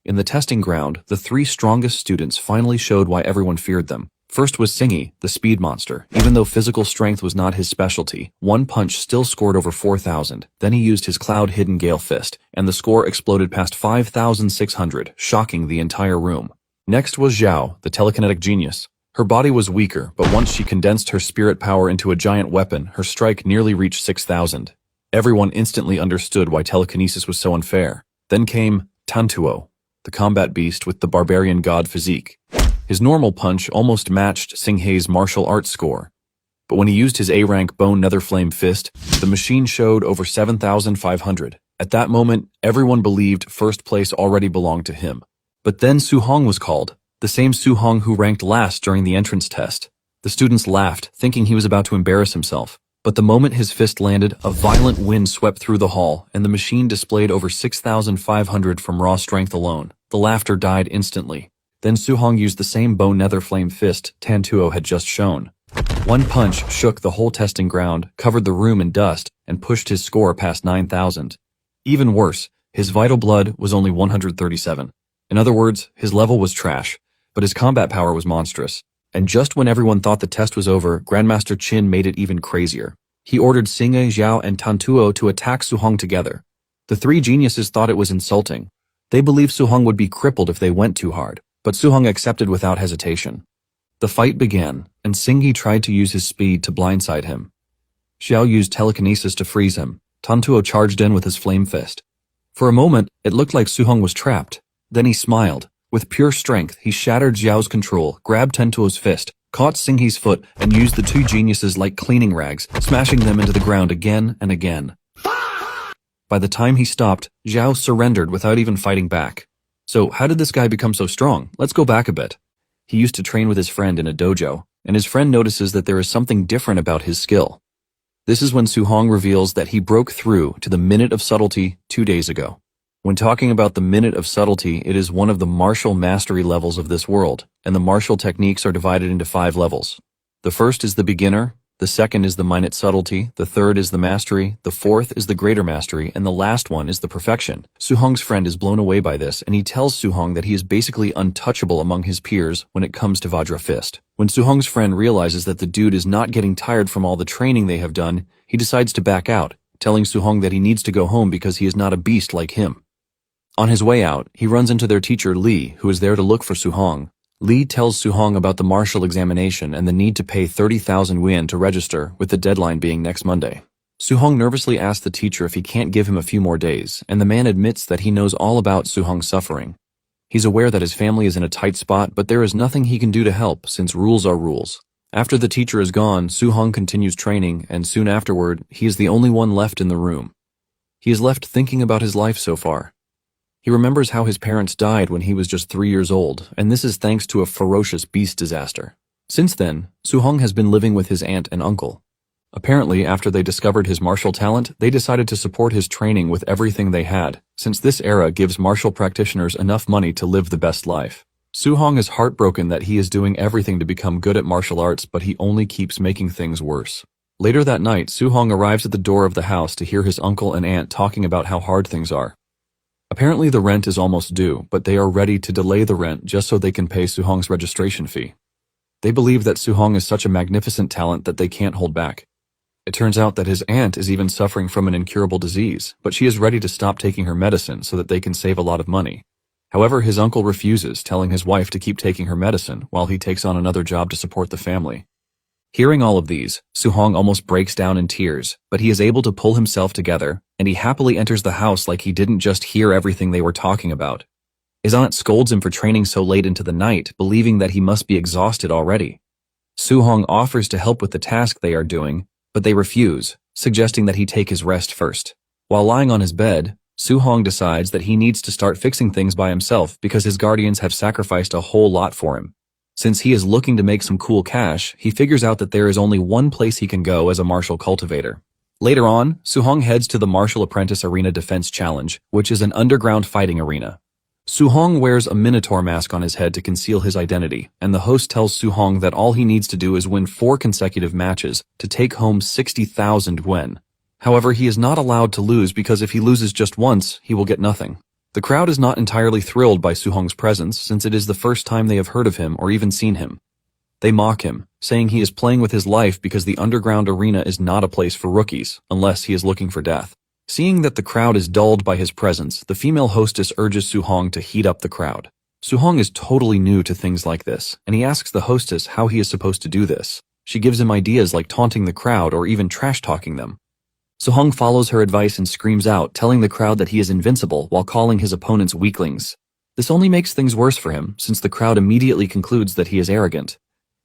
In the testing ground, the three strongest students finally showed why everyone feared them. First was Singy, the speed monster. Even though physical strength was not his specialty, one punch still scored over 4,000. Then he used his cloud-hidden Gale Fist, and the score exploded past 5,600, shocking the entire room. Next was Zhao, the telekinetic genius. Her body was weaker, but once she condensed her spirit power into a giant weapon, her strike nearly reached 6,000. Everyone instantly understood why telekinesis was so unfair. Then came Tantuo, the combat beast with the barbarian god physique. His normal punch almost matched Singhei's martial arts score. But when he used his A-rank Bone Nether Flame Fist, the machine showed over 7,500. At that moment, everyone believed first place already belonged to him. But then Su Hong was called, the same Su Hong who ranked last during the entrance test. The students laughed, thinking he was about to embarrass himself. But the moment his fist landed, a violent wind swept through the hall, and the machine displayed over 6,500 from raw strength alone. The laughter died instantly. Then Su Hong used the same Bone Nether Flame Fist Tantuo had just shown. One punch shook the whole testing ground, covered the room in dust, and pushed his score past 9,000. Even worse, his vital blood was only 137. In other words, his level was trash, but his combat power was monstrous. And just when everyone thought the test was over, Grandmaster Qin made it even crazier. He ordered Singe, Zhao, and Tantuo to attack Su Hong together. The three geniuses thought it was insulting. They believed Su Hong would be crippled if they went too hard, but Su Hong accepted without hesitation. The fight began, and Singe tried to use his speed to blindside him. Zhao used telekinesis to freeze him. Tantuo charged in with his flame fist. For a moment, it looked like Su Hong was trapped. Then he smiled. With pure strength, he shattered Zhao's control, grabbed Tantuo's fist, caught Singhei's foot, and used the two geniuses like cleaning rags, smashing them into the ground again and again. By the time he stopped, Zhao surrendered without even fighting back. So how did this guy become so strong? Let's go back a bit. He used to train with his friend in a dojo, and his friend notices that there is something different about his skill. This is when Su Hong reveals that he broke through to the Minute of Subtlety 2 days ago. When talking about the Minute of Subtlety, it is one of the martial mastery levels of this world, and the martial techniques are divided into 5 levels. The first is the beginner, the second is the Minute Subtlety, the third is the mastery, the fourth is the greater mastery, and the last one is the perfection. Su Hong's friend is blown away by this, and he tells Su Hong that he is basically untouchable among his peers when it comes to Vajra Fist. When Su Hong's friend realizes that the dude is not getting tired from all the training they have done, he decides to back out, telling Su Hong that he needs to go home because he is not a beast like him. On his way out, he runs into their teacher Li, who is there to look for Su Hong. Li tells Su Hong about the martial examination and the need to pay 30,000 yuan to register, with the deadline being next Monday. Su Hong nervously asks the teacher if he can't give him a few more days, and the man admits that he knows all about Su Hong's suffering. He's aware that his family is in a tight spot, but there is nothing he can do to help, since rules are rules. After the teacher is gone, Su Hong continues training, and soon afterward, he is the only one left in the room. He is left thinking about his life so far. He remembers how his parents died when he was just 3 years old, and this is thanks to a ferocious beast disaster. Since then, Su Hong has been living with his aunt and uncle. Apparently, after they discovered his martial talent, they decided to support his training with everything they had, since this era gives martial practitioners enough money to live the best life. Su Hong is heartbroken that he is doing everything to become good at martial arts, but he only keeps making things worse. Later that night, Su Hong arrives at the door of the house to hear his uncle and aunt talking about how hard things are. Apparently the rent is almost due, but they are ready to delay the rent just so they can pay Su Hong's registration fee. They believe that Su Hong is such a magnificent talent that they can't hold back. It turns out that his aunt is even suffering from an incurable disease, but she is ready to stop taking her medicine so that they can save a lot of money. However, his uncle refuses, telling his wife to keep taking her medicine while he takes on another job to support the family. Hearing all of these, Su Hong almost breaks down in tears, but he is able to pull himself together, and he happily enters the house like he didn't just hear everything they were talking about. His aunt scolds him for training so late into the night, believing that he must be exhausted already. Su Hong offers to help with the task they are doing, but they refuse, suggesting that he take his rest first. While lying on his bed, Su Hong decides that he needs to start fixing things by himself because his guardians have sacrificed a whole lot for him. Since he is looking to make some cool cash, he figures out that there is only one place he can go as a martial cultivator. Later on, Su Hong heads to the Martial Apprentice Arena Defense Challenge, which is an underground fighting arena. Su Hong wears a minotaur mask on his head to conceal his identity, and the host tells Su Hong that all he needs to do is win 4 consecutive matches to take home 60,000 yuan. However, he is not allowed to lose because if he loses just once, he will get nothing. The crowd is not entirely thrilled by Su-hong's presence since it is the first time they have heard of him or even seen him. They mock him, saying he is playing with his life because the underground arena is not a place for rookies, unless he is looking for death. Seeing that the crowd is dulled by his presence, the female hostess urges Su-hong to heat up the crowd. Su-hong is totally new to things like this, and he asks the hostess how he is supposed to do this. She gives him ideas like taunting the crowd or even trash-talking them. Su-hong follows her advice and screams out, telling the crowd that he is invincible while calling his opponents weaklings. This only makes things worse for him, since the crowd immediately concludes that he is arrogant.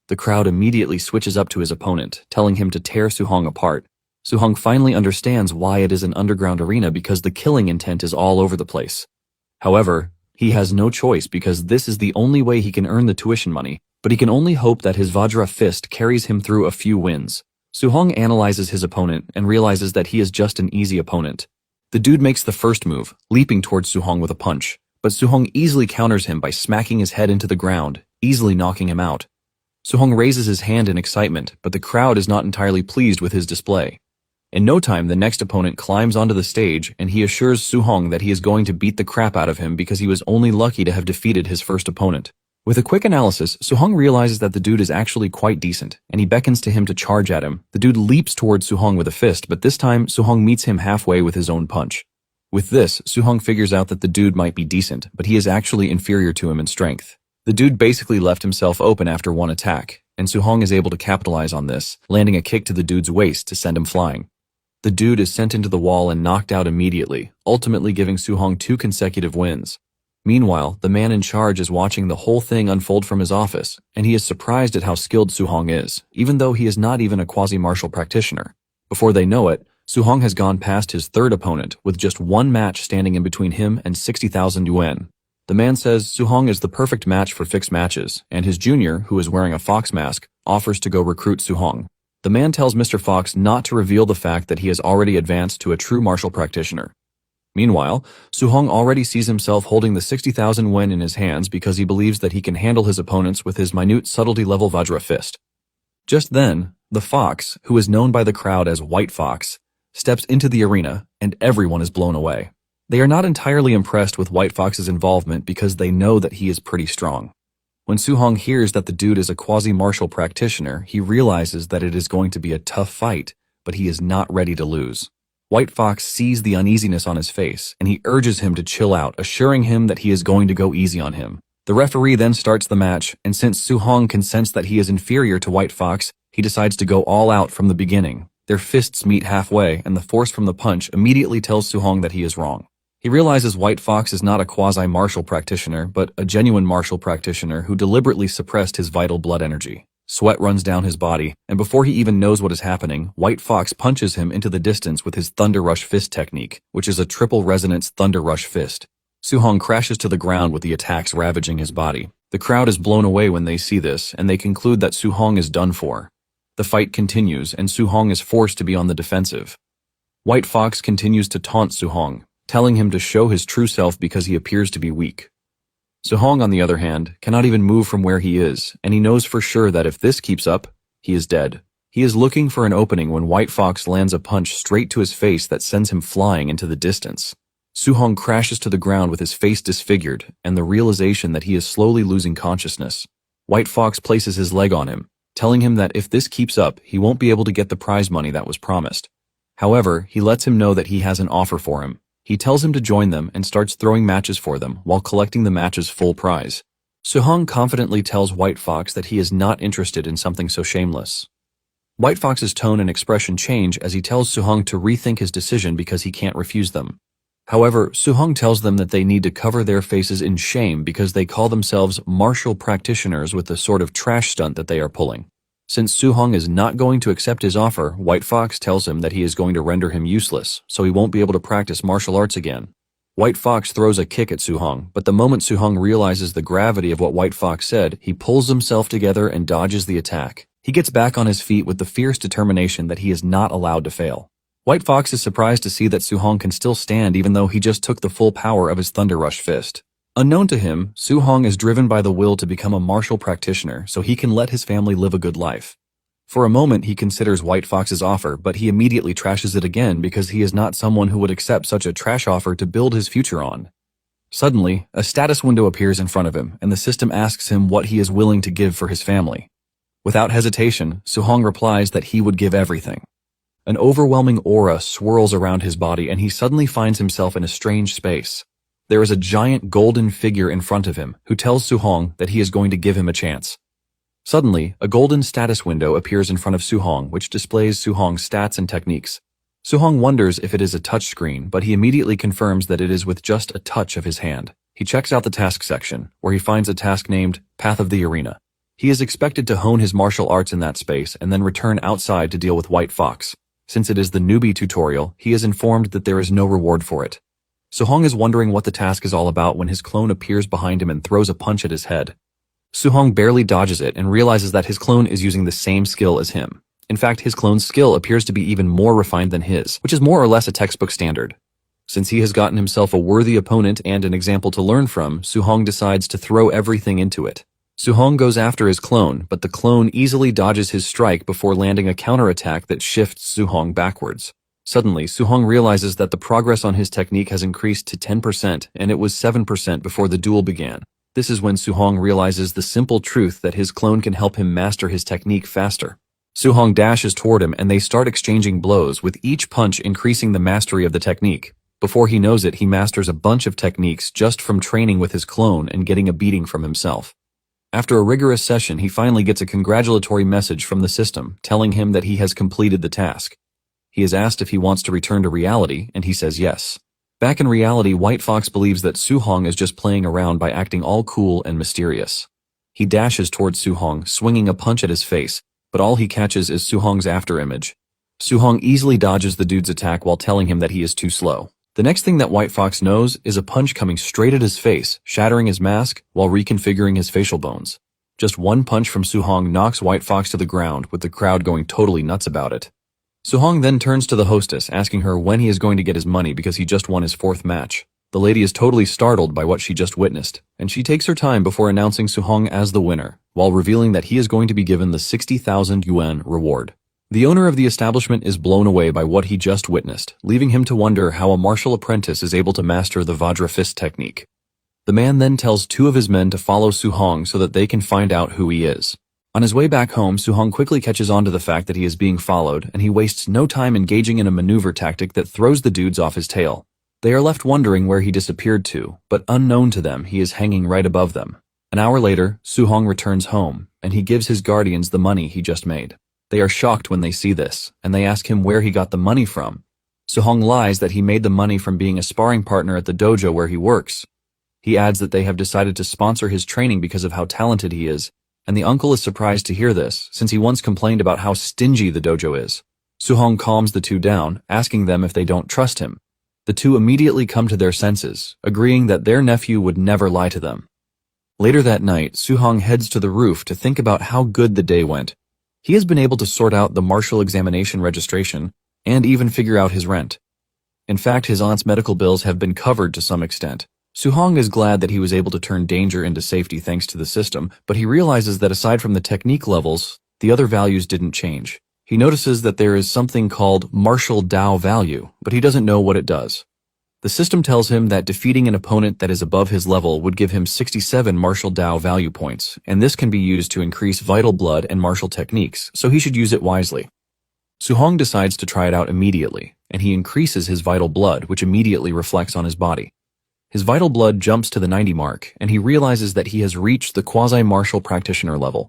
The crowd immediately switches up to his opponent, telling him to tear Su-hong apart. Su-hong finally understands why it is an underground arena because the killing intent is all over the place. However, he has no choice because this is the only way he can earn the tuition money, but he can only hope that his Vajra fist carries him through a few wins. Su-hong analyzes his opponent and realizes that he is just an easy opponent. The dude makes the first move, leaping towards Su-hong with a punch, but Su-hong easily counters him by smacking his head into the ground, easily knocking him out. Su-hong raises his hand in excitement, but the crowd is not entirely pleased with his display. In no time, the next opponent climbs onto the stage, and he assures Su-hong that he is going to beat the crap out of him because he was only lucky to have defeated his first opponent. With a quick analysis, Su-hong realizes that the dude is actually quite decent, and he beckons to him to charge at him. The dude leaps towards Su-hong with a fist, but this time, Su-hong meets him halfway with his own punch. With this, Su-hong figures out that the dude might be decent, but he is actually inferior to him in strength. The dude basically left himself open after one attack, and Su-hong is able to capitalize on this, landing a kick to the dude's waist to send him flying. The dude is sent into the wall and knocked out immediately, ultimately giving Su-hong 2 consecutive wins. Meanwhile, the man in charge is watching the whole thing unfold from his office, and he is surprised at how skilled Su-hong is, even though he is not even a quasi-martial practitioner. Before they know it, Su-hong has gone past his third opponent, with just one match standing in between him and 60,000 yuan. The man says Su-hong is the perfect match for fixed matches, and his junior, who is wearing a fox mask, offers to go recruit Su-hong. The man tells Mr. Fox not to reveal the fact that he has already advanced to a true martial practitioner. Meanwhile, Su-hong already sees himself holding the 60,000 yuan in his hands because he believes that he can handle his opponents with his minute subtlety-level Vajra fist. Just then, the fox, who is known by the crowd as White Fox, steps into the arena, and everyone is blown away. They are not entirely impressed with White Fox's involvement because they know that he is pretty strong. When Su-hong hears that the dude is a quasi-martial practitioner, he realizes that it is going to be a tough fight, but he is not ready to lose. White Fox sees the uneasiness on his face, and he urges him to chill out, assuring him that he is going to go easy on him. The referee then starts the match, and since Su-hong can sense that he is inferior to White Fox, he decides to go all out from the beginning. Their fists meet halfway, and the force from the punch immediately tells Su-hong that he is wrong. He realizes White Fox is not a quasi-martial practitioner, but a genuine martial practitioner who deliberately suppressed his vital blood energy. Sweat runs down his body, and before he even knows what is happening, White Fox punches him into the distance with his Thunder Rush Fist technique, which is a triple resonance Thunder Rush Fist. Su-hong crashes to the ground with the attacks ravaging his body. The crowd is blown away when they see this, and they conclude that Su-hong is done for. The fight continues, and Su-hong is forced to be on the defensive. White Fox continues to taunt Su-hong, telling him to show his true self because he appears to be weak. Su-hong, on the other hand, cannot even move from where he is, and he knows for sure that if this keeps up, he is dead. He is looking for an opening when White Fox lands a punch straight to his face that sends him flying into the distance. Su-hong crashes to the ground with his face disfigured and the realization that he is slowly losing consciousness. White Fox places his leg on him, telling him that if this keeps up, he won't be able to get the prize money that was promised. However, he lets him know that he has an offer for him. He tells him to join them and starts throwing matches for them while collecting the match's full prize. Su-hong confidently tells White Fox that he is not interested in something so shameless. White Fox's tone and expression change as he tells Su-hong to rethink his decision because he can't refuse them. However, Su-hong tells them that they need to cover their faces in shame because they call themselves martial practitioners with the sort of trash stunt that they are pulling. Since Su-hong is not going to accept his offer, White Fox tells him that he is going to render him useless, so he won't be able to practice martial arts again. White Fox throws a kick at Su-hong, but the moment Su-hong realizes the gravity of what White Fox said, he pulls himself together and dodges the attack. He gets back on his feet with the fierce determination that he is not allowed to fail. White Fox is surprised to see that Su-hong can still stand even though he just took the full power of his Thunder Rush Fist. Unknown to him, Su-hong is driven by the will to become a martial practitioner so he can let his family live a good life. For a moment, he considers White Fox's offer, but he immediately trashes it again because he is not someone who would accept such a trash offer to build his future on. Suddenly, a status window appears in front of him, and the system asks him what he is willing to give for his family. Without hesitation, Suhong replies that he would give everything. An overwhelming aura swirls around his body, and he suddenly finds himself in a strange space. There is a giant golden figure in front of him, who tells Suhong that he is going to give him a chance. Suddenly, a golden status window appears in front of Suhong, which displays Suhong's stats and techniques. Suhong wonders if it is a touchscreen, but he immediately confirms that it is with just a touch of his hand. He checks out the task section, where he finds a task named Path of the Arena. He is expected to hone his martial arts in that space and then return outside to deal with White Fox. Since it is the newbie tutorial, he is informed that there is no reward for it. Suhong is wondering what the task is all about when his clone appears behind him and throws a punch at his head. Suhong barely dodges it and realizes that his clone is using the same skill as him. In fact, his clone's skill appears to be even more refined than his, which is more or less a textbook standard. Since he has gotten himself a worthy opponent and an example to learn from, Suhong decides to throw everything into it. Suhong goes after his clone, but the clone easily dodges his strike before landing a counterattack that shifts Suhong backwards. Suddenly, Suhong realizes that the progress on his technique has increased to 10%, and it was 7% before the duel began. This is when Suhong realizes the simple truth that his clone can help him master his technique faster. Suhong dashes toward him, and they start exchanging blows, with each punch increasing the mastery of the technique. Before he knows it, he masters a bunch of techniques just from training with his clone and getting a beating from himself. After a rigorous session, he finally gets a congratulatory message from the system, telling him that he has completed the task. He is asked if he wants to return to reality, and he says yes. Back in reality, White Fox believes that Suhong is just playing around by acting all cool and mysterious. He dashes towards Suhong, swinging a punch at his face, but all he catches is Suhong's afterimage. Suhong easily dodges the dude's attack while telling him that he is too slow. The next thing that White Fox knows is a punch coming straight at his face, shattering his mask while reconfiguring his facial bones. Just one punch from Suhong knocks White Fox to the ground, with the crowd going totally nuts about it. Suhong then turns to the hostess, asking her when he is going to get his money because he just won his 4th match. The lady is totally startled by what she just witnessed, and she takes her time before announcing Suhong as the winner, while revealing that he is going to be given the 60,000 yuan reward. The owner of the establishment is blown away by what he just witnessed, leaving him to wonder how a martial apprentice is able to master the Vajra fist technique. The man then tells 2 of his men to follow Suhong so that they can find out who he is. On his way back home, Suhong quickly catches on to the fact that he is being followed, and he wastes no time engaging in a maneuver tactic that throws the dudes off his tail. They are left wondering where he disappeared to, but unknown to them, he is hanging right above them. An hour later, Suhong returns home, and he gives his guardians the money he just made. They are shocked when they see this, and they ask him where he got the money from. Suhong lies that he made the money from being a sparring partner at the dojo where he works. He adds that they have decided to sponsor his training because of how talented he is, and the uncle is surprised to hear this, since he once complained about how stingy the dojo is. Suhong calms the 2 down, asking them if they don't trust him. The 2 immediately come to their senses, agreeing that their nephew would never lie to them. Later that night, Suhong heads to the roof to think about how good the day went. He has been able to sort out the martial examination registration and even figure out his rent. In fact, his aunt's medical bills have been covered to some extent. Suhong is glad that he was able to turn danger into safety thanks to the system, but he realizes that aside from the technique levels, the other values didn't change. He notices that there is something called martial Dao value, but he doesn't know what it does. The system tells him that defeating an opponent that is above his level would give him 67 martial Dao value points, and this can be used to increase vital blood and martial techniques, so he should use it wisely. Suhong decides to try it out immediately, and he increases his vital blood, which immediately reflects on his body. His vital blood jumps to the 90 mark, and he realizes that he has reached the quasi-martial practitioner level.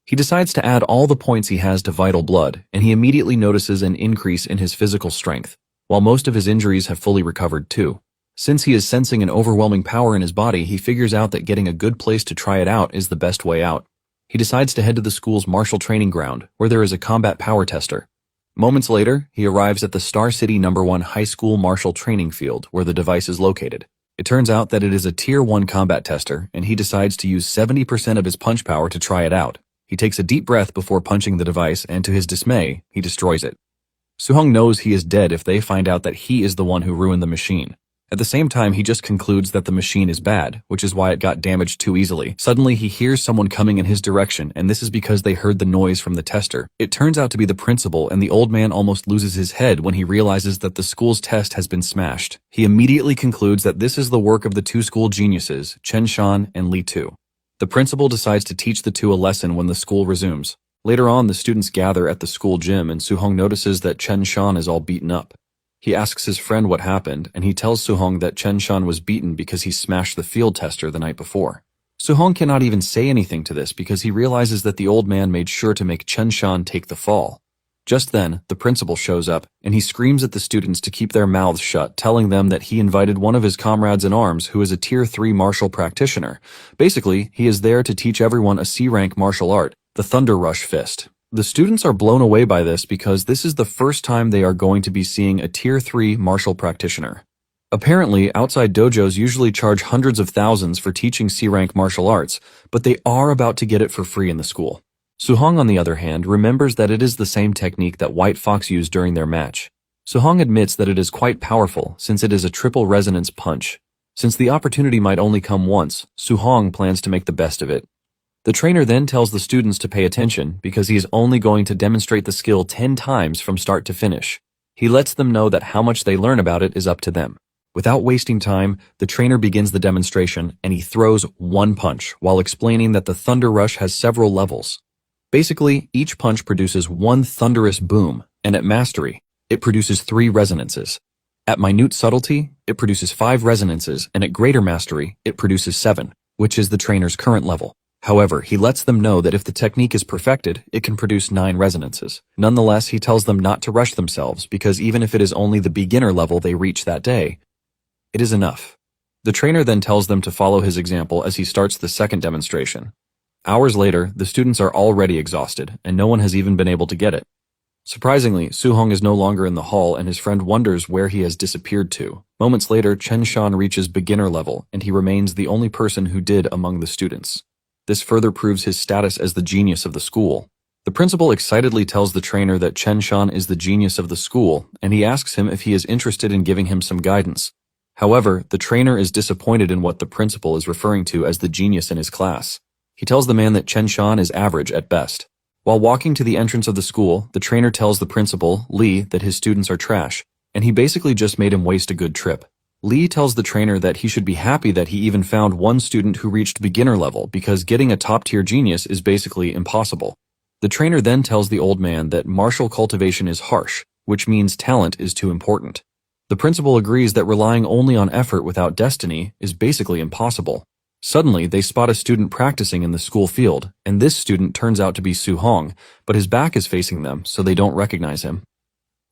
He decides to add all the points he has to vital blood, and he immediately notices an increase in his physical strength, while most of his injuries have fully recovered too. Since he is sensing an overwhelming power in his body, he figures out that getting a good place to try it out is the best way out. He decides to head to the school's martial training ground, where there is a combat power tester. Moments later, he arrives at the Star City No. 1 high school martial training field, where the device is located. It turns out that it is a Tier 1 combat tester, and he decides to use 70% of his punch power to try it out. He takes a deep breath before punching the device, and to his dismay, he destroys it. Suhong knows he is dead if they find out that he is the one who ruined the machine. At the same time, he just concludes that the machine is bad, which is why it got damaged too easily. Suddenly, he hears someone coming in his direction, and this is because they heard the noise from the tester. It turns out to be the principal, and the old man almost loses his head when he realizes that the school's test has been smashed. He immediately concludes that this is the work of the two school geniuses, Chen Shan and Li Tu. The principal decides to teach the two a lesson when the school resumes. Later on, the students gather at the school gym, and Su-hong notices that Chen Shan is all beaten up. He asks his friend what happened, and he tells Su-hong that Chen Shan was beaten because he smashed the field tester the night before. Su-hong cannot even say anything to this because he realizes that the old man made sure to make Chen Shan take the fall. Just then, the principal shows up, and he screams at the students to keep their mouths shut, telling them that he invited one of his comrades in arms who is a Tier 3 martial practitioner. Basically, he is there to teach everyone a C-rank martial art, the Thunder Rush Fist. The students are blown away by this because this is the first time they are going to be seeing a Tier 3 martial practitioner. Apparently, outside dojos usually charge hundreds of thousands for teaching C-rank martial arts, but they are about to get it for free in the school. Su-hong, on the other hand, remembers that it is the same technique that White Fox used during their match. Su-hong admits that it is quite powerful since it is a triple resonance punch. Since the opportunity might only come once, Su-hong plans to make the best of it. The trainer then tells the students to pay attention because he is only going to demonstrate the skill 10 times from start to finish. He lets them know that how much they learn about it is up to them. Without wasting time, the trainer begins the demonstration and he throws one punch while explaining that the Thunder Rush has several levels. Basically, each punch produces one thunderous boom, and at mastery, it produces 3 resonances. At minute subtlety, it produces 5 resonances, and at greater mastery, it produces 7, which is the trainer's current level. However, he lets them know that if the technique is perfected, it can produce 9 resonances. Nonetheless, he tells them not to rush themselves because even if it is only the beginner level they reach that day, it is enough. The trainer then tells them to follow his example as he starts the second demonstration. Hours later, the students are already exhausted, and no one has even been able to get it. Surprisingly, Su-hong is no longer in the hall and his friend wonders where he has disappeared to. Moments later, Chen Shan reaches beginner level, and he remains the only person who did among the students. This further proves his status as the genius of the school. The principal excitedly tells the trainer that Chen Shan is the genius of the school, and he asks him if he is interested in giving him some guidance. However, the trainer is disappointed in what the principal is referring to as the genius in his class. He tells the man that Chen Shan is average at best. While walking to the entrance of the school, the trainer tells the principal, Li, that his students are trash, and he basically just made him waste a good trip. Li tells the trainer that he should be happy that he even found one student who reached beginner level because getting a top-tier genius is basically impossible. The trainer then tells the old man that martial cultivation is harsh, which means talent is too important. The principal agrees that relying only on effort without destiny is basically impossible. Suddenly, they spot a student practicing in the school field, and this student turns out to be Su-hong, but his back is facing them, so they don't recognize him.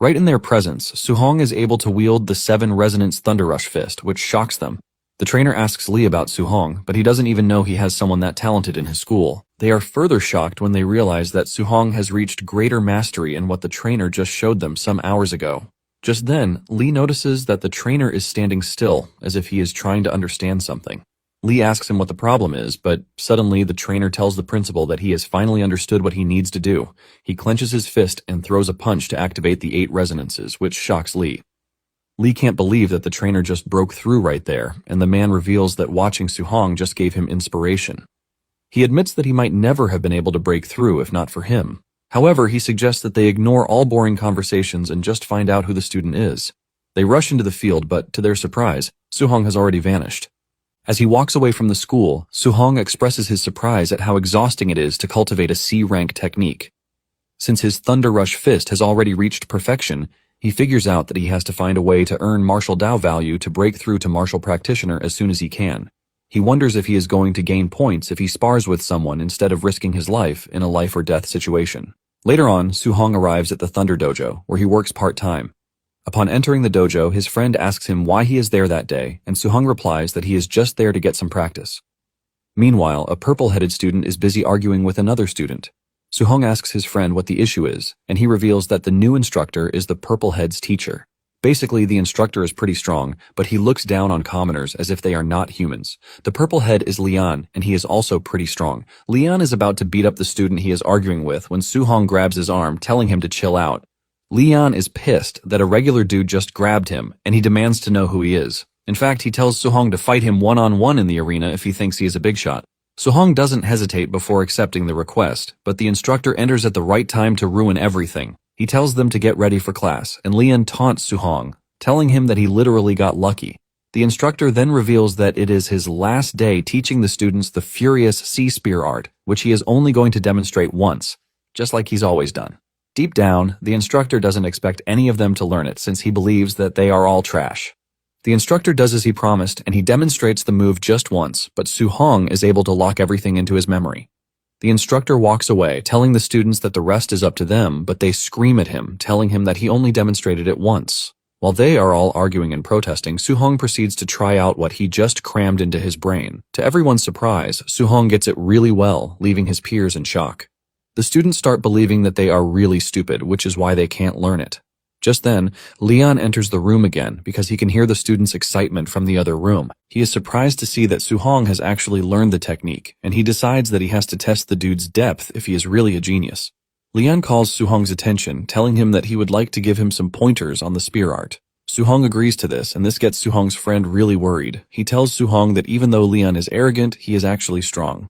Right in their presence, Su-hong is able to wield the 7 resonance Thunder Rush Fist, which shocks them. The trainer asks Li about Su-hong, but he doesn't even know he has someone that talented in his school. They are further shocked when they realize that Su-hong has reached greater mastery in what the trainer just showed them some hours ago. Just then, Li notices that the trainer is standing still, as if he is trying to understand something. Li asks him what the problem is, but suddenly the trainer tells the principal that he has finally understood what he needs to do. He clenches his fist and throws a punch to activate the 8 resonances, which shocks Li. Li can't believe that the trainer just broke through right there, and the man reveals that watching Su-hong just gave him inspiration. He admits that he might never have been able to break through if not for him. However, he suggests that they ignore all boring conversations and just find out who the student is. They rush into the field, but to their surprise, Su-hong has already vanished. As he walks away from the school, Su-hong expresses his surprise at how exhausting it is to cultivate a C-rank technique. Since his Thunder Rush Fist has already reached perfection, he figures out that he has to find a way to earn martial Dao value to break through to martial practitioner as soon as he can. He wonders if he is going to gain points if he spars with someone instead of risking his life in a life-or-death situation. Later on, Su-hong arrives at the Thunder Dojo, where he works part-time. Upon entering the dojo, his friend asks him why he is there that day, and Su-hong replies that he is just there to get some practice. Meanwhile, a purple-headed student is busy arguing with another student. Su-hong asks his friend what the issue is, and he reveals that the new instructor is the purple-head's teacher. Basically, the instructor is pretty strong, but he looks down on commoners as if they are not humans. The purple-head is Lian, and he is also pretty strong. Lian is about to beat up the student he is arguing with when Su-hong grabs his arm, telling him to chill out. Lian is pissed that a regular dude just grabbed him, and he demands to know who he is. In fact, he tells Su-hong to fight him one-on-one in the arena if he thinks he is a big shot. Su-hong doesn't hesitate before accepting the request, but the instructor enters at the right time to ruin everything. He tells them to get ready for class, and Leon taunts Su-hong, telling him that he literally got lucky. The instructor then reveals that it is his last day teaching the students the furious sea spear art, which he is only going to demonstrate once, just like he's always done. Deep down, the instructor doesn't expect any of them to learn it since he believes that they are all trash. The instructor does as he promised, and he demonstrates the move just once, but Su-hong is able to lock everything into his memory. The instructor walks away, telling the students that the rest is up to them, but they scream at him, telling him that he only demonstrated it once. While they are all arguing and protesting, Su-hong proceeds to try out what he just crammed into his brain. To everyone's surprise, Su-hong gets it really well, leaving his peers in shock. The students start believing that they are really stupid, which is why they can't learn it. Just then, Leon enters the room again because he can hear the students' excitement from the other room. He is surprised to see that Su-hong has actually learned the technique, and he decides that he has to test the dude's depth if he is really a genius. Leon calls Su-hong's attention, telling him that he would like to give him some pointers on the spear art. Su-hong agrees to this, and this gets Su-hong's friend really worried. He tells Su-hong that even though Leon is arrogant, he is actually strong.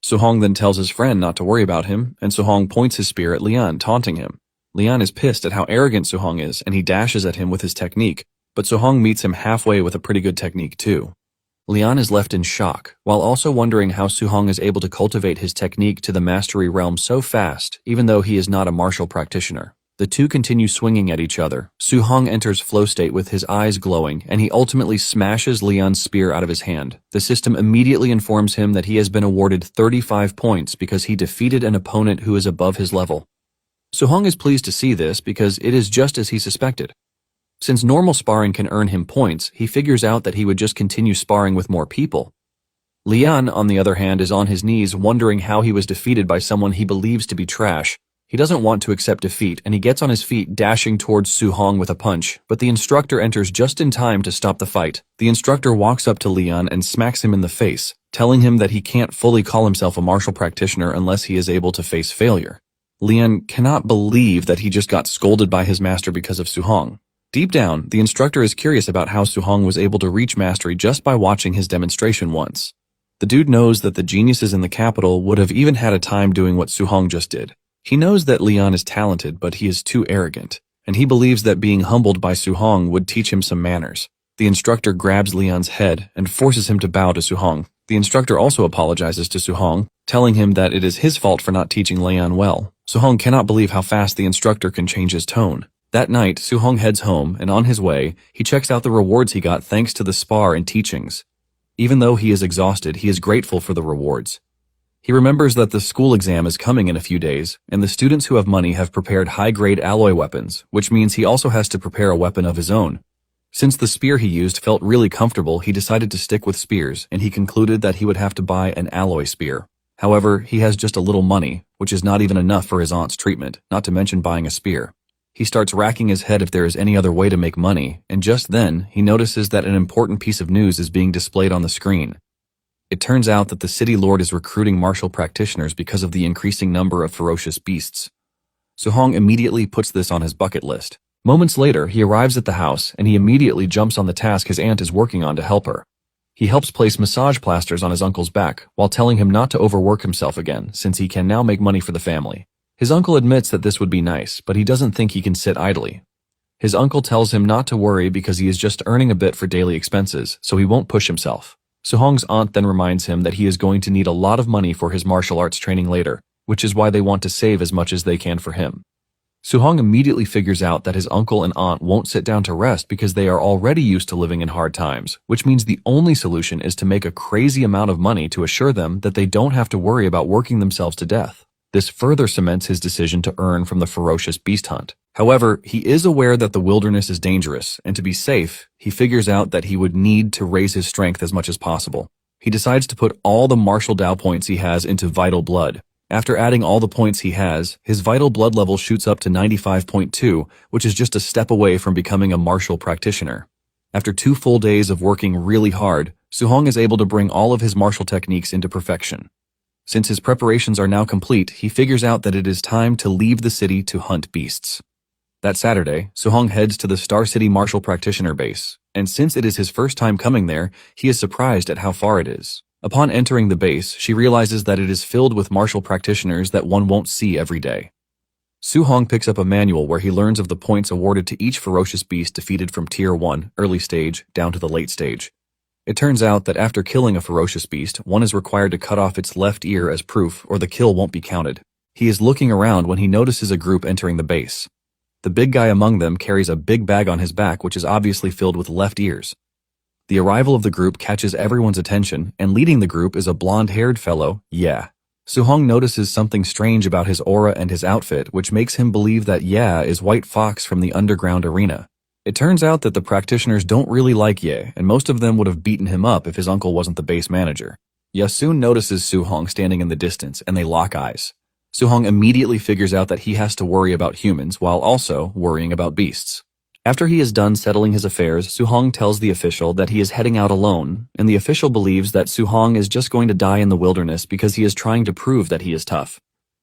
Su-hong then tells his friend not to worry about him, and Su-hong points his spear at Leon, taunting him. Leon is pissed at how arrogant Su-hong is, and he dashes at him with his technique, but Su-hong meets him halfway with a pretty good technique too. Leon is left in shock, while also wondering how Su-hong is able to cultivate his technique to the mastery realm so fast, even though he is not a martial practitioner. The two continue swinging at each other. Su-hong enters flow state with his eyes glowing, and he ultimately smashes Leon's spear out of his hand. The system immediately informs him that he has been awarded 35 points because he defeated an opponent who is above his level. Su-hong is pleased to see this because it is just as he suspected. Since normal sparring can earn him points, he figures out that he would just continue sparring with more people. Leon, on the other hand, is on his knees wondering how he was defeated by someone he believes to be trash. He doesn't want to accept defeat, and he gets on his feet, dashing towards Su-hong with a punch, but the instructor enters just in time to stop the fight. The instructor walks up to Leon and smacks him in the face, telling him that he can't fully call himself a martial practitioner unless he is able to face failure. Leon cannot believe that he just got scolded by his master because of Su-hong. Deep down, the instructor is curious about how Su-hong was able to reach mastery just by watching his demonstration once. The dude knows that the geniuses in the capital would have even had a time doing what Su-hong just did. He knows that Leon is talented, but he is too arrogant, and he believes that being humbled by Su-hong would teach him some manners. The instructor grabs Leon's head and forces him to bow to Su-hong. The instructor also apologizes to Su-hong, telling him that it is his fault for not teaching Leon well. Su-hong cannot believe how fast the instructor can change his tone. That night, Su-hong heads home, and on his way, he checks out the rewards he got thanks to the spar and teachings. Even though he is exhausted, he is grateful for the rewards. He remembers that the school exam is coming in a few days, and the students who have money have prepared high-grade alloy weapons, which means he also has to prepare a weapon of his own. Since the spear he used felt really comfortable, he decided to stick with spears, and he concluded that he would have to buy an alloy spear. However, he has just a little money, which is not even enough for his aunt's treatment, not to mention buying a spear. He starts racking his head if there is any other way to make money, and just then, he notices that an important piece of news is being displayed on the screen. It turns out that the city lord is recruiting martial practitioners because of the increasing number of ferocious beasts. Su-hong immediately puts this on his bucket list. Moments later, he arrives at the house, and he immediately jumps on the task his aunt is working on to help her. He helps place massage plasters on his uncle's back, while telling him not to overwork himself again, since he can now make money for the family. His uncle admits that this would be nice, but he doesn't think he can sit idly. His uncle tells him not to worry because he is just earning a bit for daily expenses, so he won't push himself. Su-hong's aunt then reminds him that he is going to need a lot of money for his martial arts training later, which is why they want to save as much as they can for him. Su-hong immediately figures out that his uncle and aunt won't sit down to rest because they are already used to living in hard times, which means the only solution is to make a crazy amount of money to assure them that they don't have to worry about working themselves to death. This further cements his decision to earn from the ferocious beast hunt. However, he is aware that the wilderness is dangerous, and to be safe, he figures out that he would need to raise his strength as much as possible. He decides to put all the martial Dao points he has into vital blood. After adding all the points he has, his vital blood level shoots up to 95.2, which is just a step away from becoming a martial practitioner. After 2 full days of working really hard, Su-hong is able to bring all of his martial techniques into perfection. Since his preparations are now complete, he figures out that it is time to leave the city to hunt beasts. That Saturday, Su-hong heads to the Star City Martial Practitioner base, and since it is his first time coming there, he is surprised at how far it is. Upon entering the base, she realizes that it is filled with martial practitioners that one won't see every day. Su-hong picks up a manual where he learns of the points awarded to each ferocious beast defeated from Tier 1, early stage, down to the late stage. It turns out that after killing a ferocious beast, one is required to cut off its left ear as proof or the kill won't be counted. He is looking around when he notices a group entering the base. The big guy among them carries a big bag on his back which is obviously filled with left ears. The arrival of the group catches everyone's attention, and leading the group is a blonde-haired fellow, Yeah. Su-hong notices something strange about his aura and his outfit, which makes him believe that Yeah is White Fox from the underground arena. It turns out that the practitioners don't really like Ye, and most of them would have beaten him up if his uncle wasn't the base manager. Ye soon notices Su-hong standing in the distance, and they lock eyes. Su-hong immediately figures out that he has to worry about humans while also worrying about beasts. After he is done settling his affairs, Su-hong tells the official that he is heading out alone, and the official believes that Su-hong is just going to die in the wilderness because he is trying to prove that he is tough.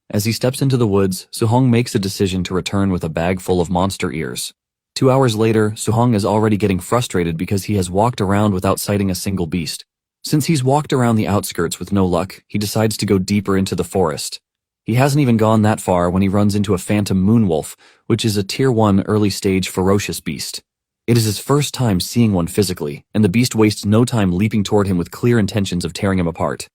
As he steps into the woods, Su-hong makes a decision to return with a bag full of monster ears. 2 hours later, Su-hong is already getting frustrated because he has walked around without sighting a single beast. Since he's walked around the outskirts with no luck, he decides to go deeper into the forest. He hasn't even gone that far when he runs into a phantom moonwolf, which is a Tier 1 early stage ferocious beast. It is his first time seeing one physically, and the beast wastes no time leaping toward him with clear intentions of tearing him apart.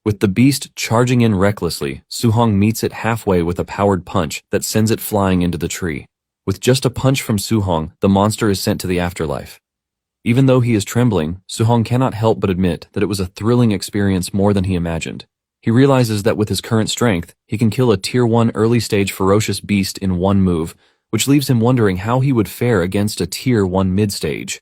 With the beast charging in recklessly, Su-hong meets it halfway with a powered punch that sends it flying into the tree. With just a punch from Su-hong, the monster is sent to the afterlife. Even though he is trembling, Su-hong cannot help but admit that it was a thrilling experience more than he imagined. He realizes that with his current strength, he can kill a Tier 1 early stage ferocious beast in one move, which leaves him wondering how he would fare against a Tier 1 mid-stage.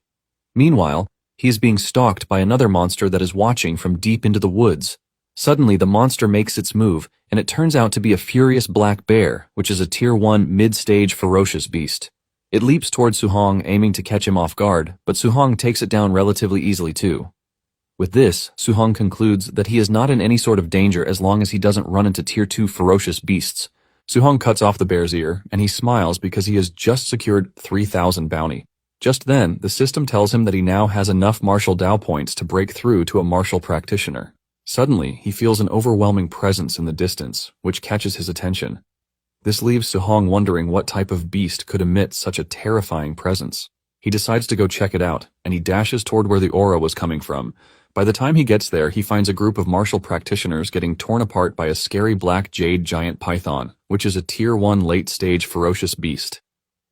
Meanwhile, he is being stalked by another monster that is watching from deep into the woods. Suddenly, the monster makes its move, and it turns out to be a furious black bear, which is a Tier 1 mid-stage ferocious beast. It leaps towards Su-hong, aiming to catch him off guard, but Su-hong takes it down relatively easily too. With this, Su-hong concludes that he is not in any sort of danger as long as he doesn't run into Tier 2 ferocious beasts. Su-hong cuts off the bear's ear, and he smiles because he has just secured 3,000 bounty. Just then, the system tells him that he now has enough martial Dao points to break through to a martial practitioner. Suddenly, he feels an overwhelming presence in the distance, which catches his attention. This leaves Su-hong wondering what type of beast could emit such a terrifying presence. He decides to go check it out, and he dashes toward where the aura was coming from. By the time he gets there, he finds a group of martial practitioners getting torn apart by a scary black jade giant python, which is a Tier 1 late-stage ferocious beast.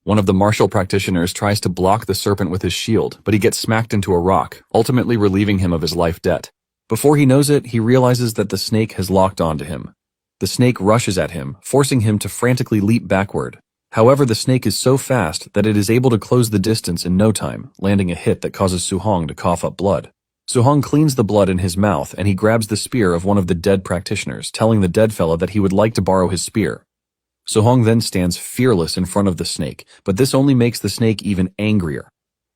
One of the martial practitioners tries to block the serpent with his shield, but he gets smacked into a rock, ultimately relieving him of his life debt. Before he knows it, he realizes that the snake has locked onto him. The snake rushes at him, forcing him to frantically leap backward. However, the snake is so fast that it is able to close the distance in no time, landing a hit that causes Su-hong to cough up blood. Su-hong cleans the blood in his mouth and he grabs the spear of one of the dead practitioners, telling the dead fellow that he would like to borrow his spear. Su-hong then stands fearless in front of the snake, but this only makes the snake even angrier.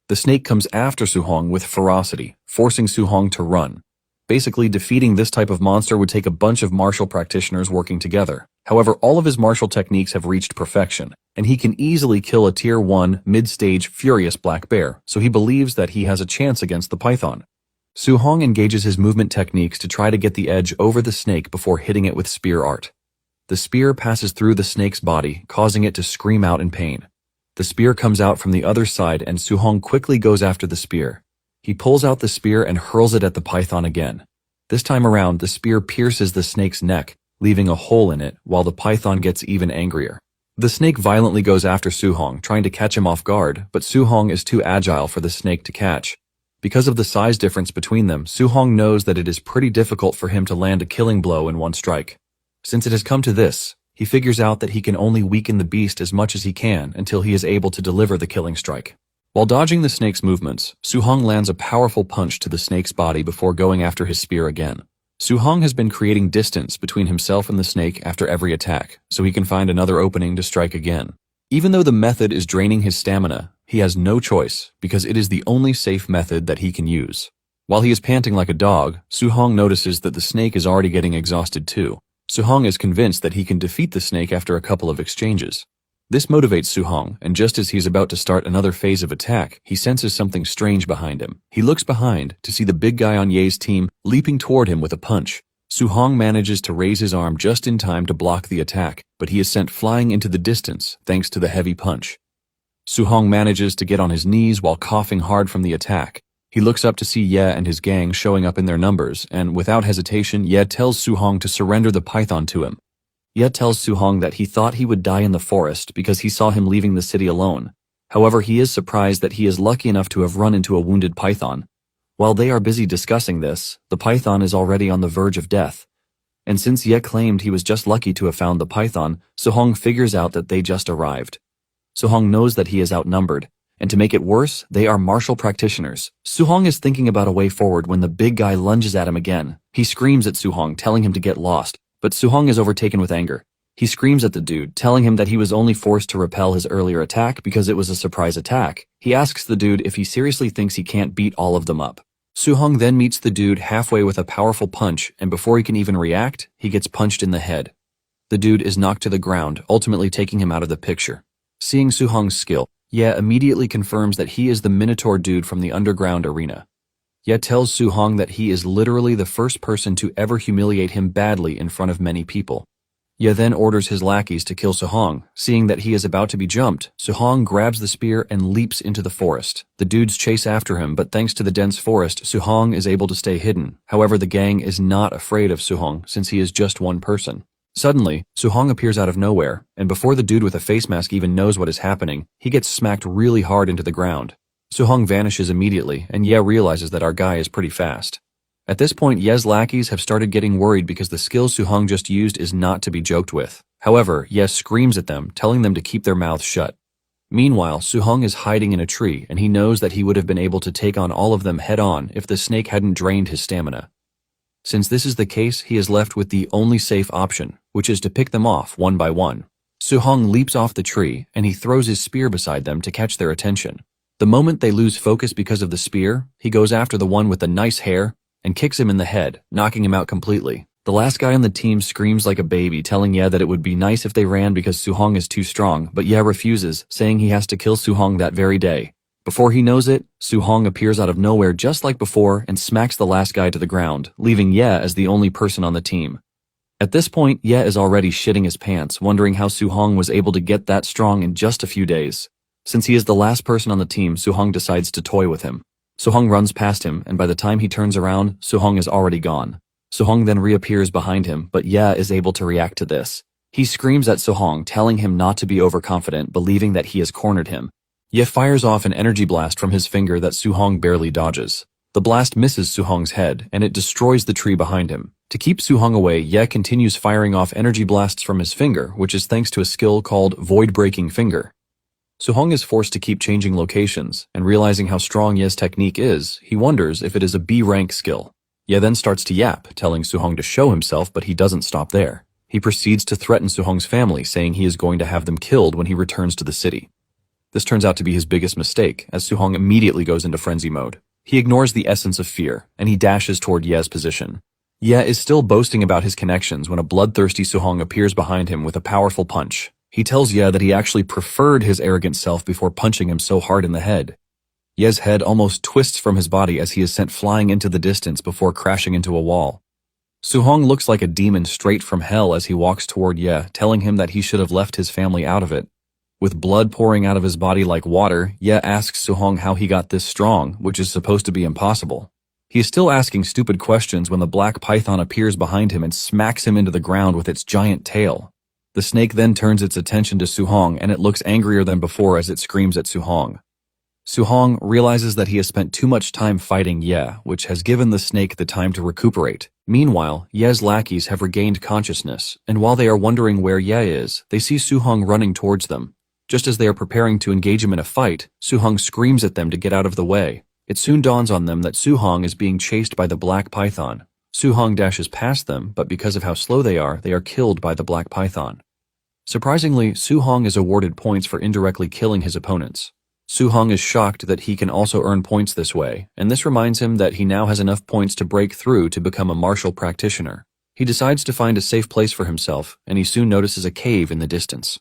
The snake comes after Su-hong with ferocity, forcing Su-hong to run. Basically, defeating this type of monster would take a bunch of martial practitioners working together. However, all of his martial techniques have reached perfection, and he can easily kill a Tier 1 mid-stage furious black bear, so he believes that he has a chance against the python. Su-hong engages his movement techniques to try to get the edge over the snake before hitting it with spear art. The spear passes through the snake's body, causing it to scream out in pain. The spear comes out from the other side and Su-hong quickly goes after the spear. He pulls out the spear and hurls it at the python again. This time around, the spear pierces the snake's neck, leaving a hole in it while the python gets even angrier. The snake violently goes after Su-hong, trying to catch him off guard, but Su-hong is too agile for the snake to catch. Because of the size difference between them, Su-hong knows that it is pretty difficult for him to land a killing blow in one strike. Since it has come to this, he figures out that he can only weaken the beast as much as he can until he is able to deliver the killing strike. While dodging the snake's movements, Su-hong lands a powerful punch to the snake's body before going after his spear again. Su-hong has been creating distance between himself and the snake after every attack, so he can find another opening to strike again. Even though the method is draining his stamina, he has no choice because it is the only safe method that he can use. While he is panting like a dog, Su-hong notices that the snake is already getting exhausted too. Su-hong is convinced that he can defeat the snake after a couple of exchanges. This motivates Su-hong, and just as he's about to start another phase of attack, he senses something strange behind him. He looks behind to see the big guy on Ye's team leaping toward him with a punch. Su-hong manages to raise his arm just in time to block the attack, but he is sent flying into the distance thanks to the heavy punch. Su-hong manages to get on his knees while coughing hard from the attack. He looks up to see Ye and his gang showing up in their numbers, and without hesitation, Ye tells Su-hong to surrender the python to him. Ye tells Su-hong that he thought he would die in the forest because he saw him leaving the city alone. However, he is surprised that he is lucky enough to have run into a wounded python. While they are busy discussing this, the python is already on the verge of death. And since Ye claimed he was just lucky to have found the python, Su-hong figures out that they just arrived. Su-hong knows that he is outnumbered, and to make it worse, they are martial practitioners. Su-hong is thinking about a way forward when the big guy lunges at him again. He screams at Su-hong, telling him to get lost, but Su-hong is overtaken with anger. He screams at the dude, telling him that he was only forced to repel his earlier attack because it was a surprise attack. He asks the dude if he seriously thinks he can't beat all of them up. Su-hong then meets the dude halfway with a powerful punch, and before he can even react, he gets punched in the head. The dude is knocked to the ground, ultimately taking him out of the picture. Seeing Su-hong's skill, Ye immediately confirms that he is the Minotaur dude from the underground arena. Ye tells Su-hong that he is literally the first person to ever humiliate him badly in front of many people. Ye then orders his lackeys to kill Su-hong. Seeing that he is about to be jumped, Su-hong grabs the spear and leaps into the forest. The dudes chase after him, but thanks to the dense forest, Su-hong is able to stay hidden. However, the gang is not afraid of Su-hong since he is just one person. Suddenly, Su-hong appears out of nowhere, and before the dude with a face mask even knows what is happening, he gets smacked really hard into the ground. Su-hong vanishes immediately, and Ye realizes that our guy is pretty fast. At this point, Ye's lackeys have started getting worried because the skill Su-hong just used is not to be joked with. However, Ye screams at them, telling them to keep their mouths shut. Meanwhile, Su-hong is hiding in a tree, and he knows that he would have been able to take on all of them head-on if the snake hadn't drained his stamina. Since this is the case, he is left with the only safe option, which is to pick them off one by one. Su-hong leaps off the tree, and he throws his spear beside them to catch their attention. The moment they lose focus because of the spear, he goes after the one with the nice hair and kicks him in the head, knocking him out completely. The last guy on the team screams like a baby, telling Ye that it would be nice if they ran because Su-hong is too strong, but Ye refuses, saying he has to kill Su-hong that very day. Before he knows it, Su-hong appears out of nowhere just like before and smacks the last guy to the ground, leaving Ye as the only person on the team. At this point, Ye is already shitting his pants, wondering how Su-hong was able to get that strong in just a few days. Since he is the last person on the team, Su-hong decides to toy with him. Su-hong runs past him, and by the time he turns around, Su-hong is already gone. Su-hong then reappears behind him, but Ye is able to react to this. He screams at Su-hong, telling him not to be overconfident, believing that he has cornered him. Ye fires off an energy blast from his finger that Su-hong barely dodges. The blast misses Su-hong's head, and it destroys the tree behind him. To keep Su-hong away, Ye continues firing off energy blasts from his finger, which is thanks to a skill called Void-Breaking Finger. Su-hong is forced to keep changing locations, and realizing how strong Ye's technique is, he wonders if it is a B-rank skill. Ye then starts to yap, telling Su-hong to show himself, but he doesn't stop there. He proceeds to threaten Su-hong's family, saying he is going to have them killed when he returns to the city. This turns out to be his biggest mistake, as Su-hong immediately goes into frenzy mode. He ignores the essence of fear, and he dashes toward Ye's position. Ye is still boasting about his connections when a bloodthirsty Su-hong appears behind him with a powerful punch. He tells Ye that he actually preferred his arrogant self before punching him so hard in the head. Ye's head almost twists from his body as he is sent flying into the distance before crashing into a wall. Su-hong looks like a demon straight from hell as he walks toward Ye, telling him that he should have left his family out of it. With blood pouring out of his body like water, Ye asks Su-hong how he got this strong, which is supposed to be impossible. He is still asking stupid questions when the black python appears behind him and smacks him into the ground with its giant tail. The snake then turns its attention to Su-hong, and it looks angrier than before as it screams at Su-hong. Su-hong realizes that he has spent too much time fighting Ye, which has given the snake the time to recuperate. Meanwhile, Ye's lackeys have regained consciousness, and while they are wondering where Ye is, they see Su-hong running towards them. Just as they are preparing to engage him in a fight, Su-hong screams at them to get out of the way. It soon dawns on them that Su-hong is being chased by the black python. Su-hong dashes past them, but because of how slow they are killed by the black python. Surprisingly, Su-hong is awarded points for indirectly killing his opponents. Su-hong is shocked that he can also earn points this way, and this reminds him that he now has enough points to break through to become a martial practitioner. He decides to find a safe place for himself, and he soon notices a cave in the distance.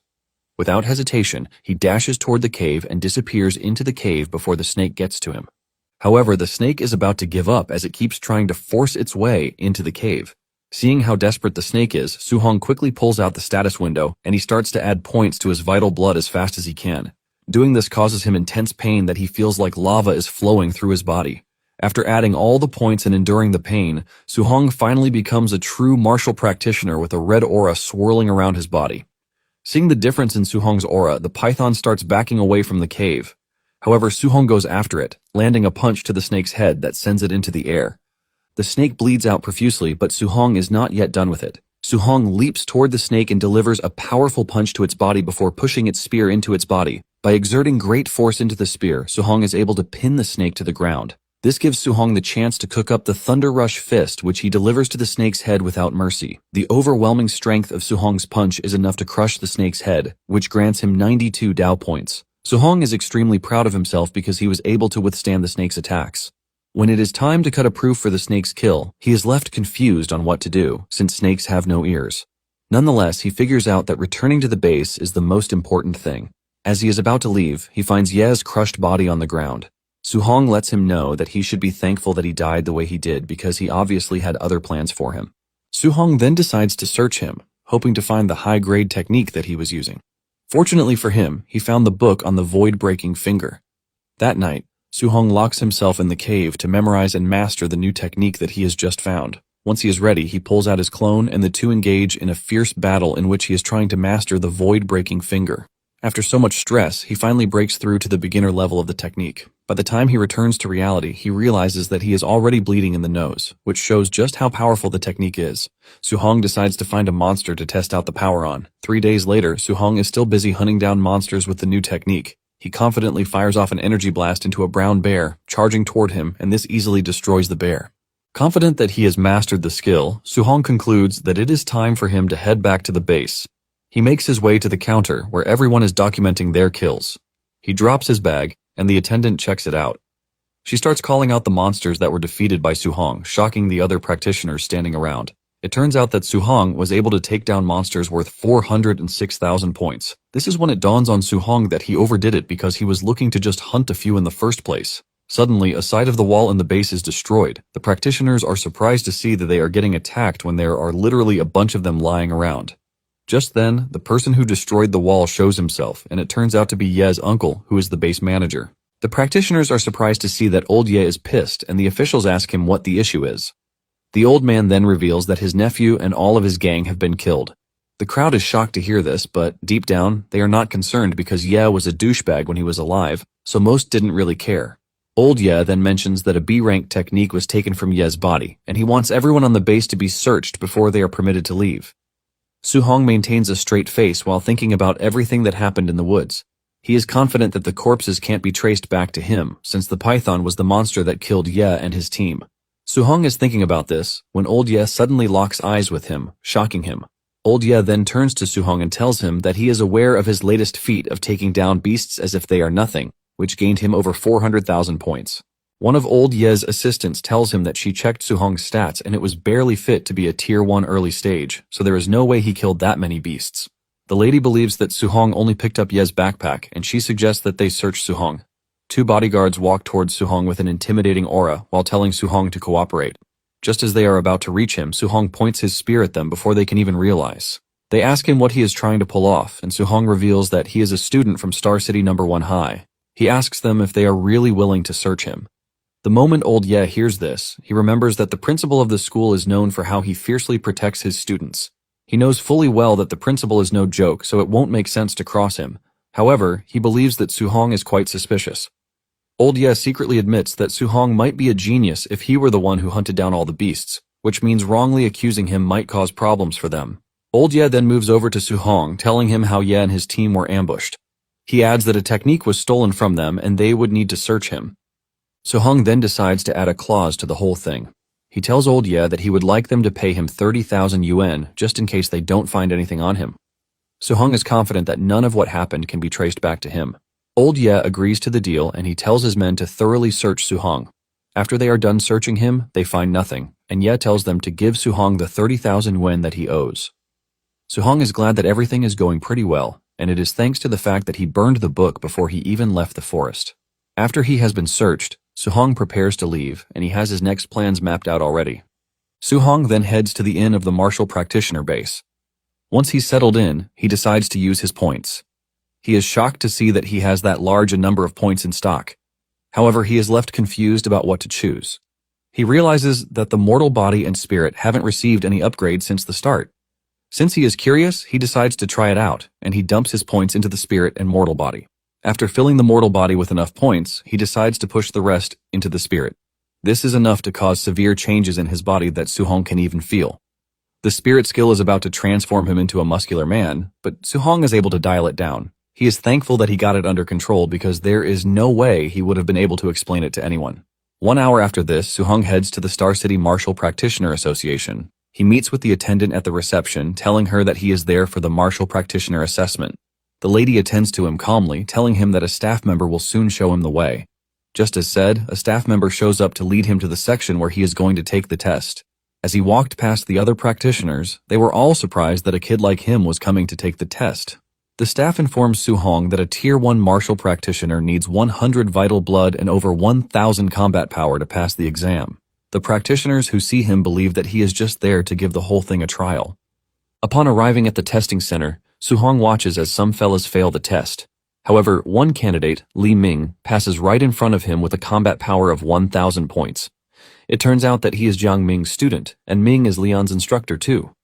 Without hesitation, he dashes toward the cave and disappears into the cave before the snake gets to him. However, the snake is about to give up as it keeps trying to force its way into the cave. Seeing how desperate the snake is, Su-hong quickly pulls out the status window and he starts to add points to his vital blood as fast as he can. Doing this causes him intense pain that he feels like lava is flowing through his body. After adding all the points and enduring the pain, Su-hong finally becomes a true martial practitioner with a red aura swirling around his body. Seeing the difference in Su-hong's aura, the python starts backing away from the cave. However, Su-hong goes after it, landing a punch to the snake's head that sends it into the air. The snake bleeds out profusely, but Su-hong is not yet done with it. Su-hong leaps toward the snake and delivers a powerful punch to its body before pushing its spear into its body. By exerting great force into the spear, Su-hong is able to pin the snake to the ground. This gives Su-hong the chance to cook up the Thunder Rush Fist, which he delivers to the snake's head without mercy. The overwhelming strength of Su-hong's punch is enough to crush the snake's head, which grants him 92 Dao points. Su-hong is extremely proud of himself because he was able to withstand the snake's attacks. When it is time to cut a proof for the snake's kill, he is left confused on what to do, since snakes have no ears. Nonetheless, he figures out that returning to the base is the most important thing. As he is about to leave, he finds Ye's crushed body on the ground. Su-hong lets him know that he should be thankful that he died the way he did because he obviously had other plans for him. Su-hong then decides to search him, hoping to find the high-grade technique that he was using. Fortunately for him, he found the book on the void-breaking finger. That night, Su-hong locks himself in the cave to memorize and master the new technique that he has just found. Once he is ready, he pulls out his clone and the two engage in a fierce battle in which he is trying to master the void-breaking finger. After so much stress, he finally breaks through to the beginner level of the technique. By the time he returns to reality, he realizes that he is already bleeding in the nose, which shows just how powerful the technique is. Su-hong decides to find a monster to test out the power on. 3 days later, Su-hong is still busy hunting down monsters with the new technique. He confidently fires off an energy blast into a brown bear, charging toward him, and this easily destroys the bear. Confident that he has mastered the skill, Su-hong concludes that it is time for him to head back to the base. He makes his way to the counter where everyone is documenting their kills. He drops his bag, and the attendant checks it out. She starts calling out the monsters that were defeated by Su-hong, shocking the other practitioners standing around. It turns out that Su-hong was able to take down monsters worth 406,000 points. This is when it dawns on Su-hong that he overdid it because he was looking to just hunt a few in the first place. Suddenly, a side of the wall in the base is destroyed. The practitioners are surprised to see that they are getting attacked when there are literally a bunch of them lying around. Just then, the person who destroyed the wall shows himself, and it turns out to be Ye's uncle, who is the base manager. The practitioners are surprised to see that old Ye is pissed, and the officials ask him what the issue is. The old man then reveals that his nephew and all of his gang have been killed. The crowd is shocked to hear this, but deep down, they are not concerned because Ye was a douchebag when he was alive, so most didn't really care. Old Ye then mentions that a B-rank technique was taken from Ye's body, and he wants everyone on the base to be searched before they are permitted to leave. Su-hong maintains a straight face while thinking about everything that happened in the woods. He is confident that the corpses can't be traced back to him, since the python was the monster that killed Ye and his team. Su-hong is thinking about this when old Ye suddenly locks eyes with him, shocking him. Old Ye then turns to Su-hong and tells him that he is aware of his latest feat of taking down beasts as if they are nothing, which gained him over 400,000 points. One of old Ye's assistants tells him that she checked Su-hong's stats and it was barely fit to be a tier 1 early stage, so there is no way he killed that many beasts. The lady believes that Su-hong only picked up Ye's backpack, and she suggests that they search Su-hong. 2 bodyguards walk towards Su-hong with an intimidating aura while telling Su-hong to cooperate. Just as they are about to reach him, Su-hong points his spear at them before they can even realize. They ask him what he is trying to pull off, and Su-hong reveals that he is a student from Star City No. 1 High. He asks them if they are really willing to search him. The moment old Ye hears this, he remembers that the principal of the school is known for how he fiercely protects his students. He knows fully well that the principal is no joke, so it won't make sense to cross him. However, he believes that Su-hong is quite suspicious. Old Ye secretly admits that Su-hong might be a genius if he were the one who hunted down all the beasts, which means wrongly accusing him might cause problems for them. Old Ye then moves over to Su-hong, telling him how Ye and his team were ambushed. He adds that a technique was stolen from them and they would need to search him. Su-hong then decides to add a clause to the whole thing. He tells old Ye that he would like them to pay him 30,000 yuan just in case they don't find anything on him. Su-hong is confident that none of what happened can be traced back to him. Old Ye agrees to the deal and he tells his men to thoroughly search Su-hong. After they are done searching him, they find nothing, and Ye tells them to give Su-hong the 30,000 yuan that he owes. Su-hong is glad that everything is going pretty well. and it is thanks to the fact that he burned the book before he even left the forest. After he has been searched, Suhong prepares to leave, and he has his next plans mapped out already. Suhong then heads to the inn of the martial practitioner base. Once he's settled in, he decides to use his points. He is shocked to see that he has that large a number of points in stock. However, he is left confused about what to choose. He realizes that the mortal body and spirit haven't received any upgrades since the start. Since he is curious, he decides to try it out, and he dumps his points into the spirit and mortal body. After filling the mortal body with enough points, he decides to push the rest into the spirit. This is enough to cause severe changes in his body that Suhong can even feel. The spirit skill is about to transform him into a muscular man, but Suhong is able to dial it down. He is thankful that he got it under control because there is no way he would have been able to explain it to anyone. 1 hour after this, Suhong heads to the Star City Martial Practitioner Association. He meets with the attendant at the reception, telling her that he is there for the Martial Practitioner assessment. The lady attends to him calmly, telling him that a staff member will soon show him the way. Just as said, a staff member shows up to lead him to the section where he is going to take the test. As he walked past the other practitioners, they were all surprised that a kid like him was coming to take the test. The staff informs Suhong that a Tier 1 martial practitioner needs 100 vital blood and over 1,000 combat power to pass the exam. The practitioners who see him believe that he is just there to give the whole thing a trial. Upon arriving at the testing center, Suhong watches as some fellas fail the test. However, one candidate, Li Ming, passes right in front of him with a combat power of 1,000 points. It turns out that he is Jiang Ming's student, and Ming is Leon's instructor too.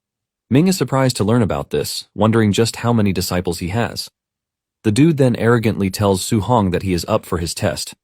Ming is surprised to learn about this, wondering just how many disciples he has. The dude then arrogantly tells Suhong that he is up for his test.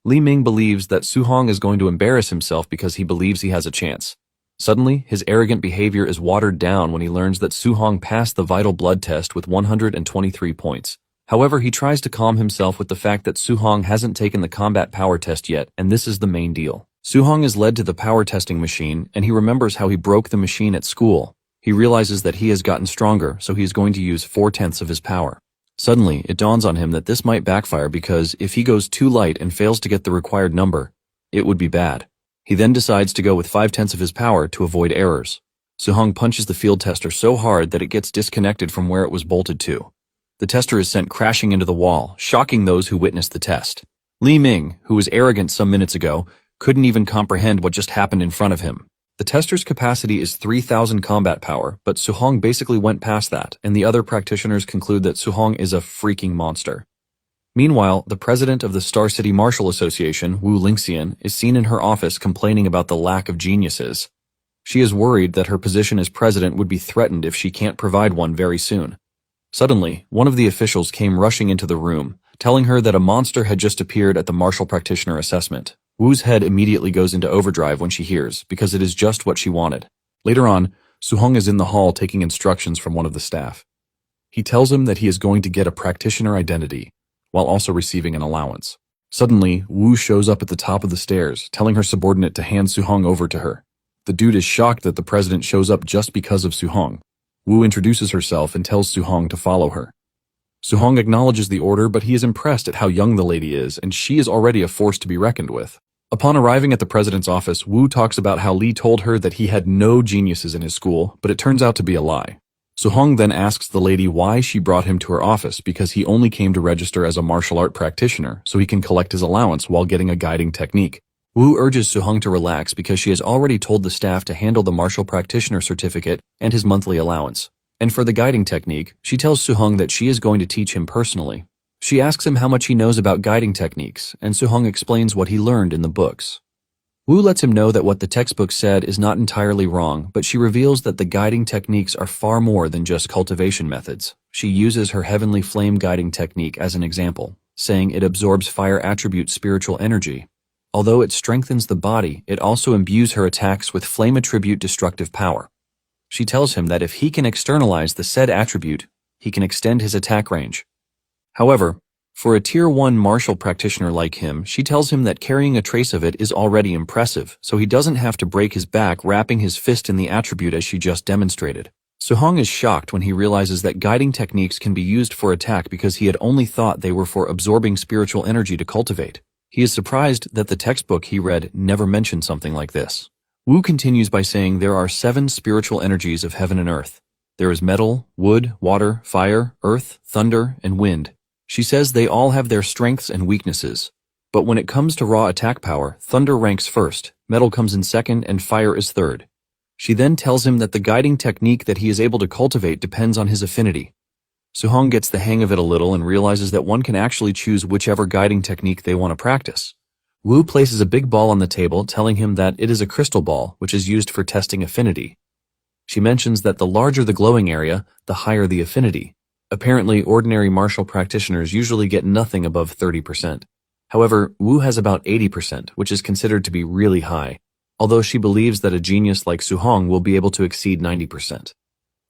Li Ming believes that Suhong is going to embarrass himself because he believes he has a chance. Suddenly, his arrogant behavior is watered down when he learns that Suhong passed the vital blood test with 123 points. However, he tries to calm himself with the fact that Suhong hasn't taken the combat power test yet, and this is the main deal. Suhong is led to the power testing machine, and he remembers how he broke the machine at school. He realizes that he has gotten stronger, so he is going to use 4/10 of his power. Suddenly, it dawns on him that this might backfire because if he goes too light and fails to get the required number, it would be bad. He then decides to go with 5/10 of his power to avoid errors. Suhong punches the field tester so hard that it gets disconnected from where it was bolted to. The tester is sent crashing into the wall, shocking those who witnessed the test. Li Ming, who was arrogant some minutes ago, couldn't even comprehend what just happened in front of him. The tester's capacity is 3,000 combat power, but Suhong basically went past that, and the other practitioners conclude that Suhong is a freaking monster. Meanwhile, the president of the Star City Martial Association, Wu Lingxian, is seen in her office complaining about the lack of geniuses. She is worried that her position as president would be threatened if she can't provide one very soon. Suddenly, one of the officials came rushing into the room, telling her that a monster had just appeared at the martial practitioner assessment. Wu's head immediately goes into overdrive when she hears, because it is just what she wanted. Later on, Suhong is in the hall taking instructions from one of the staff. He tells him that he is going to get a practitioner identity, while also receiving an allowance. Suddenly, Wu shows up at the top of the stairs, telling her subordinate to hand Suhong over to her. The dude is shocked that the president shows up just because of Suhong. Wu introduces herself and tells Suhong to follow her. Suhong acknowledges the order, but he is impressed at how young the lady is, and she is already a force to be reckoned with. Upon arriving at the president's office, Wu talks about how Li told her that he had no geniuses in his school, but it turns out to be a lie. Suhong then asks the lady why she brought him to her office because he only came to register as a martial art practitioner so he can collect his allowance while getting a guiding technique. Wu urges Suhong to relax because she has already told the staff to handle the martial practitioner certificate and his monthly allowance. And for the guiding technique, she tells Suhong that she is going to teach him personally. She asks him how much he knows about guiding techniques, and Suhong explains what he learned in the books. Wu lets him know that what the textbook said is not entirely wrong, but she reveals that the guiding techniques are far more than just cultivation methods. She uses her heavenly flame guiding technique as an example, saying it absorbs fire attribute spiritual energy. Although it strengthens the body, it also imbues her attacks with flame attribute destructive power. She tells him that if he can externalize the said attribute, he can extend his attack range. However, for a Tier 1 martial practitioner like him, she tells him that carrying a trace of it is already impressive, so he doesn't have to break his back wrapping his fist in the attribute as she just demonstrated. Suhong is shocked when he realizes that guiding techniques can be used for attack because he had only thought they were for absorbing spiritual energy to cultivate. He is surprised that the textbook he read never mentioned something like this. Wu continues by saying there are 7 spiritual energies of heaven and earth. There is metal, wood, water, fire, earth, thunder, and wind. She says they all have their strengths and weaknesses. But when it comes to raw attack power, thunder ranks first, metal comes in second, and fire is third. She then tells him that the guiding technique that he is able to cultivate depends on his affinity. Suhong gets the hang of it a little and realizes that one can actually choose whichever guiding technique they want to practice. Wu places a big ball on the table, telling him that it is a crystal ball, which is used for testing affinity. She mentions that the larger the glowing area, the higher the affinity. Apparently, ordinary martial practitioners usually get nothing above 30%. However, Wu has about 80%, which is considered to be really high, although she believes that a genius like Suhong will be able to exceed 90%.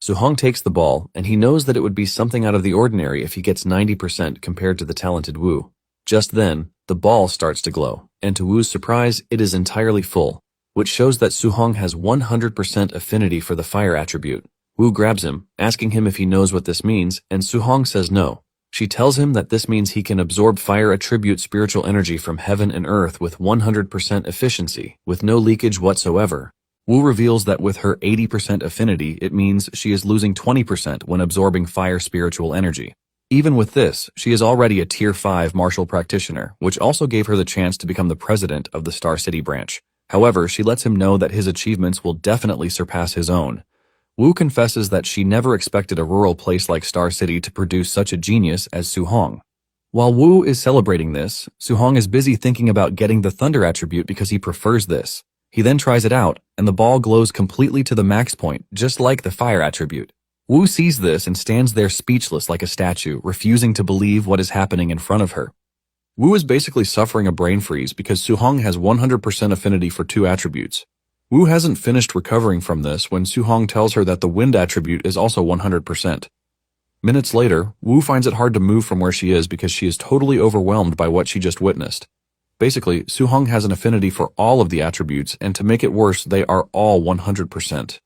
Suhong takes the ball, and he knows that it would be something out of the ordinary if he gets 90% compared to the talented Wu. Just then, the ball starts to glow, and to Wu's surprise, it is entirely full, which shows that Suhong has 100% affinity for the fire attribute. Wu grabs him, asking him if he knows what this means, and Suhong says no. She tells him that this means he can absorb fire attribute spiritual energy from heaven and earth with 100% efficiency, with no leakage whatsoever. Wu reveals that with her 80% affinity, it means she is losing 20% when absorbing fire spiritual energy. Even with this, she is already a Tier 5 martial practitioner, which also gave her the chance to become the president of the Star City branch. However, she lets him know that his achievements will definitely surpass his own. Wu confesses that she never expected a rural place like Star City to produce such a genius as Suhong. While Wu is celebrating this, Suhong is busy thinking about getting the thunder attribute because he prefers this. He then tries it out, and the ball glows completely to the max point, just like the fire attribute. Wu sees this and stands there speechless like a statue, refusing to believe what is happening in front of her. Wu is basically suffering a brain freeze because Suhong has 100% affinity for two attributes. Wu hasn't finished recovering from this when Suhong tells her that the wind attribute is also 100%. Minutes later, Wu finds it hard to move from where she is because she is totally overwhelmed by what she just witnessed. Basically, Suhong has an affinity for all of the attributes, and to make it worse, they are all 100%.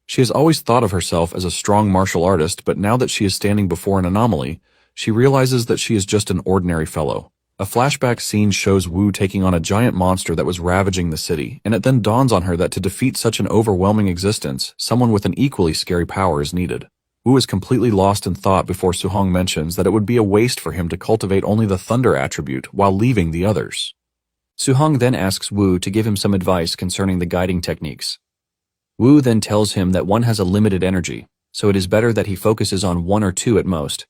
She has always thought of herself as a strong martial artist, but now that she is standing before an anomaly, she realizes that she is just an ordinary fellow. A flashback scene shows Wu taking on a giant monster that was ravaging the city, and it then dawns on her that to defeat such an overwhelming existence, someone with an equally scary power is needed. Wu is completely lost in thought before Suhong mentions that it would be a waste for him to cultivate only the thunder attribute while leaving the others. Suhong then asks Wu to give him some advice concerning the guiding techniques. Wu then tells him that one has a limited energy, so it is better that he focuses on one or two at most.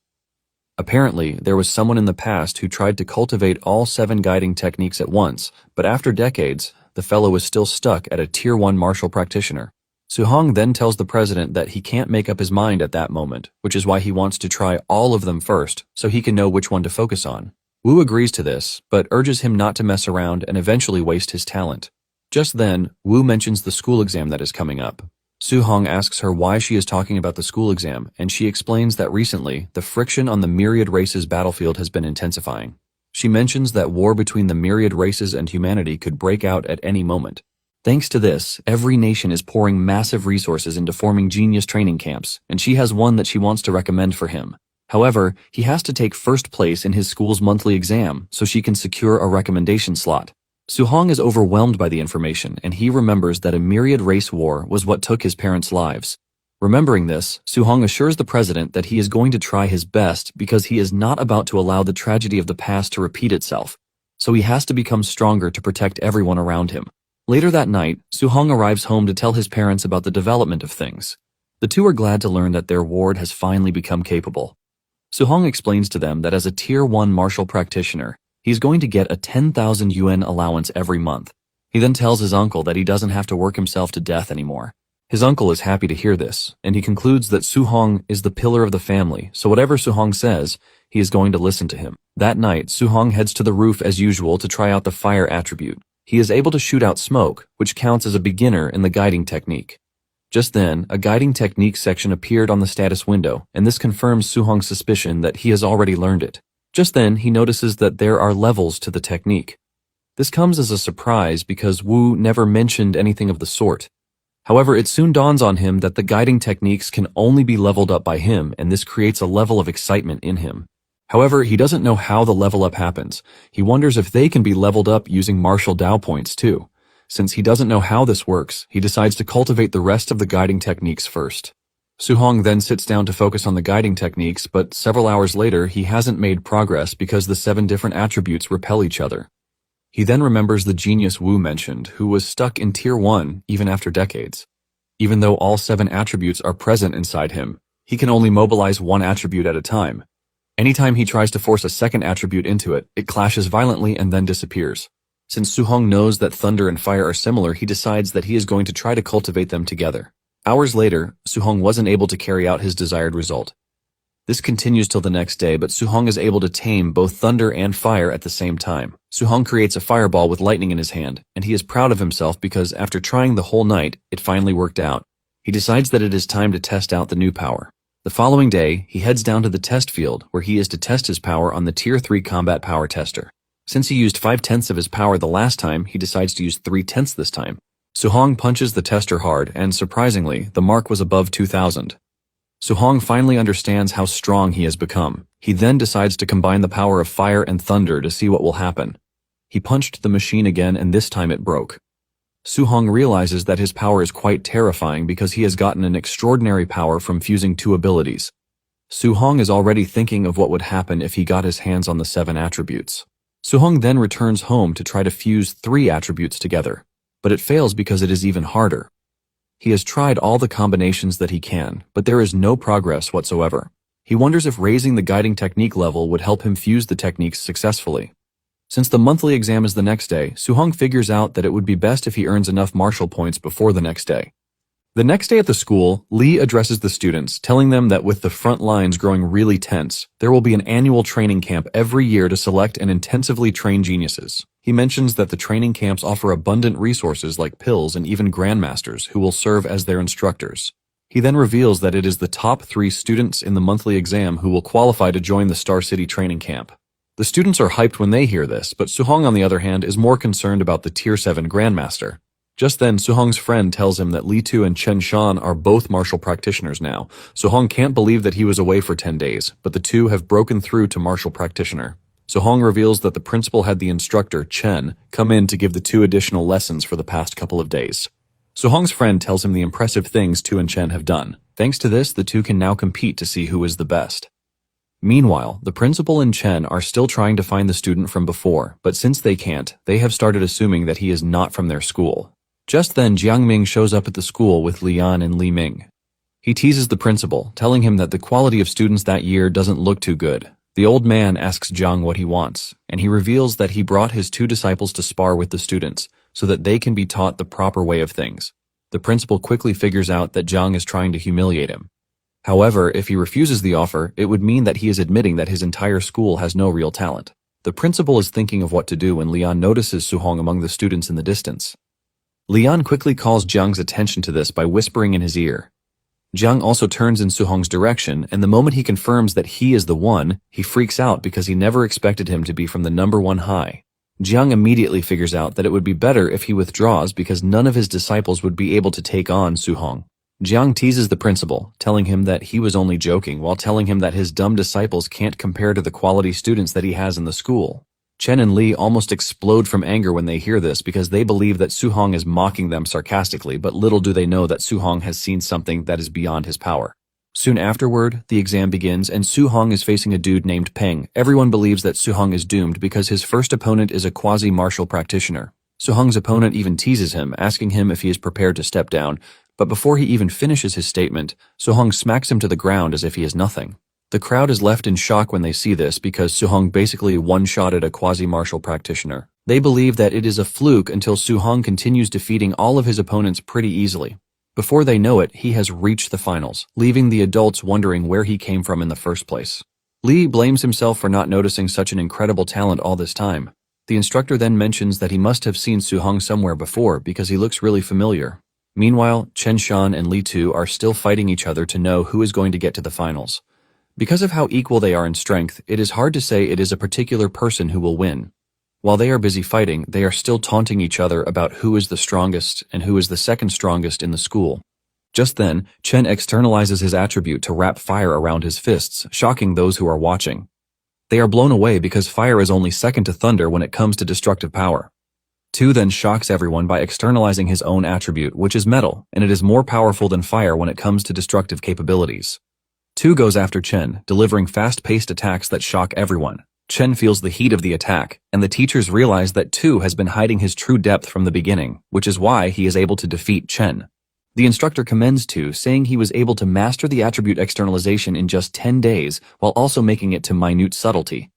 Apparently, there was someone in the past who tried to cultivate all 7 guiding techniques at once, but after decades, the fellow was still stuck at a Tier 1 martial practitioner. Suhong then tells the president that he can't make up his mind at that moment, which is why he wants to try all of them first, so he can know which one to focus on. Wu agrees to this, but urges him not to mess around and eventually waste his talent. Just then, Wu mentions the school exam that is coming up. Suhong asks her why she is talking about the school exam, and she explains that recently, the friction on the myriad races battlefield has been intensifying. She mentions that war between the myriad races and humanity could break out at any moment. Thanks to this, every nation is pouring massive resources into forming genius training camps, and she has one that she wants to recommend for him. However, he has to take first place in his school's monthly exam so she can secure a recommendation slot. Suhong is overwhelmed by the information, and he remembers that a myriad race war was what took his parents' lives. Remembering this, Suhong assures the president that he is going to try his best because he is not about to allow the tragedy of the past to repeat itself, so he has to become stronger to protect everyone around him. Later that night, Suhong arrives home to tell his parents about the development of things. The two are glad to learn that their ward has finally become capable. Suhong explains to them that as a Tier 1 martial practitioner, he's going to get a 10,000 yuan allowance every month. He then tells his uncle that he doesn't have to work himself to death anymore. His uncle is happy to hear this, and he concludes that Suhong is the pillar of the family, so whatever Suhong says, he is going to listen to him. That night, Suhong heads to the roof as usual to try out the fire attribute. He is able to shoot out smoke, which counts as a beginner in the guiding technique. Just then, a guiding technique section appeared on the status window, and this confirms Suhong's suspicion that he has already learned it. Just then, he notices that there are levels to the technique. This comes as a surprise because Wu never mentioned anything of the sort. However, it soon dawns on him that the guiding techniques can only be leveled up by him, and this creates a level of excitement in him. However, he doesn't know how the level up happens. He wonders if they can be leveled up using martial Dao points too. Since he doesn't know how this works, he decides to cultivate the rest of the guiding techniques first. Su-hong then sits down to focus on the guiding techniques, but several hours later he hasn't made progress because the 7 different attributes repel each other. He then remembers the genius Wu mentioned, who was stuck in Tier 1 even after decades. Even though all 7 attributes are present inside him, he can only mobilize one attribute at a time. Anytime he tries to force a second attribute into it, it clashes violently and then disappears. Since Su-hong knows that thunder and fire are similar, he decides that he is going to try to cultivate them together. Hours later, Su-hong wasn't able to carry out his desired result. This continues till the next day, but Su-hong is able to tame both thunder and fire at the same time. Su-hong creates a fireball with lightning in his hand, and he is proud of himself because after trying the whole night, it finally worked out. He decides that it is time to test out the new power. The following day, he heads down to the test field, where he is to test his power on the Tier 3 combat power tester. Since he used 5/10 of his power the last time, he decides to use 3/10 this time. Su-hong punches the tester hard, and surprisingly, the mark was above 2,000. Su-hong finally understands how strong he has become. He then decides to combine the power of fire and thunder to see what will happen. He punched the machine again, and this time it broke. Su-hong realizes that his power is quite terrifying because he has gotten an extraordinary power from fusing 2 abilities. Su-hong is already thinking of what would happen if he got his hands on the 7 attributes. Su-hong then returns home to try to fuse 3 attributes together, but it fails because it is even harder. He has tried all the combinations that he can, but there is no progress whatsoever. He wonders if raising the guiding technique level would help him fuse the techniques successfully. Since the monthly exam is the next day, Su-hong figures out that it would be best if he earns enough martial points before the next day. The next day at the school, Lee addresses the students, telling them that with the front lines growing really tense, there will be an annual training camp every year to select and intensively train geniuses. He mentions that the training camps offer abundant resources like pills and even grandmasters who will serve as their instructors. He then reveals that it is the top 3 students in the monthly exam who will qualify to join the Star City training camp. The students are hyped when they hear this, but Su-hong on the other hand is more concerned about the Tier 7 grandmaster. Just then, Su-hong's friend tells him that Li Tu and Chen Shan are both martial practitioners now. Su-hong can't believe that he was away for 10 days, but the two have broken through to martial practitioner. Su-hong reveals that the principal had the instructor, Chen, come in to give the 2 additional lessons for the past couple of days. Su-hong's friend tells him the impressive things Tu and Chen have done. Thanks to this, the 2 can now compete to see who is the best. Meanwhile, the principal and Chen are still trying to find the student from before, but since they can't, they have started assuming that he is not from their school. Just then, Jiang Ming shows up at the school with Lian and Li Ming. He teases the principal, telling him that the quality of students that year doesn't look too good. The old man asks Jiang what he wants, and he reveals that he brought his 2 disciples to spar with the students, so that they can be taught the proper way of things. The principal quickly figures out that Jiang is trying to humiliate him. However, if he refuses the offer, it would mean that he is admitting that his entire school has no real talent. The principal is thinking of what to do when Lian notices Su-hong among the students in the distance. Lian quickly calls Jiang's attention to this by whispering in his ear. Jiang also turns in Su-hong's direction, and the moment he confirms that he is the one, he freaks out because he never expected him to be from the number 1 high. Jiang immediately figures out that it would be better if he withdraws because none of his disciples would be able to take on Su-hong. Jiang teases the principal, telling him that he was only joking while telling him that his dumb disciples can't compare to the quality students that he has in the school. Chen and Li almost explode from anger when they hear this because they believe that Su-hong is mocking them sarcastically, but little do they know that Su-hong has seen something that is beyond his power. Soon afterward, the exam begins and Su-hong is facing a dude named Peng. Everyone believes that Su-hong is doomed because his first opponent is a quasi-martial practitioner. Su-hong's opponent even teases him, asking him if he is prepared to step down, but before he even finishes his statement, Su-hong smacks him to the ground as if he is nothing. The crowd is left in shock when they see this because Su-hong basically one-shotted a quasi-martial practitioner. They believe that it is a fluke until Su-hong continues defeating all of his opponents pretty easily. Before they know it, he has reached the finals, leaving the adults wondering where he came from in the first place. Li blames himself for not noticing such an incredible talent all this time. The instructor then mentions that he must have seen Su-hong somewhere before because he looks really familiar. Meanwhile, Chen Shan and Li Tu are still fighting each other to know who is going to get to the finals. Because of how equal they are in strength, it is hard to say it is a particular person who will win. While they are busy fighting, they are still taunting each other about who is the strongest and who is the second strongest in the school. Just then, Chen externalizes his attribute to wrap fire around his fists, shocking those who are watching. They are blown away because fire is only second to thunder when it comes to destructive power. Tu then shocks everyone by externalizing his own attribute, which is metal, and it is more powerful than fire when it comes to destructive capabilities. Tu goes after Chen, delivering fast-paced attacks that shock everyone. Chen feels the heat of the attack, and the teachers realize that Tu has been hiding his true depth from the beginning, which is why he is able to defeat Chen. The instructor commends Tu, saying he was able to master the attribute externalization in just 10 days, while also making it to minute subtlety.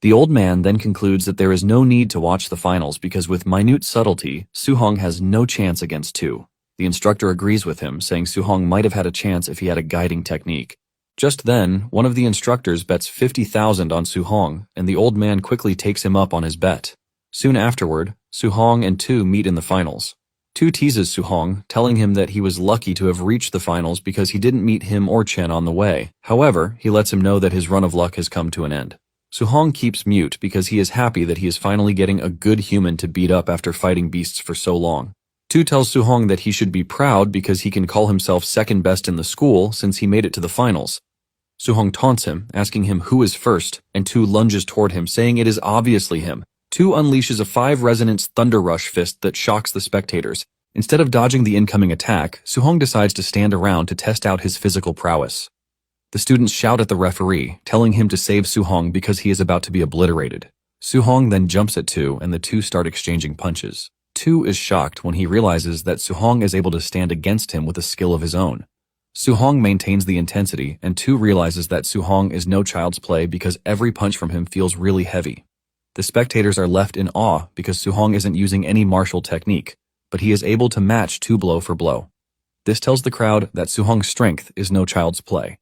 The old man then concludes that there is no need to watch the finals because with minute subtlety, Su-hong has no chance against Tu. The instructor agrees with him, saying Su-hong might have had a chance if he had a guiding technique. Just then, one of the instructors bets 50,000 on Su-hong, and the old man quickly takes him up on his bet. Soon afterward, Su-hong and Tu meet in the finals. Tu teases Su-hong, telling him that he was lucky to have reached the finals because he didn't meet him or Chen on the way. However, he lets him know that his run of luck has come to an end. Su-hong keeps mute because he is happy that he is finally getting a good human to beat up after fighting beasts for so long. Tu tells Su-hong that he should be proud because he can call himself second best in the school since he made it to the finals. Su-hong taunts him, asking him who is first, and Tu lunges toward him, saying it is obviously him. Tu unleashes a 5-resonance thunder rush fist that shocks the spectators. Instead of dodging the incoming attack, Su-hong decides to stand around to test out his physical prowess. The students shout at the referee, telling him to save Su-hong because he is about to be obliterated. Su-hong then jumps at Tu, and the two start exchanging punches. Tu is shocked when he realizes that Su-hong is able to stand against him with a skill of his own. Su-hong maintains the intensity, and Tu realizes that Su-hong is no child's play because every punch from him feels really heavy. The spectators are left in awe because Su-hong isn't using any martial technique, but he is able to match Tu blow for blow. This tells the crowd that Su-hong's strength is no child's play.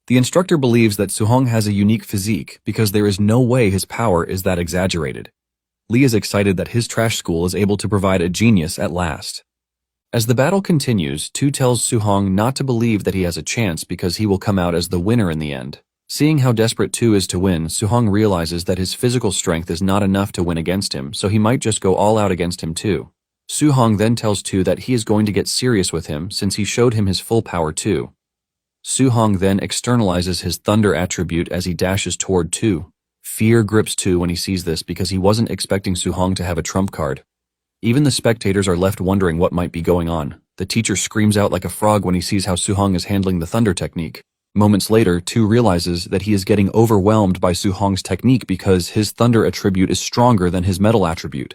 The instructor believes that Su-hong has a unique physique because there is no way his power is that exaggerated. Lee is excited that his trash school is able to provide a genius at last. As the battle continues, Tu tells Su-hong not to believe that he has a chance because he will come out as the winner in the end. Seeing how desperate Tu is to win, Su-hong realizes that his physical strength is not enough to win against him, so he might just go all out against him too. Su-hong then tells Tu that he is going to get serious with him since he showed him his full power too. Su-hong then externalizes his thunder attribute as he dashes toward Tu. Fear grips Tu when he sees this because he wasn't expecting Su-hong to have a trump card. Even the spectators are left wondering what might be going on. The teacher screams out like a frog when he sees how Su-hong is handling the thunder technique. Moments later, Tu realizes that he is getting overwhelmed by Su-hong's technique because his thunder attribute is stronger than his metal attribute.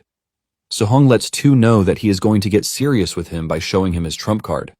Su-hong lets Tu know that he is going to get serious with him by showing him his trump card.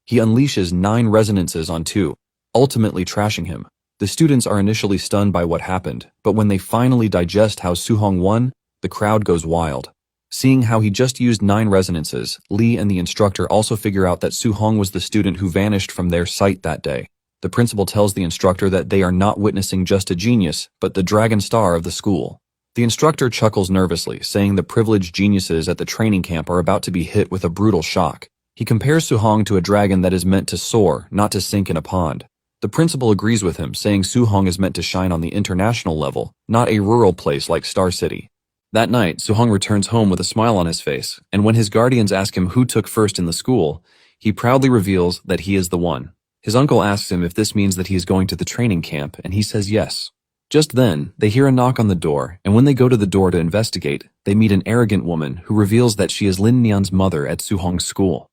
He unleashes 9 resonances on Tu, ultimately trashing him. The students are initially stunned by what happened, but when they finally digest how Su-hong won, the crowd goes wild. Seeing how he just used 9 resonances, Lee and the instructor also figure out that Su-hong was the student who vanished from their sight that day. The principal tells the instructor that they are not witnessing just a genius, but the dragon star of the school. The instructor chuckles nervously, saying the privileged geniuses at the training camp are about to be hit with a brutal shock. He compares Su-hong to a dragon that is meant to soar, not to sink in a pond. The principal agrees with him, saying Su-hong is meant to shine on the international level, not a rural place like Star City. That night, Su-hong returns home with a smile on his face, and when his guardians ask him who took first in the school, he proudly reveals that he is the one. His uncle asks him if this means that he is going to the training camp, and he says yes. Just then, they hear a knock on the door, and when they go to the door to investigate, they meet an arrogant woman who reveals that she is Lin Nian's mother at Su-hong's school.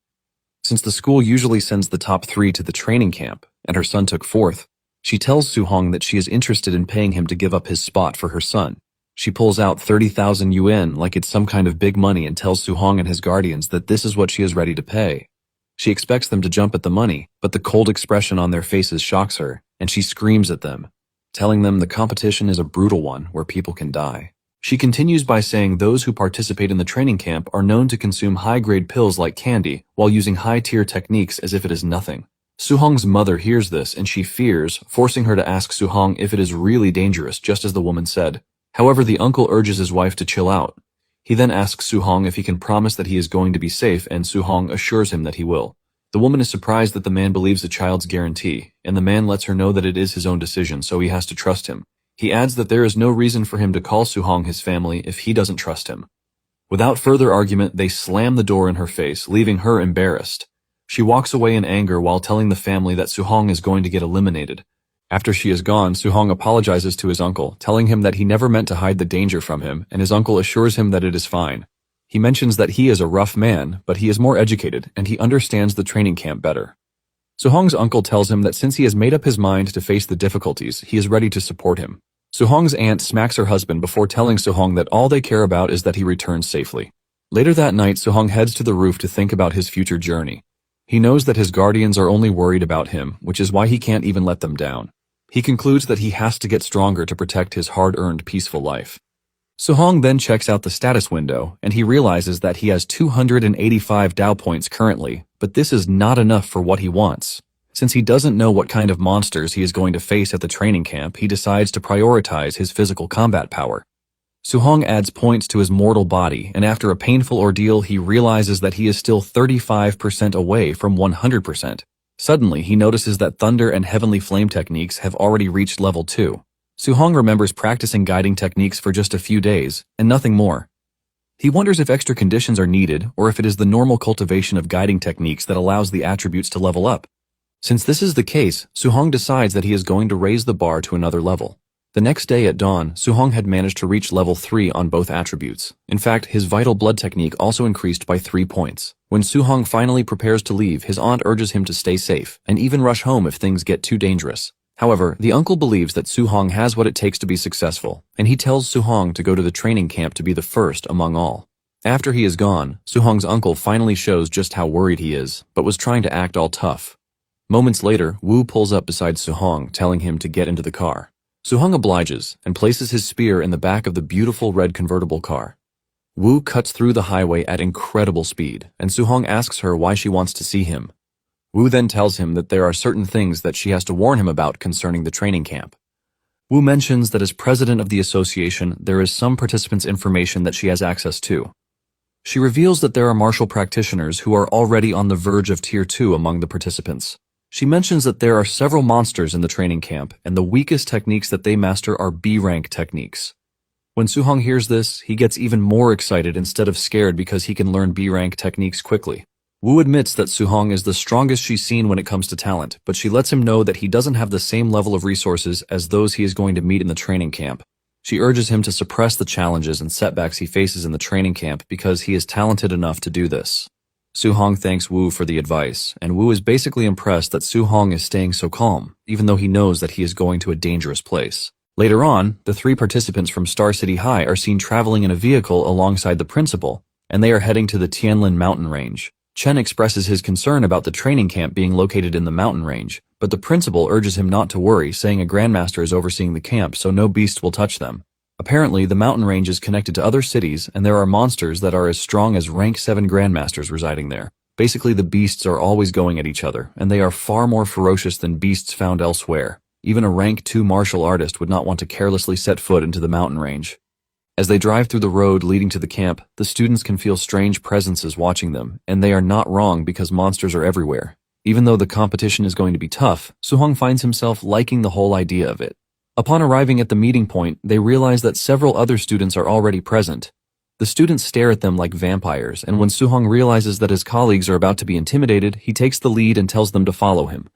Since the school usually sends the top 3 to the training camp, and her son took 4th, she tells Su-hong that she is interested in paying him to give up his spot for her son. She pulls out 30,000 yuan like it's some kind of big money and tells Su-hong and his guardians that this is what she is ready to pay. She expects them to jump at the money, but the cold expression on their faces shocks her, and she screams at them, telling them the competition is a brutal one where people can die. She continues by saying those who participate in the training camp are known to consume high-grade pills like candy while using high-tier techniques as if it is nothing. Su-hong's mother hears this and she fears, forcing her to ask Su-hong if it is really dangerous, just as the woman said. However, the uncle urges his wife to chill out. He then asks Su-hong if he can promise that he is going to be safe, and Su-hong assures him that he will. The woman is surprised that the man believes the child's guarantee, and the man lets her know that it is his own decision, so he has to trust him. He adds that there is no reason for him to call Su-hong his family if he doesn't trust him. Without further argument, they slam the door in her face, leaving her embarrassed. She walks away in anger while telling the family that Su-hong is going to get eliminated. After she is gone, Su-hong apologizes to his uncle, telling him that he never meant to hide the danger from him, and his uncle assures him that it is fine. He mentions that he is a rough man, but he is more educated and he understands the training camp better. Suhong's uncle tells him that since he has made up his mind to face the difficulties, he is ready to support him. Suhong's aunt smacks her husband before telling Suhong that all they care about is that he returns safely. Later that night, Suhong heads to the roof to think about his future journey. He knows that his guardians are only worried about him, which is why he can't even let them down. He concludes that he has to get stronger to protect his hard-earned peaceful life. Suhong then checks out the status window, and he realizes that he has 285 Dao points currently, but this is not enough for what he wants. Since he doesn't know what kind of monsters he is going to face at the training camp, he decides to prioritize his physical combat power. Suhong adds points to his mortal body, and after a painful ordeal, he realizes that he is still 35% away from 100%. Suddenly, he notices that Thunder and Heavenly Flame techniques have already reached level 2. Suhong remembers practicing guiding techniques for just a few days, and nothing more. He wonders if extra conditions are needed, or if it is the normal cultivation of guiding techniques that allows the attributes to level up. Since this is the case, Suhong decides that he is going to raise the bar to another level. The next day at dawn, Suhong had managed to reach level 3 on both attributes. In fact, his Vital Blood technique also increased by 3 points. When Suhong finally prepares to leave, his aunt urges him to stay safe, and even rush home if things get too dangerous. However, the uncle believes that Suhong has what it takes to be successful, and he tells Suhong to go to the training camp to be the first among all. After he is gone, Suhong's uncle finally shows just how worried he is, but was trying to act all tough. Moments later, Wu pulls up beside Suhong, telling him to get into the car. Suhong obliges and places his spear in the back of the beautiful red convertible car. Wu cuts through the highway at incredible speed, and Suhong asks her why she wants to see him. Wu then tells him that there are certain things that she has to warn him about concerning the training camp. Wu mentions that as president of the association, there is some participants' information that she has access to. She reveals that there are martial practitioners who are already on the verge of Tier 2 among the participants. She mentions that there are several monsters in the training camp, and the weakest techniques that they master are B-rank techniques. When Suhong hears this, he gets even more excited instead of scared because he can learn B-rank techniques quickly. Wu admits that Suhong is the strongest she's seen when it comes to talent, but she lets him know that he doesn't have the same level of resources as those he is going to meet in the training camp. She urges him to suppress the challenges and setbacks he faces in the training camp because he is talented enough to do this. Suhong thanks Wu for the advice, and Wu is basically impressed that Suhong is staying so calm, even though he knows that he is going to a dangerous place. Later on, the 3 participants from Star City High are seen traveling in a vehicle alongside the principal, and they are heading to the Tianlin mountain range. Chen expresses his concern about the training camp being located in the mountain range, but the principal urges him not to worry, saying a grandmaster is overseeing the camp so no beast will touch them. Apparently, the mountain range is connected to other cities, and there are monsters that are as strong as rank 7 grandmasters residing there. Basically, the beasts are always going at each other, and they are far more ferocious than beasts found elsewhere. Even a rank 2 martial artist would not want to carelessly set foot into the mountain range. As they drive through the road leading to the camp, the students can feel strange presences watching them, and they are not wrong because monsters are everywhere. Even though the competition is going to be tough, Suhong finds himself liking the whole idea of it. Upon arriving at the meeting point, they realize that several other students are already present. The students stare at them like vampires, and when Suhong realizes that his colleagues are about to be intimidated, he takes the lead and tells them to follow him.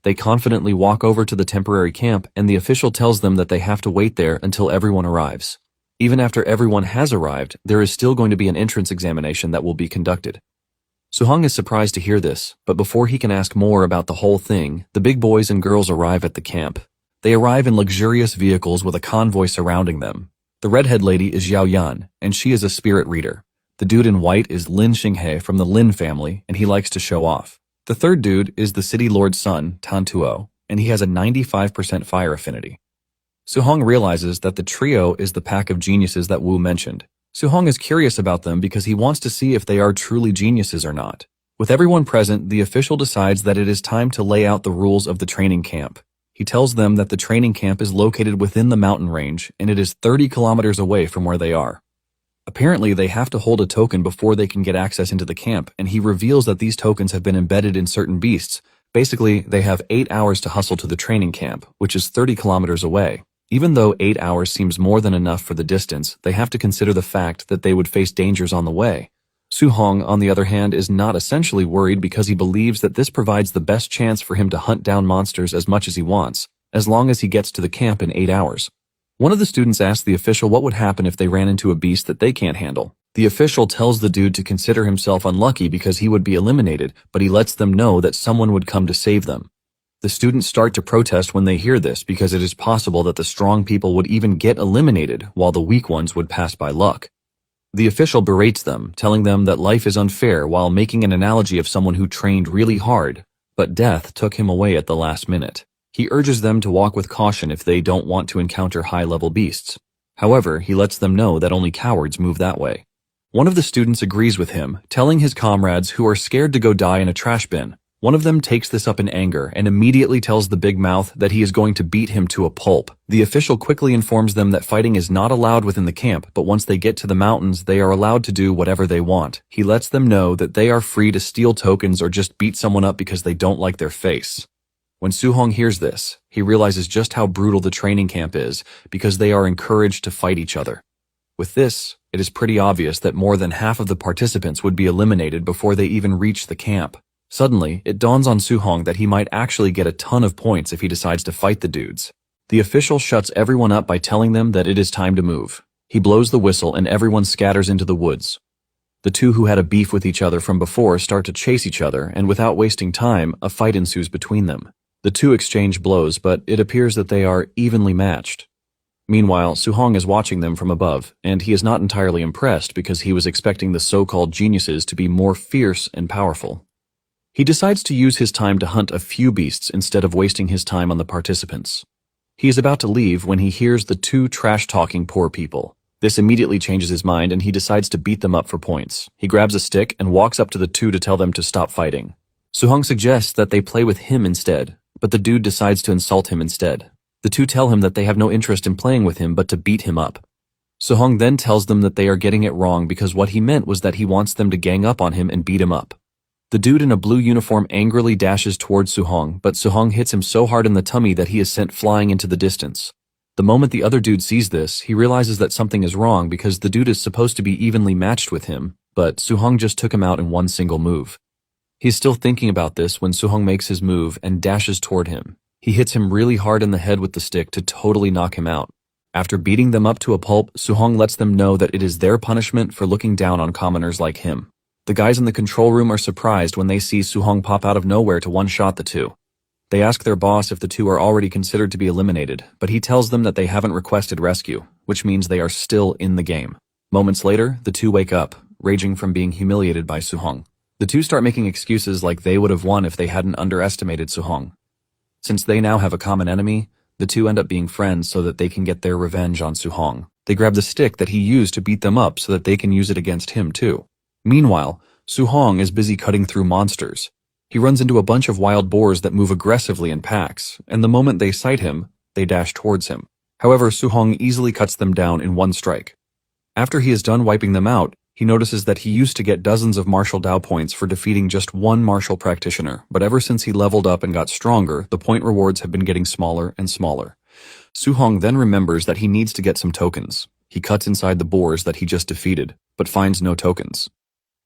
They confidently walk over to the temporary camp, and the official tells them that they have to wait there until everyone arrives. Even after everyone has arrived, there is still going to be an entrance examination that will be conducted. Suhong is surprised to hear this, but before he can ask more about the whole thing, the big boys and girls arrive at the camp. They arrive in luxurious vehicles with a convoy surrounding them. The redhead lady is Yao Yan, and she is a spirit reader. The dude in white is Lin Xinghe from the Lin family, and he likes to show off. The third dude is the city lord's son, Tan Tuo, and he has a 95% fire affinity. Suhong realizes that the trio is the pack of geniuses that Wu mentioned. Suhong is curious about them because he wants to see if they are truly geniuses or not. With everyone present, the official decides that it is time to lay out the rules of the training camp. He tells them that the training camp is located within the mountain range, and it is 30 kilometers away from where they are. Apparently, they have to hold a token before they can get access into the camp, and he reveals that these tokens have been embedded in certain beasts. Basically, they have 8 hours to hustle to the training camp, which is 30 kilometers away. Even though 8 hours seems more than enough for the distance, they have to consider the fact that they would face dangers on the way. Suhong, on the other hand, is not essentially worried because he believes that this provides the best chance for him to hunt down monsters as much as he wants, as long as he gets to the camp in 8 hours. One of the students asks the official what would happen if they ran into a beast that they can't handle. The official tells the dude to consider himself unlucky because he would be eliminated, but he lets them know that someone would come to save them. The students start to protest when they hear this because it is possible that the strong people would even get eliminated while the weak ones would pass by luck. The official berates them, telling them that life is unfair while making an analogy of someone who trained really hard, but death took him away at the last minute. He urges them to walk with caution if they don't want to encounter high-level beasts. However, he lets them know that only cowards move that way. One of the students agrees with him, telling his comrades who are scared to go die in a trash bin. One of them takes this up in anger and immediately tells the big mouth that he is going to beat him to a pulp. The official quickly informs them that fighting is not allowed within the camp, but once they get to the mountains, they are allowed to do whatever they want. He lets them know that they are free to steal tokens or just beat someone up because they don't like their face. When Su-hong hears this, he realizes just how brutal the training camp is because they are encouraged to fight each other. With this, it is pretty obvious that more than half of the participants would be eliminated before they even reach the camp. Suddenly, it dawns on Su-hong that he might actually get a ton of points if he decides to fight the dudes. The official shuts everyone up by telling them that it is time to move. He blows the whistle and everyone scatters into the woods. The two who had a beef with each other from before start to chase each other, and without wasting time, a fight ensues between them. The two exchange blows, but it appears that they are evenly matched. Meanwhile, Su-hong is watching them from above, and he is not entirely impressed because he was expecting the so-called geniuses to be more fierce and powerful. He decides to use his time to hunt a few beasts instead of wasting his time on the participants. He is about to leave when he hears the two trash-talking poor people. This immediately changes his mind and he decides to beat them up for points. He grabs a stick and walks up to the two to tell them to stop fighting. Su-hong suggests that they play with him instead, but the dude decides to insult him instead. The two tell him that they have no interest in playing with him but to beat him up. Su-hong then tells them that they are getting it wrong because what he meant was that he wants them to gang up on him and beat him up. The dude in a blue uniform angrily dashes towards Su-hong, but Su-hong hits him so hard in the tummy that he is sent flying into the distance. The moment the other dude sees this, he realizes that something is wrong because the dude is supposed to be evenly matched with him, but Su-hong just took him out in one single move. He's still thinking about this when Su-hong makes his move and dashes toward him. He hits him really hard in the head with the stick to totally knock him out. After beating them up to a pulp, Su-hong lets them know that it is their punishment for looking down on commoners like him. The guys in the control room are surprised when they see Su-hong pop out of nowhere to one-shot the two. They ask their boss if the two are already considered to be eliminated, but he tells them that they haven't requested rescue, which means they are still in the game. Moments later, the two wake up, raging from being humiliated by Su-hong. The two start making excuses like they would have won if they hadn't underestimated Su-hong. Since they now have a common enemy, the two end up being friends so that they can get their revenge on Su-hong. They grab the stick that he used to beat them up so that they can use it against him too. Meanwhile, Su-hong is busy cutting through monsters. He runs into a bunch of wild boars that move aggressively in packs, and the moment they sight him, they dash towards him. However, Su-hong easily cuts them down in one strike. After he is done wiping them out, he notices that he used to get dozens of martial Dao points for defeating just one martial practitioner, but ever since he leveled up and got stronger, the point rewards have been getting smaller and smaller. Su-hong then remembers that he needs to get some tokens. He cuts inside the boars that he just defeated, but finds no tokens.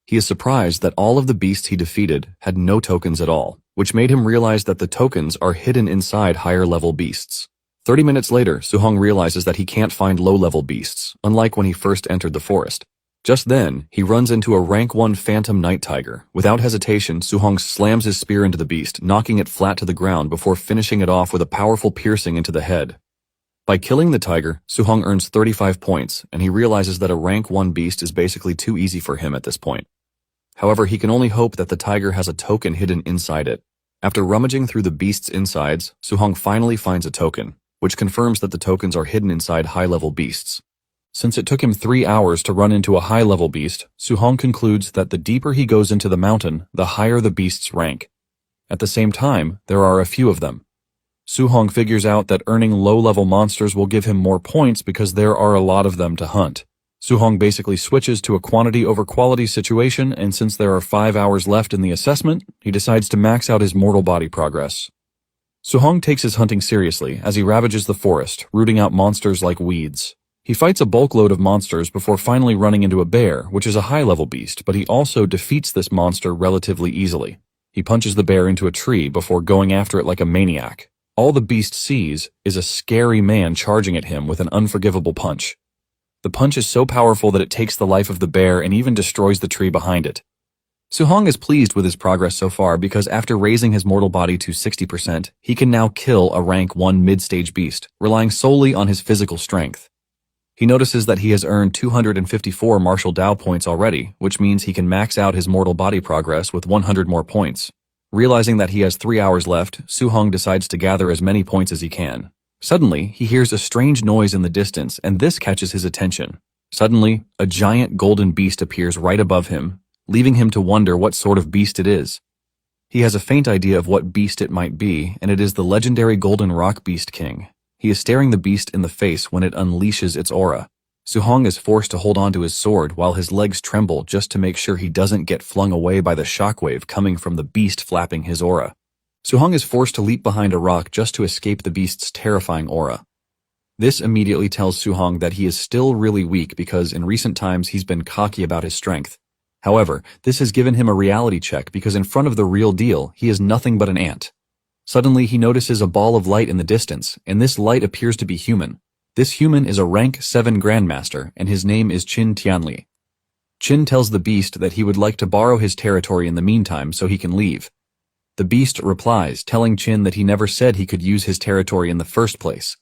He is surprised that all of the beasts he defeated had no tokens at all, which made him realize that the tokens are hidden inside higher-level beasts. 30 minutes later, Su-hong realizes that he can't find low-level beasts, unlike when he first entered the forest. Just then, he runs into a rank 1 phantom night tiger. Without hesitation, Su-hong slams his spear into the beast, knocking it flat to the ground before finishing it off with a powerful piercing into the head. By killing the tiger, Su-hong earns 35 points, and he realizes that a rank 1 beast is basically too easy for him at this point. However, he can only hope that the tiger has a token hidden inside it. After rummaging through the beast's insides, Su-hong finally finds a token, which confirms that the tokens are hidden inside high-level beasts. Since it took him 3 hours to run into a high-level beast, Su-hong concludes that the deeper he goes into the mountain, the higher the beast's rank. At the same time, there are a few of them. Su-hong figures out that earning low-level monsters will give him more points because there are a lot of them to hunt. Su-hong basically switches to a quantity over quality situation, and since there are 5 hours left in the assessment, he decides to max out his mortal body progress. Su-hong takes his hunting seriously as he ravages the forest, rooting out monsters like weeds. He fights a bulk load of monsters before finally running into a bear, which is a high-level beast, but he also defeats this monster relatively easily. He punches the bear into a tree before going after it like a maniac. All the beast sees is a scary man charging at him with an unforgivable punch. The punch is so powerful that it takes the life of the bear and even destroys the tree behind it. Su-hong is pleased with his progress so far because after raising his mortal body to 60%, he can now kill a rank 1 mid-stage beast, relying solely on his physical strength. He notices that he has earned 254 martial Dao points already, which means he can max out his mortal body progress with 100 more points. Realizing that he has 3 hours left, Su-hong decides to gather as many points as he can. Suddenly, he hears a strange noise in the distance, and this catches his attention. Suddenly, a giant golden beast appears right above him, leaving him to wonder what sort of beast it is. He has a faint idea of what beast it might be, and it is the legendary Golden Rock Beast King. He is staring the beast in the face when it unleashes its aura. Su-hong is forced to hold on to his sword while his legs tremble just to make sure he doesn't get flung away by the shockwave coming from the beast flapping his aura. Su-hong is forced to leap behind a rock just to escape the beast's terrifying aura. This immediately tells Su-hong that he is still really weak because in recent times he's been cocky about his strength. However, this has given him a reality check because in front of the real deal, he is nothing but an ant. Suddenly, he notices a ball of light in the distance, and this light appears to be human. This human is a rank 7 Grandmaster, and his name is Qin Tianli. Qin tells the beast that he would like to borrow his territory in the meantime so he can leave. The beast replies, telling Qin that he never said he could use his territory in the first place.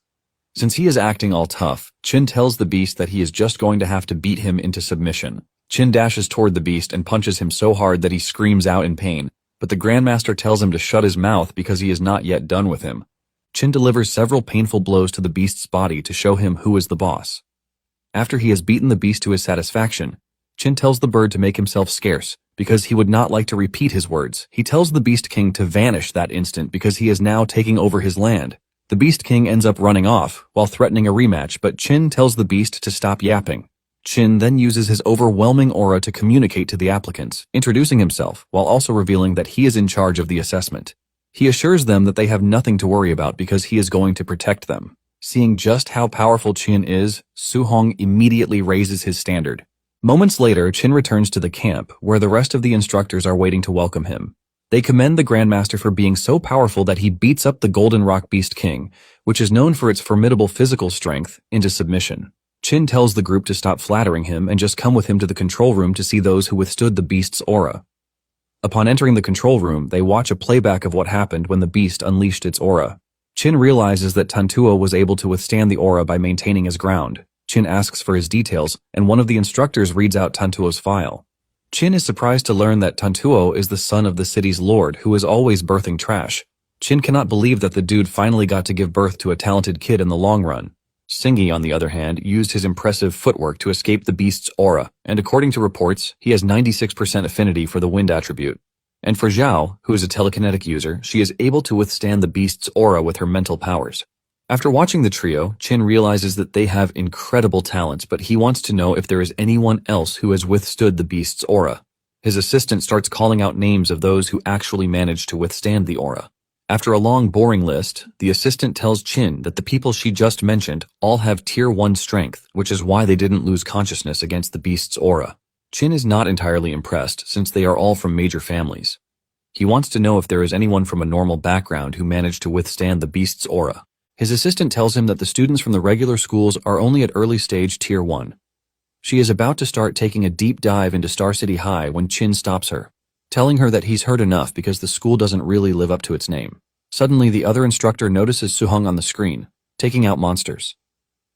Since he is acting all tough, Qin tells the beast that he is just going to have to beat him into submission. Qin dashes toward the beast and punches him so hard that he screams out in pain, but the Grandmaster tells him to shut his mouth because he is not yet done with him. Qin delivers several painful blows to the beast's body to show him who is the boss. After he has beaten the beast to his satisfaction, Qin tells the bird to make himself scarce, because he would not like to repeat his words. He tells the Beast King to vanish that instant because he is now taking over his land. The Beast King ends up running off, while threatening a rematch, but Qin tells the beast to stop yapping. Qin then uses his overwhelming aura to communicate to the applicants, introducing himself, while also revealing that he is in charge of the assessment. He assures them that they have nothing to worry about because he is going to protect them. Seeing just how powerful Qin is, Su-hong immediately raises his standard. Moments later, Qin returns to the camp, where the rest of the instructors are waiting to welcome him. They commend the Grandmaster for being so powerful that he beats up the Golden Rock Beast King, which is known for its formidable physical strength, into submission. Qin tells the group to stop flattering him and just come with him to the control room to see those who withstood the beast's aura. Upon entering the control room, they watch a playback of what happened when the beast unleashed its aura. Qin realizes that Tantuo was able to withstand the aura by maintaining his ground. Qin asks for his details, and one of the instructors reads out Tantuo's file. Qin is surprised to learn that Tantuo is the son of the city's lord who is always birthing trash. Qin cannot believe that the dude finally got to give birth to a talented kid in the long run. Singi, on the other hand, used his impressive footwork to escape the beast's aura, and according to reports, he has 96% affinity for the wind attribute. And for Zhao, who is a telekinetic user, she is able to withstand the beast's aura with her mental powers. After watching the trio, Qin realizes that they have incredible talents, but he wants to know if there is anyone else who has withstood the beast's aura. His assistant starts calling out names of those who actually managed to withstand the aura. After a long, boring list, the assistant tells Qin that the people she just mentioned all have Tier 1 strength, which is why they didn't lose consciousness against the beast's aura. Qin is not entirely impressed since they are all from major families. He wants to know if there is anyone from a normal background who managed to withstand the beast's aura. His assistant tells him that the students from the regular schools are only at early stage Tier 1. She is about to start taking a deep dive into Star City High when Qin stops her, telling her that he's heard enough because the school doesn't really live up to its name. Suddenly, the other instructor notices Su-hong on the screen, taking out monsters.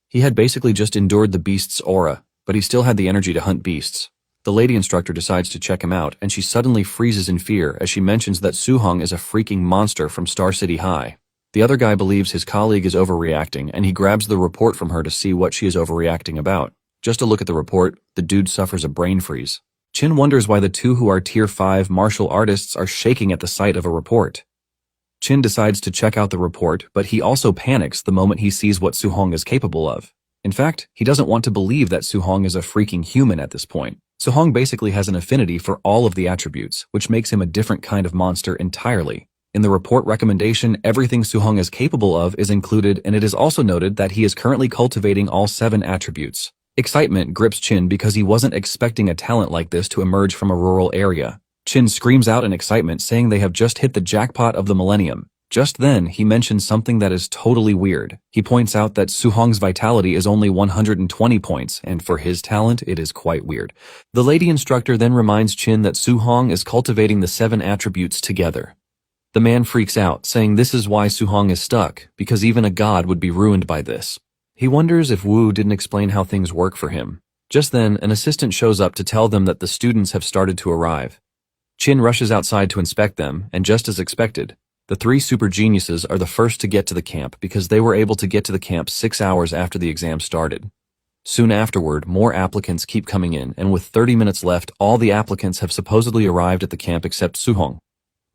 He had basically just endured the beast's aura, but he still had the energy to hunt beasts. The lady instructor decides to check him out, and she suddenly freezes in fear as she mentions that Su-hong is a freaking monster from Star City High. The other guy believes his colleague is overreacting, and he grabs the report from her to see what she is overreacting about. Just to look at the report, the dude suffers a brain freeze. Qin wonders why the two who are Tier 5 martial artists are shaking at the sight of a report. Qin decides to check out the report, but he also panics the moment he sees what Su-hong is capable of. In fact, he doesn't want to believe that Su-hong is a freaking human at this point. Su-hong basically has an affinity for all of the attributes, which makes him a different kind of monster entirely. In the report recommendation, everything Su-hong is capable of is included, and it is also noted that he is currently cultivating all 7 attributes. Excitement grips Qin because he wasn't expecting a talent like this to emerge from a rural area. Qin screams out in excitement, saying they have just hit the jackpot of the millennium. Just then, he mentions something that is totally weird. He points out that Suhong's vitality is only 120 points, and for his talent, it is quite weird. The lady instructor then reminds Chin that Suhong is cultivating the 7 attributes together. The man freaks out, saying this is why Suhong is stuck, because even a god would be ruined by this. He wonders if Wu didn't explain how things work for him. Just then, an assistant shows up to tell them that the students have started to arrive. Chin rushes outside to inspect them, and just as expected, the 3 super geniuses are the first to get to the camp because they were able to get to the camp 6 hours after the exam started. Soon afterward, more applicants keep coming in, and with 30 minutes left, all the applicants have supposedly arrived at the camp except Suhong.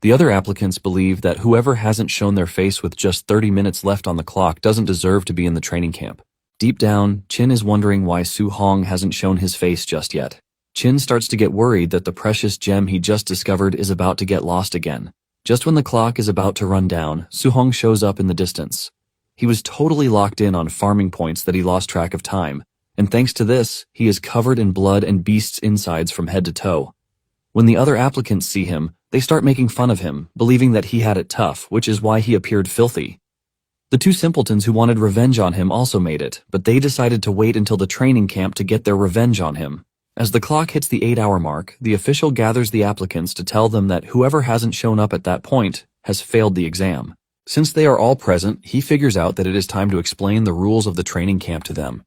The other applicants believe that whoever hasn't shown their face with just 30 minutes left on the clock doesn't deserve to be in the training camp. Deep down, Chin is wondering why Suhong hasn't shown his face just yet. Chin starts to get worried that the precious gem he just discovered is about to get lost again. Just when the clock is about to run down, Suhong shows up in the distance. He was totally locked in on farming points that he lost track of time, and thanks to this, he is covered in blood and beast's insides from head to toe. When the other applicants see him, they start making fun of him, believing that he had it tough, which is why he appeared filthy. The 2 simpletons who wanted revenge on him also made it, but they decided to wait until the training camp to get their revenge on him. As the clock hits the 8-hour mark, the official gathers the applicants to tell them that whoever hasn't shown up at that point has failed the exam. Since they are all present, he figures out that it is time to explain the rules of the training camp to them.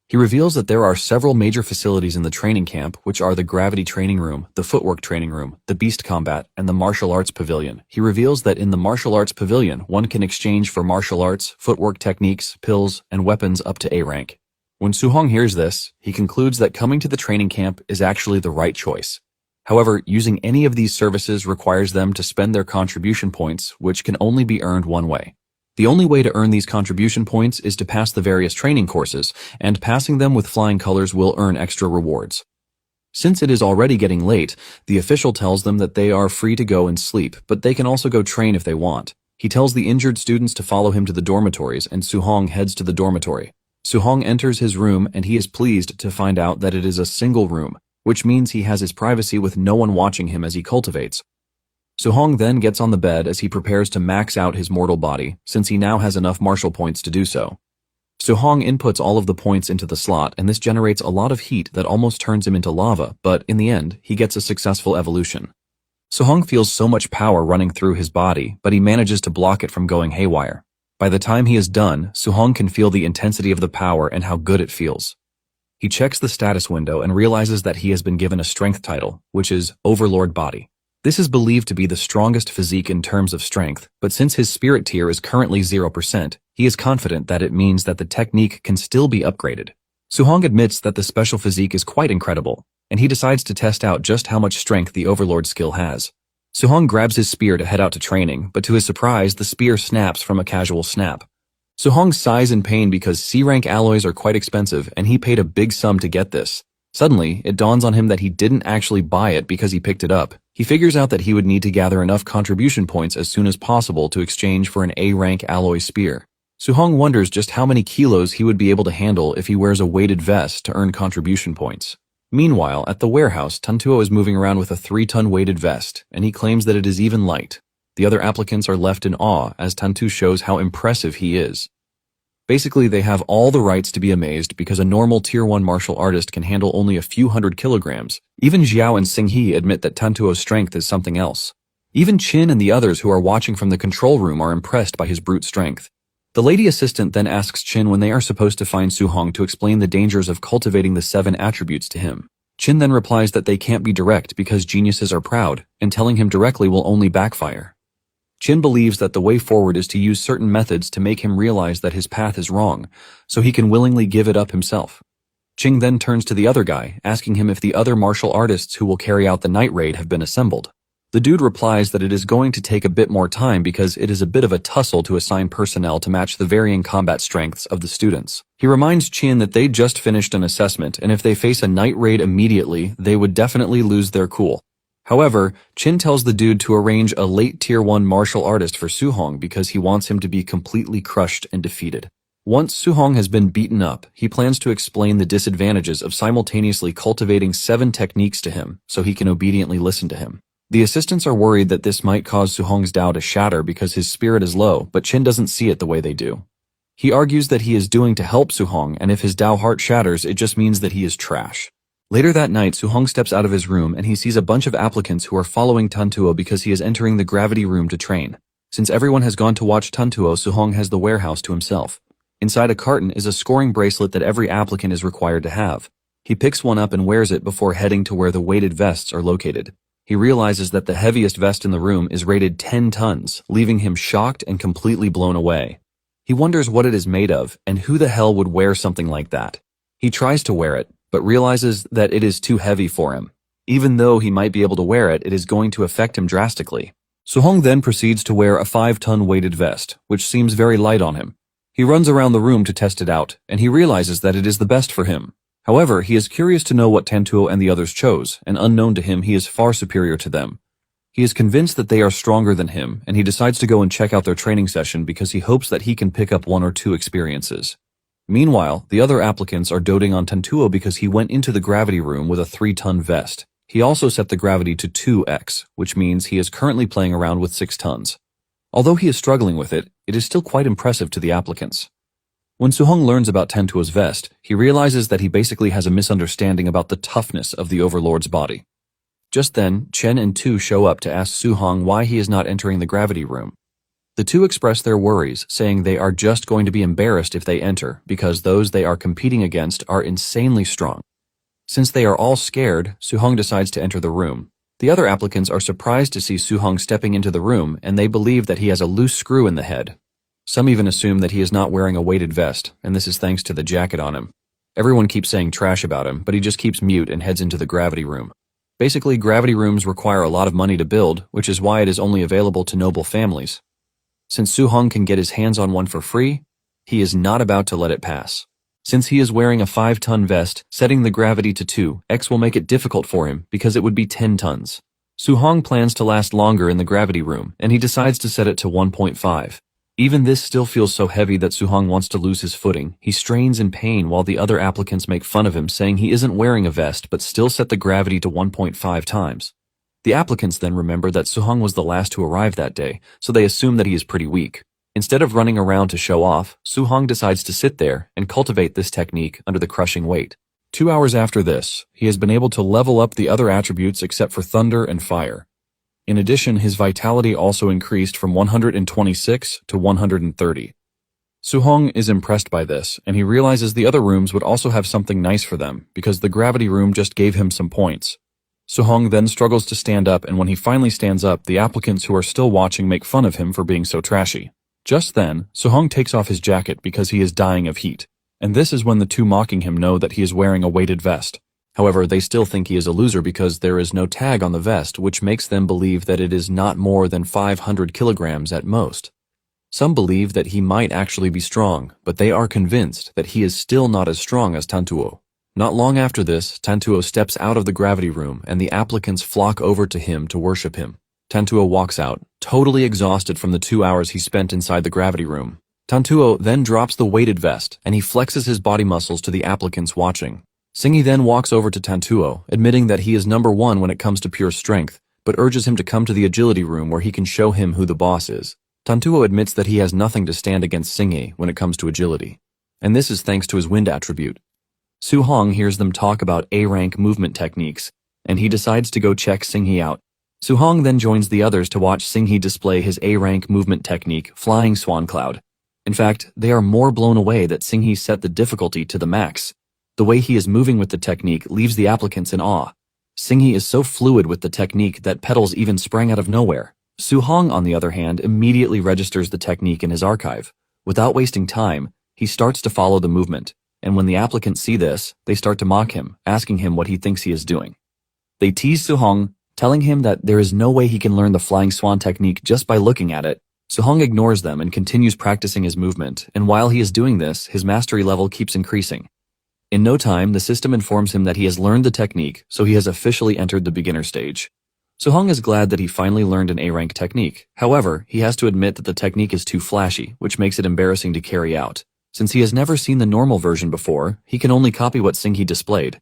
He reveals that there are several major facilities in the training camp, which are the gravity training room, the footwork training room, the beast combat, and the martial arts pavilion. He reveals that in the martial arts pavilion, one can exchange for martial arts, footwork techniques, pills, and weapons up to A rank. When Suhong hears this, he concludes that coming to the training camp is actually the right choice. However, using any of these services requires them to spend their contribution points, which can only be earned one way. The only way to earn these contribution points is to pass the various training courses, and passing them with flying colors will earn extra rewards. Since it is already getting late, the official tells them that they are free to go and sleep, but they can also go train if they want. He tells the injured students to follow him to the dormitories, and Suhong heads to the dormitory. Suhong enters his room, and he is pleased to find out that it is a single room, which means he has his privacy with no one watching him as he cultivates. Suhong then gets on the bed as he prepares to max out his mortal body, since he now has enough martial points to do so. Suhong inputs all of the points into the slot, and this generates a lot of heat that almost turns him into lava, but in the end, he gets a successful evolution. Suhong feels so much power running through his body, but he manages to block it from going haywire. By the time he is done, Suhong can feel the intensity of the power and how good it feels. He checks the status window and realizes that he has been given a strength title, which is Overlord Body. This is believed to be the strongest physique in terms of strength, but since his spirit tier is currently 0%, he is confident that it means that the technique can still be upgraded. Suhong admits that the special physique is quite incredible, and he decides to test out just how much strength the Overlord skill has. Suhong grabs his spear to head out to training, but to his surprise, the spear snaps from a casual snap. Suhong sighs in pain because C-rank alloys are quite expensive, and he paid a big sum to get this. Suddenly, it dawns on him that he didn't actually buy it because he picked it up. He figures out that he would need to gather enough contribution points as soon as possible to exchange for an A-rank alloy spear. Suhong wonders just how many kilos he would be able to handle if he wears a weighted vest to earn contribution points. Meanwhile, at the warehouse, Tantuo is moving around with a 3-ton weighted vest, and he claims that it is even light. The other applicants are left in awe as Tantu shows how impressive he is. Basically, they have all the rights to be amazed because a normal Tier 1 martial artist can handle only a few hundred kilograms. Even Xiao and Xinghe admit that Tantuo's strength is something else. Even Qin and the others who are watching from the control room are impressed by his brute strength. The lady assistant then asks Qin when they are supposed to find Suhong to explain the dangers of cultivating the 7 attributes to him. Qin then replies that they can't be direct because geniuses are proud, and telling him directly will only backfire. Qin believes that the way forward is to use certain methods to make him realize that his path is wrong, so he can willingly give it up himself. Qing then turns to the other guy, asking him if the other martial artists who will carry out the night raid have been assembled. The dude replies that it is going to take a bit more time because it is a bit of a tussle to assign personnel to match the varying combat strengths of the students. He reminds Qin that they just finished an assessment, and if they face a night raid immediately, they would definitely lose their cool. However, Qin tells the dude to arrange a late Tier 1 martial artist for Suhong because he wants him to be completely crushed and defeated. Once Suhong has been beaten up, he plans to explain the disadvantages of simultaneously cultivating 7 techniques to him so he can obediently listen to him. The assistants are worried that this might cause Suhong's Dao to shatter because his spirit is low, but Chin doesn't see it the way they do. He argues that he is doing to help Suhong, and if his Dao heart shatters, it just means that he is trash. Later that night, Suhong steps out of his room and he sees a bunch of applicants who are following Tantuo because he is entering the gravity room to train. Since everyone has gone to watch Tantuo, Suhong has the warehouse to himself. Inside a carton is a scoring bracelet that every applicant is required to have. He picks one up and wears it before heading to where the weighted vests are located. He realizes that the heaviest vest in the room is rated 10 tons, leaving him shocked and completely blown away. He wonders what it is made of and who the hell would wear something like that. He tries to wear it, but realizes that it is too heavy for him. Even though he might be able to wear it, it is going to affect him drastically. Suhong then proceeds to wear a 5-ton weighted vest, which seems very light on him. He runs around the room to test it out, and he realizes that it is the best for him. However, he is curious to know what Tantuo and the others chose, and unknown to him, he is far superior to them. He is convinced that they are stronger than him, and he decides to go and check out their training session because he hopes that he can pick up 1 or 2 experiences. Meanwhile, the other applicants are doting on Tantuo because he went into the gravity room with a 3-ton vest. He also set the gravity to 2x, which means he is currently playing around with 6 tons. Although he is struggling with it, it is still quite impressive to the applicants. When Suhong learns about Tantuo's vest, he realizes that he basically has a misunderstanding about the toughness of the Overlord's body. Just then, Chen and Tu show up to ask Suhong why he is not entering the gravity room. The two express their worries, saying they are just going to be embarrassed if they enter because those they are competing against are insanely strong. Since they are all scared, Suhong decides to enter the room. The other applicants are surprised to see Suhong stepping into the room, and they believe that he has a loose screw in the head. Some even assume that he is not wearing a weighted vest, and this is thanks to the jacket on him. Everyone keeps saying trash about him, but he just keeps mute and heads into the gravity room. Basically, gravity rooms require a lot of money to build, which is why it is only available to noble families. Since Suhong can get his hands on one for free, he is not about to let it pass. Since he is wearing a 5-ton vest, setting the gravity to 2x will make it difficult for him because it would be 10 tons. Suhong plans to last longer in the gravity room, and he decides to set it to 1.5. Even this still feels so heavy that Suhong wants to lose his footing. He strains in pain while the other applicants make fun of him, saying he isn't wearing a vest but still set the gravity to 1.5 times. The applicants then remember that Suhong was the last to arrive that day, so they assume that he is pretty weak. Instead of running around to show off, Suhong decides to sit there and cultivate this technique under the crushing weight. 2 hours after this, he has been able to level up the other attributes except for thunder and fire. In addition, his vitality also increased from 126 to 130. Suhong is impressed by this, and he realizes the other rooms would also have something nice for them, because the gravity room just gave him some points. Suhong then struggles to stand up, and when he finally stands up, the applicants who are still watching make fun of him for being so trashy. Just then, Suhong takes off his jacket because he is dying of heat, and this is when the two mocking him know that he is wearing a weighted vest. However, they still think he is a loser because there is no tag on the vest, which makes them believe that it is not more than 500 kilograms at most. Some believe that he might actually be strong, but they are convinced that he is still not as strong as Tantuo. Not long after this, Tantuo steps out of the gravity room and the applicants flock over to him to worship him. Tantuo walks out, totally exhausted from the 2 hours he spent inside the gravity room. Tantuo then drops the weighted vest and he flexes his body muscles to the applicants watching. Singi then walks over to Tantuo, admitting that he is number 1 when it comes to pure strength, but urges him to come to the agility room where he can show him who the boss is. Tantuo admits that he has nothing to stand against Singi when it comes to agility, and this is thanks to his wind attribute. Suhong hears them talk about A-rank movement techniques, and he decides to go check Singi out. Suhong then joins the others to watch Singi display his A-rank movement technique, Flying Swan Cloud. In fact, they are more blown away that Singi set the difficulty to the max. The way he is moving with the technique leaves the applicants in awe. Singi is so fluid with the technique that petals even sprang out of nowhere. Suhong, on the other hand, immediately registers the technique in his archive. Without wasting time, he starts to follow the movement, and when the applicants see this, they start to mock him, asking him what he thinks he is doing. They tease Suhong, telling him that there is no way he can learn the flying swan technique just by looking at it. Suhong ignores them and continues practicing his movement, and while he is doing this, his mastery level keeps increasing. In no time, the system informs him that he has learned the technique, so he has officially entered the beginner stage. Suhong is glad that he finally learned an A-rank technique. However, he has to admit that the technique is too flashy, which makes it embarrassing to carry out. Since he has never seen the normal version before, he can only copy what Singi displayed.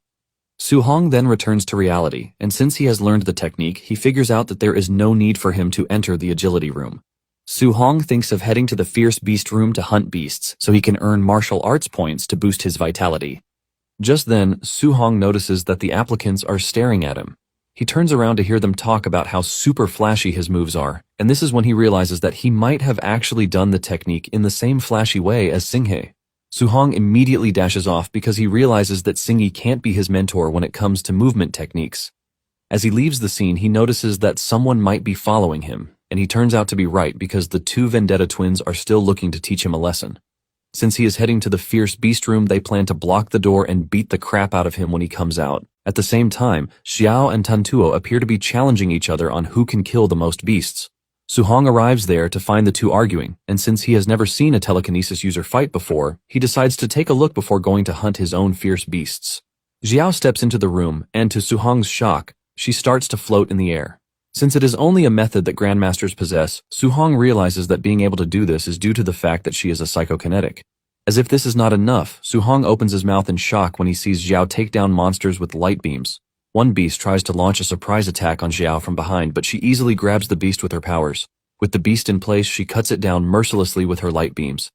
Su Hong then returns to reality, and since he has learned the technique, he figures out that there is no need for him to enter the agility room. Su Hong thinks of heading to the fierce beast room to hunt beasts so he can earn martial arts points to boost his vitality. Just then, Su Hong notices that the applicants are staring at him. He turns around to hear them talk about how super flashy his moves are, and this is when he realizes that he might have actually done the technique in the same flashy way as Singhe. Su Hong immediately dashes off because he realizes that Singhe can't be his mentor when it comes to movement techniques. As he leaves the scene, he notices that someone might be following him, and he turns out to be right because the two Vendetta twins are still looking to teach him a lesson. Since he is heading to the fierce beast room, they plan to block the door and beat the crap out of him when he comes out. At the same time, Xiao and Tantuo appear to be challenging each other on who can kill the most beasts. Su Hong arrives there to find the two arguing, and since he has never seen a telekinesis user fight before, he decides to take a look before going to hunt his own fierce beasts. Xiao steps into the room, and to Su Hong's shock, she starts to float in the air. Since it is only a method that grandmasters possess, Su Hong realizes that being able to do this is due to the fact that she is a psychokinetic. As if this is not enough, Su Hong opens his mouth in shock when he sees Xiao take down monsters with light beams. One beast tries to launch a surprise attack on Xiao from behind, but she easily grabs the beast with her powers. With the beast in place, she cuts it down mercilessly with her light beams.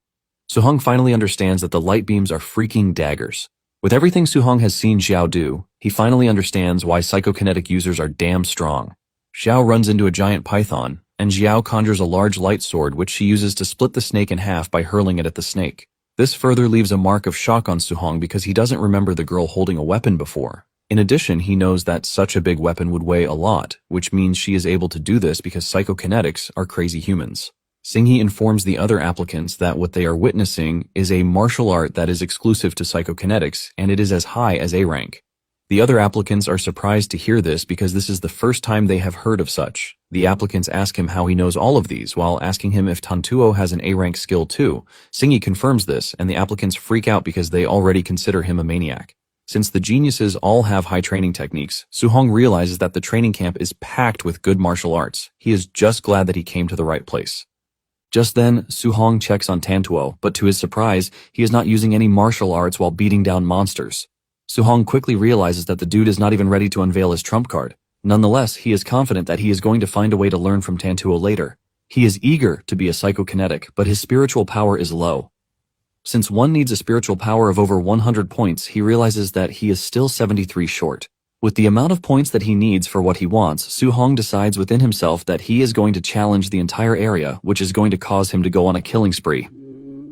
Su Hong finally understands that the light beams are freaking daggers. With everything Su Hong has seen Xiao do, he finally understands why psychokinetic users are damn strong. Xiao runs into a giant python, and Xiao conjures a large light sword which she uses to split the snake in half by hurling it at the snake. This further leaves a mark of shock on Su Hong because he doesn't remember the girl holding a weapon before. In addition, he knows that such a big weapon would weigh a lot, which means she is able to do this because psychokinetics are crazy humans. Singhe informs the other applicants that what they are witnessing is a martial art that is exclusive to psychokinetics, and it is as high as A rank. The other applicants are surprised to hear this because this is the first time they have heard of such. The applicants ask him how he knows all of these, while asking him if Tantuo has an A-rank skill too. Singhe confirms this, and the applicants freak out because they already consider him a maniac. Since the geniuses all have high training techniques, Su Hong realizes that the training camp is packed with good martial arts. He is just glad that he came to the right place. Just then, Su Hong checks on Tantuo, but to his surprise, he is not using any martial arts while beating down monsters. Su Hong quickly realizes that the dude is not even ready to unveil his trump card. Nonetheless, he is confident that he is going to find a way to learn from Tantuo later. He is eager to be a psychokinetic, but his spiritual power is low. Since one needs a spiritual power of over 100 points, he realizes that he is still 73 short. With the amount of points that he needs for what he wants, Su Hong decides within himself that he is going to challenge the entire area, which is going to cause him to go on a killing spree.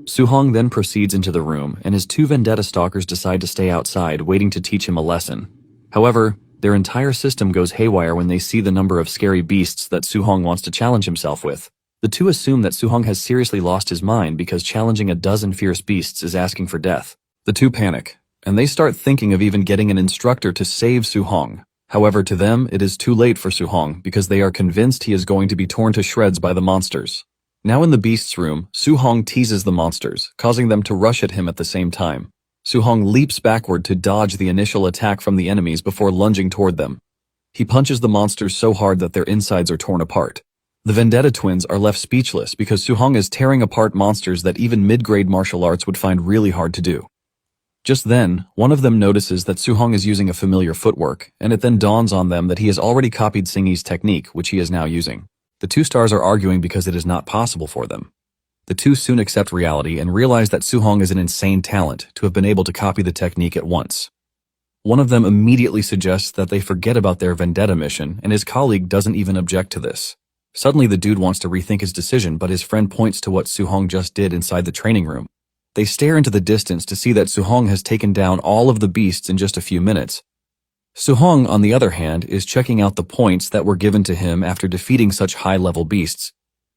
Su Hong then proceeds into the room, and his two vendetta stalkers decide to stay outside, waiting to teach him a lesson. However, their entire system goes haywire when they see the number of scary beasts that Su Hong wants to challenge himself with. The two assume that Su Hong has seriously lost his mind because challenging a dozen fierce beasts is asking for death. The two panic, and they start thinking of even getting an instructor to save Su Hong. However, to them, it is too late for Su Hong because they are convinced he is going to be torn to shreds by the monsters. Now in the beast's room, Su Hong teases the monsters, causing them to rush at him at the same time. Su Hong leaps backward to dodge the initial attack from the enemies before lunging toward them. He punches the monsters so hard that their insides are torn apart. The Vendetta twins are left speechless because Su Hong is tearing apart monsters that even mid-grade martial arts would find really hard to do. Just then, one of them notices that Su Hong is using a familiar footwork, and it then dawns on them that he has already copied Singhe's technique, which he is now using. The two stars are arguing because it is not possible for them. The two soon accept reality and realize that Su Hong is an insane talent to have been able to copy the technique at once. One of them immediately suggests that they forget about their Vendetta mission, and his colleague doesn't even object to this. Suddenly the dude wants to rethink his decision, but his friend points to what Su Hong just did inside the training room. They stare into the distance to see that Su Hong has taken down all of the beasts in just a few minutes. Su Hong, on the other hand, is checking out the points that were given to him after defeating such high-level beasts.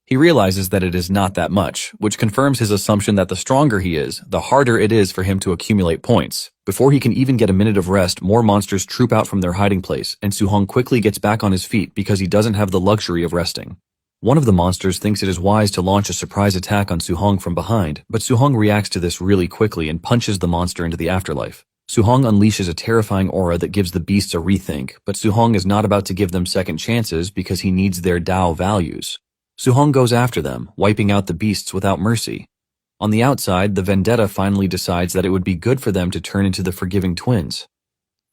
He realizes that it is not that much, which confirms his assumption that the stronger he is, the harder it is for him to accumulate points. Before he can even get a minute of rest, more monsters troop out from their hiding place, and Su Hong quickly gets back on his feet because he doesn't have the luxury of resting. One of the monsters thinks it is wise to launch a surprise attack on Su Hong from behind, but Su Hong reacts to this really quickly and punches the monster into the afterlife. Su Hong unleashes a terrifying aura that gives the beasts a rethink, but Su Hong is not about to give them second chances because he needs their Tao values. Su Hong goes after them, wiping out the beasts without mercy. On the outside, the Vendetta finally decides that it would be good for them to turn into the forgiving twins.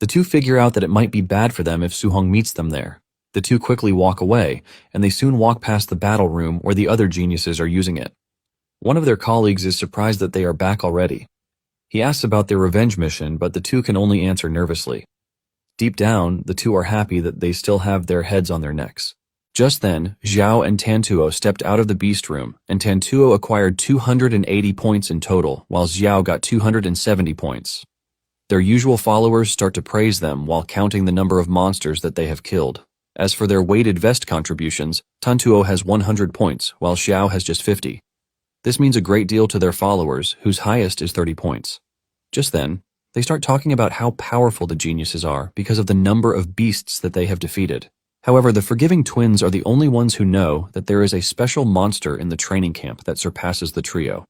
The two figure out that it might be bad for them if Su-hong meets them there. The two quickly walk away, and they soon walk past the battle room where the other geniuses are using it. One of their colleagues is surprised that they are back already. He asks about their revenge mission, but the two can only answer nervously. Deep down, the two are happy that they still have their heads on their necks. Just then, Zhao and Tantuo stepped out of the beast room, and Tantuo acquired 280 points in total, while Zhao got 270 points. Their usual followers start to praise them while counting the number of monsters that they have killed. As for their weighted vest contributions, Tantuo has 100 points, while Xiao has just 50. This means a great deal to their followers, whose highest is 30 points. Just then, they start talking about how powerful the geniuses are because of the number of beasts that they have defeated. However, the forgiving twins are the only ones who know that there is a special monster in the training camp that surpasses the trio.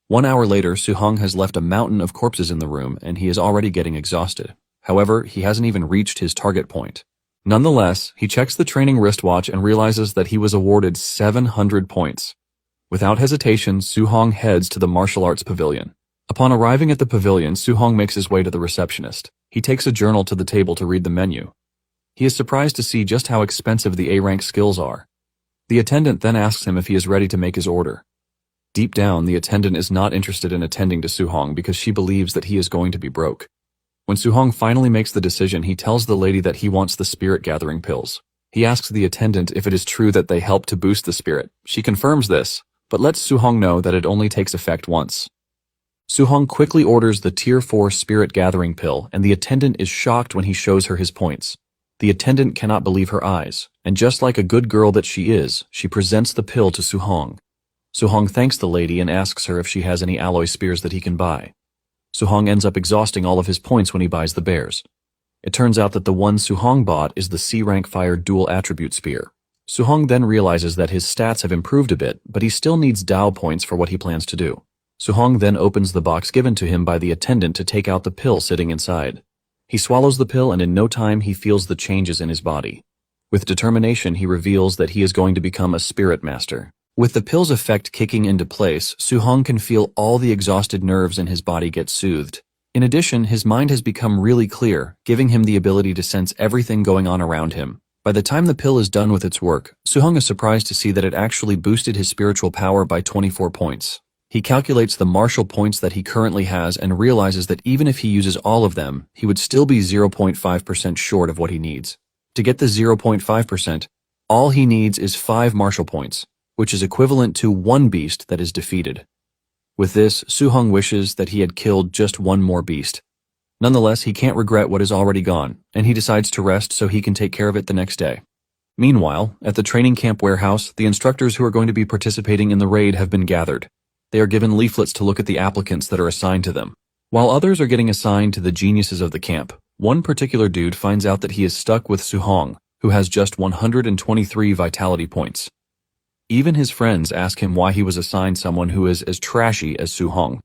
1 hour later, Su-hong has left a mountain of corpses in the room, and he is already getting exhausted. However, he hasn't even reached his target point. Nonetheless, he checks the training wristwatch and realizes that he was awarded 700 points. Without hesitation, Su-hong heads to the martial arts pavilion. Upon arriving at the pavilion, Su-hong makes his way to the receptionist. He takes a journal to the table to read the menu. He is surprised to see just how expensive the A-rank skills are. The attendant then asks him if he is ready to make his order. Deep down, the attendant is not interested in attending to Su-hong because she believes that he is going to be broke. When Su-hong finally makes the decision, he tells the lady that he wants the spirit-gathering pills. He asks the attendant if it is true that they help to boost the spirit. She confirms this, but lets Su-hong know that it only takes effect once. Su-hong quickly orders the Tier 4 spirit-gathering pill, and the attendant is shocked when he shows her his points. The attendant cannot believe her eyes, and just like a good girl that she is, she presents the pill to Su-hong. Su-hong thanks the lady and asks her if she has any alloy spears that he can buy. Su-hong ends up exhausting all of his points when he buys the bears. It turns out that the one Su-hong bought is the C-rank fire dual attribute spear. Su-hong then realizes that his stats have improved a bit, but he still needs Dao points for what he plans to do. Su-hong then opens the box given to him by the attendant to take out the pill sitting inside. He swallows the pill, and in no time he feels the changes in his body. With determination, he reveals that he is going to become a spirit master. With the pill's effect kicking into place, Su-hong can feel all the exhausted nerves in his body get soothed. In addition, his mind has become really clear, giving him the ability to sense everything going on around him. By the time the pill is done with its work, Su-hong is surprised to see that it actually boosted his spiritual power by 24 points. He calculates the martial points that he currently has and realizes that even if he uses all of them, he would still be 0.5% short of what he needs. To get the 0.5%, all he needs is 5 martial points, which is equivalent to 1 beast that is defeated. With this, Su-hong wishes that he had killed just 1 more beast. Nonetheless, he can't regret what is already gone, and he decides to rest so he can take care of it the next day. Meanwhile, at the training camp warehouse, the instructors who are going to be participating in the raid have been gathered. They are given leaflets to look at the applicants that are assigned to them. While others are getting assigned to the geniuses of the camp, one particular dude finds out that he is stuck with Su-hong, who has just 123 vitality points. Even his friends ask him why he was assigned someone who is as trashy as Su-hong.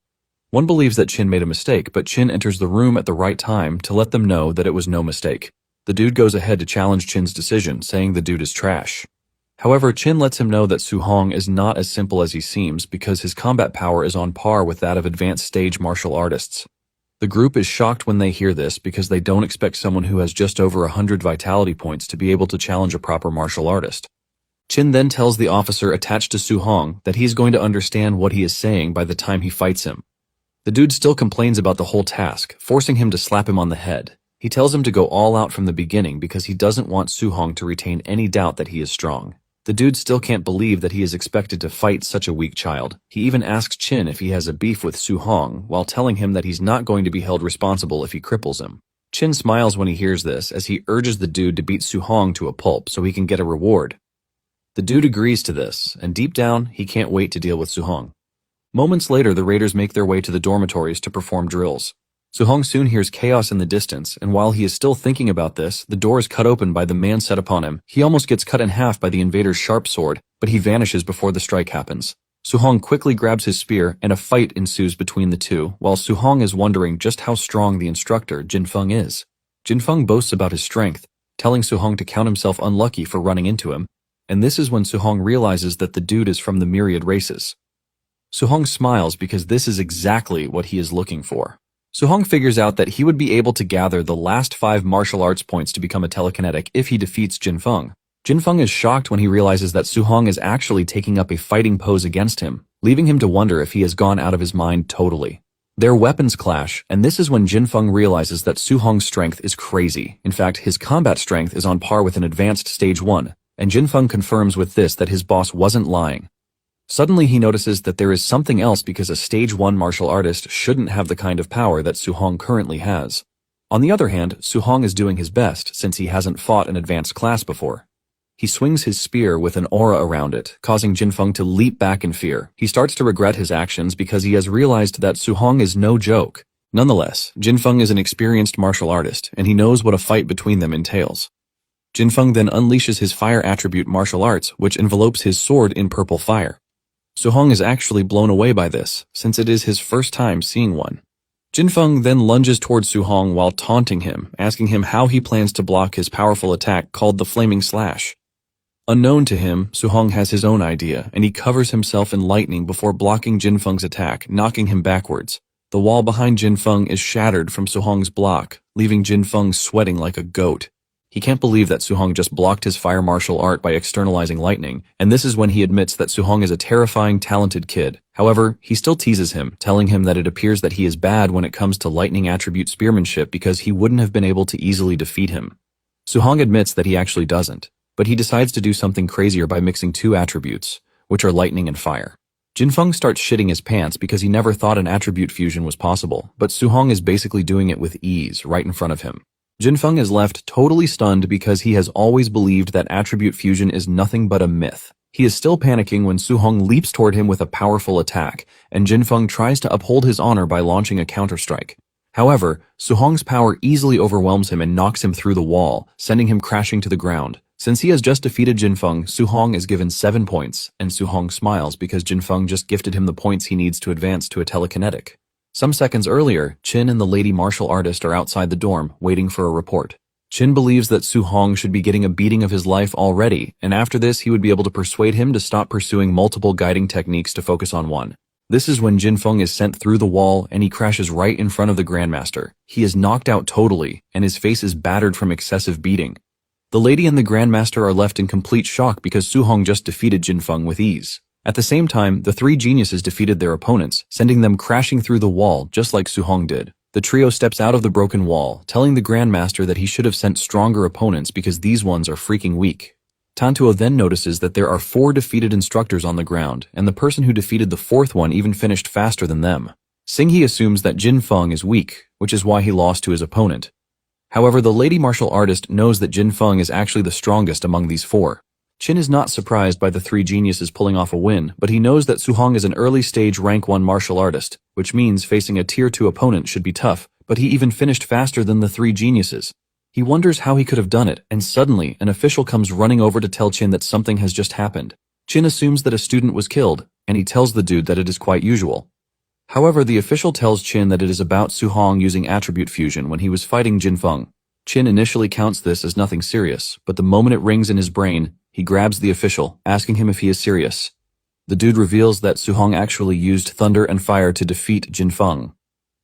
One believes that Chin made a mistake, but Chin enters the room at the right time to let them know that it was no mistake. The dude goes ahead to challenge Chin's decision, saying the dude is trash. However, Chin lets him know that Su-hong is not as simple as he seems because his combat power is on par with that of advanced stage martial artists. The group is shocked when they hear this because they don't expect someone who has just over 100 vitality points to be able to challenge a proper martial artist. Chin then tells the officer attached to Su-hong that he's going to understand what he is saying by the time he fights him. The dude still complains about the whole task, forcing him to slap him on the head. He tells him to go all out from the beginning because he doesn't want Su-hong to retain any doubt that he is strong. The dude still can't believe that he is expected to fight such a weak child. He even asks Chin if he has a beef with Su-hong, while telling him that he's not going to be held responsible if he cripples him. Chin smiles when he hears this, as he urges the dude to beat Su-hong to a pulp so he can get a reward. The dude agrees to this, and deep down, he can't wait to deal with Su-hong. Moments later, the raiders make their way to the dormitories to perform drills. Su-hong soon hears chaos in the distance, and while he is still thinking about this, the door is cut open by the man set upon him. He almost gets cut in half by the invader's sharp sword, but he vanishes before the strike happens. Su-hong quickly grabs his spear, and a fight ensues between the two, while Su-hong is wondering just how strong the instructor, Jin-feng, is. Jin-feng boasts about his strength, telling Su-hong to count himself unlucky for running into him, and this is when Su-hong realizes that the dude is from the myriad races. Su-hong smiles because this is exactly what he is looking for. Su-hong figures out that he would be able to gather the last 5 martial arts points to become a telekinetic if he defeats Jin Feng. Jin Feng is shocked when he realizes that Su-hong is actually taking up a fighting pose against him, leaving him to wonder if he has gone out of his mind totally. Their weapons clash, and this is when Jin Feng realizes that Su-hong's strength is crazy. In fact, his combat strength is on par with an advanced stage 1, and Jin Feng confirms with this that his boss wasn't lying. Suddenly he notices that there is something else because a stage 1 martial artist shouldn't have the kind of power that Su-hong currently has. On the other hand, Su-hong is doing his best since he hasn't fought an advanced class before. He swings his spear with an aura around it, causing Jin Feng to leap back in fear. He starts to regret his actions because he has realized that Su-hong is no joke. Nonetheless, Jin Feng is an experienced martial artist, and he knows what a fight between them entails. Jin Feng then unleashes his fire attribute martial arts, which envelopes his sword in purple fire. Su-hong is actually blown away by this, since it is his first time seeing one. Jin Feng then lunges towards Su-hong while taunting him, asking him how he plans to block his powerful attack called the Flaming Slash. Unknown to him, Su-hong has his own idea, and he covers himself in lightning before blocking Jin Feng's attack, knocking him backwards. The wall behind Jin Feng is shattered from Su-hong's block, leaving Jin Feng sweating like a goat. He can't believe that Su-hong just blocked his fire martial art by externalizing lightning, and this is when he admits that Su-hong is a terrifying, talented kid. However, he still teases him, telling him that it appears that he is bad when it comes to lightning attribute spearmanship because he wouldn't have been able to easily defeat him. Su-hong admits that he actually doesn't, but he decides to do something crazier by mixing 2 attributes, which are lightning and fire. Jin Feng starts shitting his pants because he never thought an attribute fusion was possible, but Su-hong is basically doing it with ease right in front of him. Jin Feng is left totally stunned because he has always believed that attribute fusion is nothing but a myth. He is still panicking when Su-hong leaps toward him with a powerful attack, and Jin Feng tries to uphold his honor by launching a counterstrike. However, Su-hong's power easily overwhelms him and knocks him through the wall, sending him crashing to the ground. Since he has just defeated Jin Feng, Su-hong is given 7 points, and Su-hong smiles because Jin Feng just gifted him the points he needs to advance to a telekinetic. Some seconds earlier, Qin and the lady martial artist are outside the dorm, waiting for a report. Qin believes that Su-hong should be getting a beating of his life already, and after this he would be able to persuade him to stop pursuing multiple guiding techniques to focus on one. This is when Jin Feng is sent through the wall and he crashes right in front of the Grandmaster. He is knocked out totally, and his face is battered from excessive beating. The lady and the Grandmaster are left in complete shock because Su-hong just defeated Jin Feng with ease. At the same time, the 3 geniuses defeated their opponents, sending them crashing through the wall just like Su-hong did. The trio steps out of the broken wall, telling the Grandmaster that he should have sent stronger opponents because these ones are freaking weak. Tantuo then notices that there are 4 defeated instructors on the ground, and the person who defeated the 4th one even finished faster than them. Xinghe assumes that Jin Feng is weak, which is why he lost to his opponent. However, the lady martial artist knows that Jin Feng is actually the strongest among these 4. Qin is not surprised by the 3 geniuses pulling off a win, but he knows that Su-hong is an early-stage rank 1 martial artist, which means facing a tier 2 opponent should be tough, but he even finished faster than the 3 geniuses. He wonders how he could have done it, and suddenly, an official comes running over to tell Qin that something has just happened. Qin assumes that a student was killed, and he tells the dude that it is quite usual. However, the official tells Qin that it is about Su-hong using attribute fusion when he was fighting Jin Feng. Qin initially counts this as nothing serious, but the moment it rings in his brain, he grabs the official, asking him if he is serious. The dude reveals that Su-hong actually used thunder and fire to defeat Jin Feng.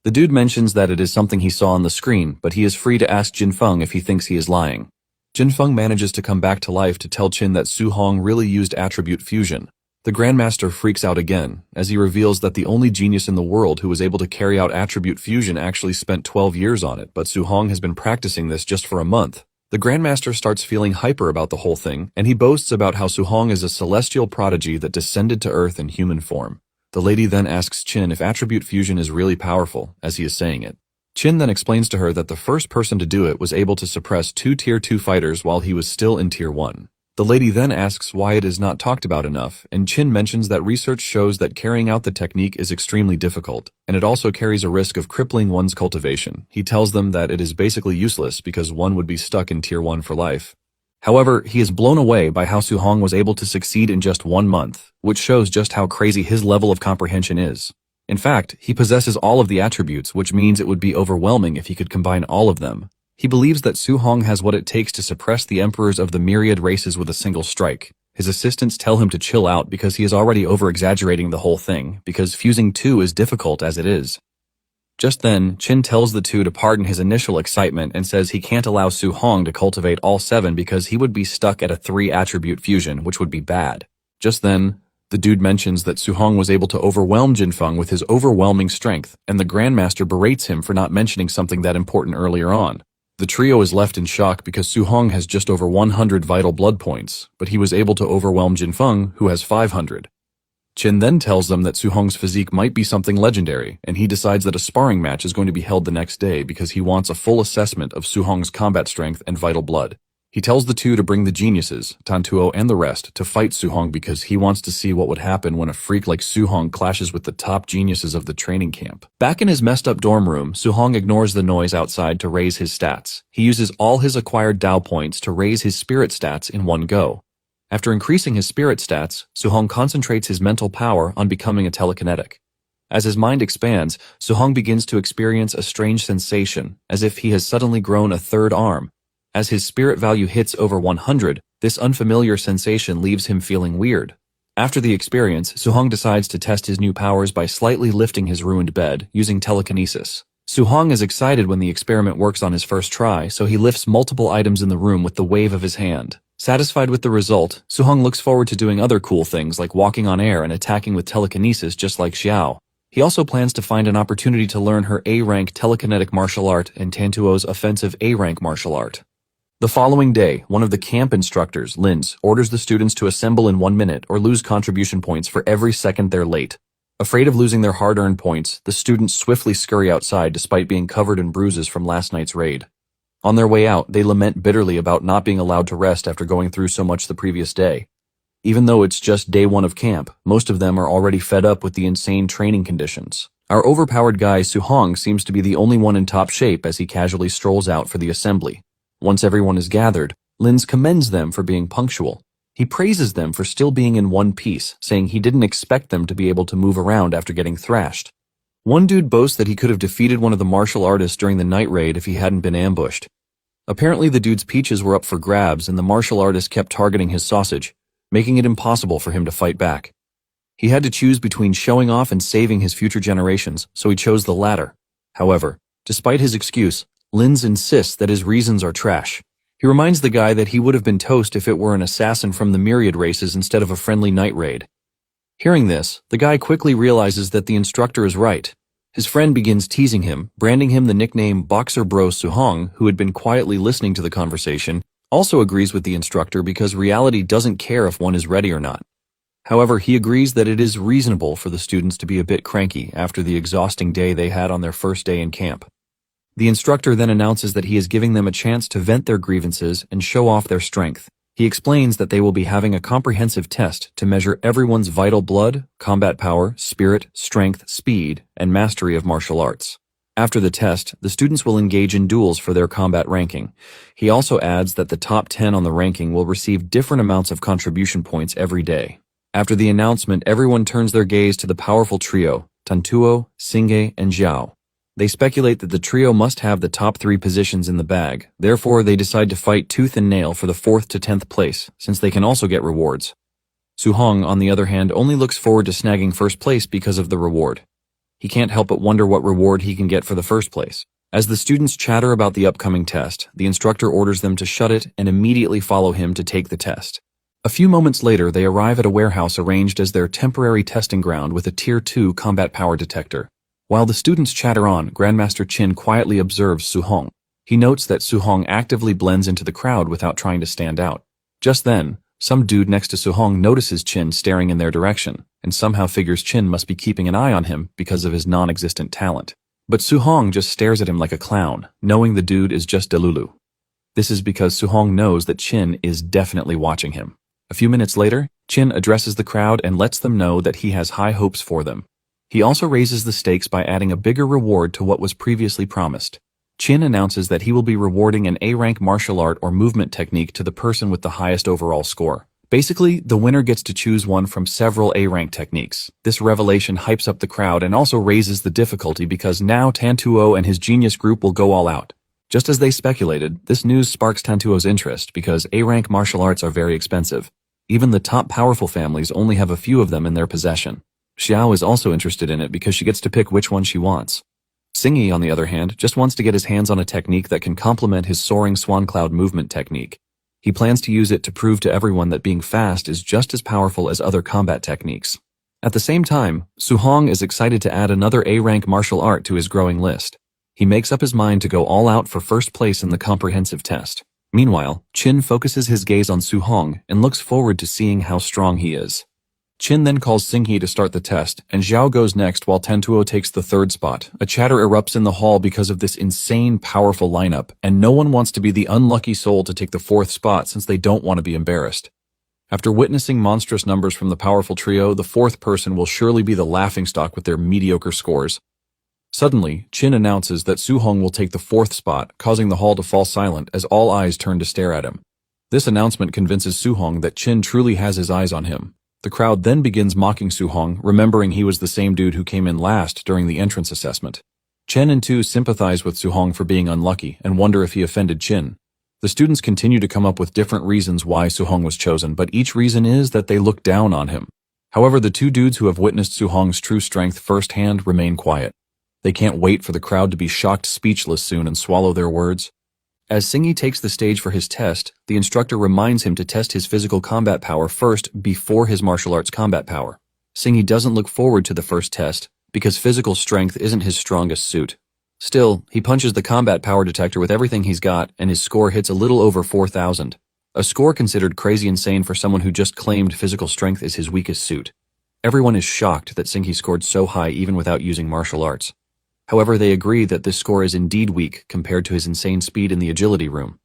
The dude mentions that it is something he saw on the screen, but he is free to ask Jin Feng if he thinks he is lying. Jin Feng manages to come back to life to tell Qin that Su-hong really used attribute fusion. The Grandmaster freaks out again, as he reveals that the only genius in the world who was able to carry out attribute fusion actually spent 12 years on it, but Su-hong has been practicing this just for a month. The Grandmaster starts feeling hyper about the whole thing, and he boasts about how Su-hong is a celestial prodigy that descended to Earth in human form. The lady then asks Qin if attribute fusion is really powerful, as he is saying it. Qin then explains to her that the first person to do it was able to suppress 2 Tier 2 fighters while he was still in Tier 1. The lady then asks why it is not talked about enough, and Qin mentions that research shows that carrying out the technique is extremely difficult, and it also carries a risk of crippling one's cultivation. He tells them that it is basically useless because one would be stuck in Tier 1 for life. However, he is blown away by how Su-hong was able to succeed in just 1 month, which shows just how crazy his level of comprehension is. In fact, he possesses all of the attributes, which means it would be overwhelming if he could combine all of them. He believes that Su-hong has what it takes to suppress the emperors of the myriad races with a single strike. His assistants tell him to chill out because he is already over-exaggerating the whole thing, because fusing 2 is difficult as it is. Just then, Qin tells the two to pardon his initial excitement and says he can't allow Su Hong to cultivate all 7 because he would be stuck at a 3-attribute fusion, which would be bad. Just then, the dude mentions that Su Hong was able to overwhelm Jinfeng with his overwhelming strength, and the Grandmaster berates him for not mentioning something that important earlier on. The trio is left in shock because Su Hong has just over 100 vital blood points, but he was able to overwhelm Jinfeng, who has 500. Qin then tells them that Su Hong's physique might be something legendary, and he decides that a sparring match is going to be held the next day because he wants a full assessment of Su Hong's combat strength and vital blood. He tells the two to bring the geniuses, Tantuo and the rest, to fight Su Hong because he wants to see what would happen when a freak like Su Hong clashes with the top geniuses of the training camp. Back in his messed up dorm room, Su Hong ignores the noise outside to raise his stats. He uses all his acquired Dao points to raise his spirit stats in one go. After increasing his spirit stats, Su Hong concentrates his mental power on becoming a telekinetic. As his mind expands, Su Hong begins to experience a strange sensation, as if he has suddenly grown a 3rd arm. As his spirit value hits over 100, this unfamiliar sensation leaves him feeling weird. After the experience, Su Hong decides to test his new powers by slightly lifting his ruined bed, using telekinesis. Su Hong is excited when the experiment works on his first try, so he lifts multiple items in the room with the wave of his hand. Satisfied with the result, Su Hong looks forward to doing other cool things like walking on air and attacking with telekinesis just like Xiao. He also plans to find an opportunity to learn her A-rank telekinetic martial art and Tantuo's offensive A-rank martial art. The following day, one of the camp instructors, Linz, orders the students to assemble in 1 minute or lose contribution points for every second they're late. Afraid of losing their hard-earned points, the students swiftly scurry outside despite being covered in bruises from last night's raid. On their way out, they lament bitterly about not being allowed to rest after going through so much the previous day. Even though it's just day 1 of camp, most of them are already fed up with the insane training conditions. Our overpowered guy Su Hong seems to be the only one in top shape as he casually strolls out for the assembly. Once everyone is gathered, Linz commends them for being punctual. He praises them for still being in one piece, saying he didn't expect them to be able to move around after getting thrashed. One dude boasts that he could have defeated one of the martial artists during the night raid if he hadn't been ambushed. Apparently the dude's peaches were up for grabs and the martial artist kept targeting his sausage, making it impossible for him to fight back. He had to choose between showing off and saving his future generations, so he chose the latter. However, despite his excuse, Linz insists that his reasons are trash. He reminds the guy that he would have been toast if it were an assassin from the myriad races instead of a friendly night raid. Hearing this, the guy quickly realizes that the instructor is right. His friend begins teasing him, branding him the nickname Boxer Bro Su Hong, who had been quietly listening to the conversation, also agrees with the instructor because reality doesn't care if one is ready or not. However, he agrees that it is reasonable for the students to be a bit cranky after the exhausting day they had on their first day in camp. The instructor then announces that he is giving them a chance to vent their grievances and show off their strength. He explains that they will be having a comprehensive test to measure everyone's vital blood, combat power, spirit, strength, speed, and mastery of martial arts. After the test, the students will engage in duels for their combat ranking. He also adds that the top 10 on the ranking will receive different amounts of contribution points every day. After the announcement, everyone turns their gaze to the powerful trio, Tantuo, Singe, and Zhao. They speculate that the trio must have the top 3 positions in the bag, therefore they decide to fight tooth and nail for the 4th to 10th place, since they can also get rewards. Su Hong, on the other hand, only looks forward to snagging first place because of the reward. He can't help but wonder what reward he can get for the first place. As the students chatter about the upcoming test, the instructor orders them to shut it and immediately follow him to take the test. A few moments later, they arrive at a warehouse arranged as their temporary testing ground with a Tier 2 combat power detector. While the students chatter on, Grandmaster Qin quietly observes Su Hong. He notes that Su Hong actively blends into the crowd without trying to stand out. Just then, some dude next to Su Hong notices Qin staring in their direction, and somehow figures Qin must be keeping an eye on him because of his non-existent talent. But Su Hong just stares at him like a clown, knowing the dude is just Delulu. This is because Su Hong knows that Qin is definitely watching him. A few minutes later, Qin addresses the crowd and lets them know that he has high hopes for them. He also raises the stakes by adding a bigger reward to what was previously promised. Qin announces that he will be rewarding an A-rank martial art or movement technique to the person with the highest overall score. Basically, the winner gets to choose one from several A-rank techniques. This revelation hypes up the crowd and also raises the difficulty because now Tantuo and his genius group will go all out. Just as they speculated, this news sparks Tantuo's interest because A-rank martial arts are very expensive. Even the top powerful families only have a few of them in their possession. Xiao is also interested in it because she gets to pick which one she wants. Singhi, on the other hand, just wants to get his hands on a technique that can complement his soaring swan cloud movement technique. He plans to use it to prove to everyone that being fast is just as powerful as other combat techniques. At the same time, Suhong is excited to add another A-rank martial art to his growing list. He makes up his mind to go all out for first place in the comprehensive test. Meanwhile, Qin focuses his gaze on Suhong and looks forward to seeing how strong he is. Qin then calls Singhi to start the test, and Zhao goes next while Tantuo takes the third spot. A chatter erupts in the hall because of this insane, powerful lineup, and no one wants to be the unlucky soul to take the fourth spot since they don't want to be embarrassed. After witnessing monstrous numbers from the powerful trio, the fourth person will surely be the laughingstock with their mediocre scores. Suddenly, Qin announces that Suhong will take the fourth spot, causing the hall to fall silent as all eyes turn to stare at him. This announcement convinces Suhong that Qin truly has his eyes on him. The crowd then begins mocking Suhong, remembering he was the same dude who came in last during the entrance assessment. Chen and Tu sympathize with Suhong for being unlucky and wonder if he offended Qin. The students continue to come up with different reasons why Suhong was chosen, but each reason is that they look down on him. However, the two dudes who have witnessed Suhong's true strength firsthand remain quiet. They can't wait for the crowd to be shocked speechless soon and swallow their words. As Singhi takes the stage for his test, the instructor reminds him to test his physical combat power first before his martial arts combat power. Singhi doesn't look forward to the first test because physical strength isn't his strongest suit. Still, he punches the combat power detector with everything he's got and his score hits a little over 4,000. A score considered crazy insane for someone who just claimed physical strength is his weakest suit. Everyone is shocked that Singhi scored so high even without using martial arts. However, they agree that this score is indeed weak compared to his insane speed in the agility room.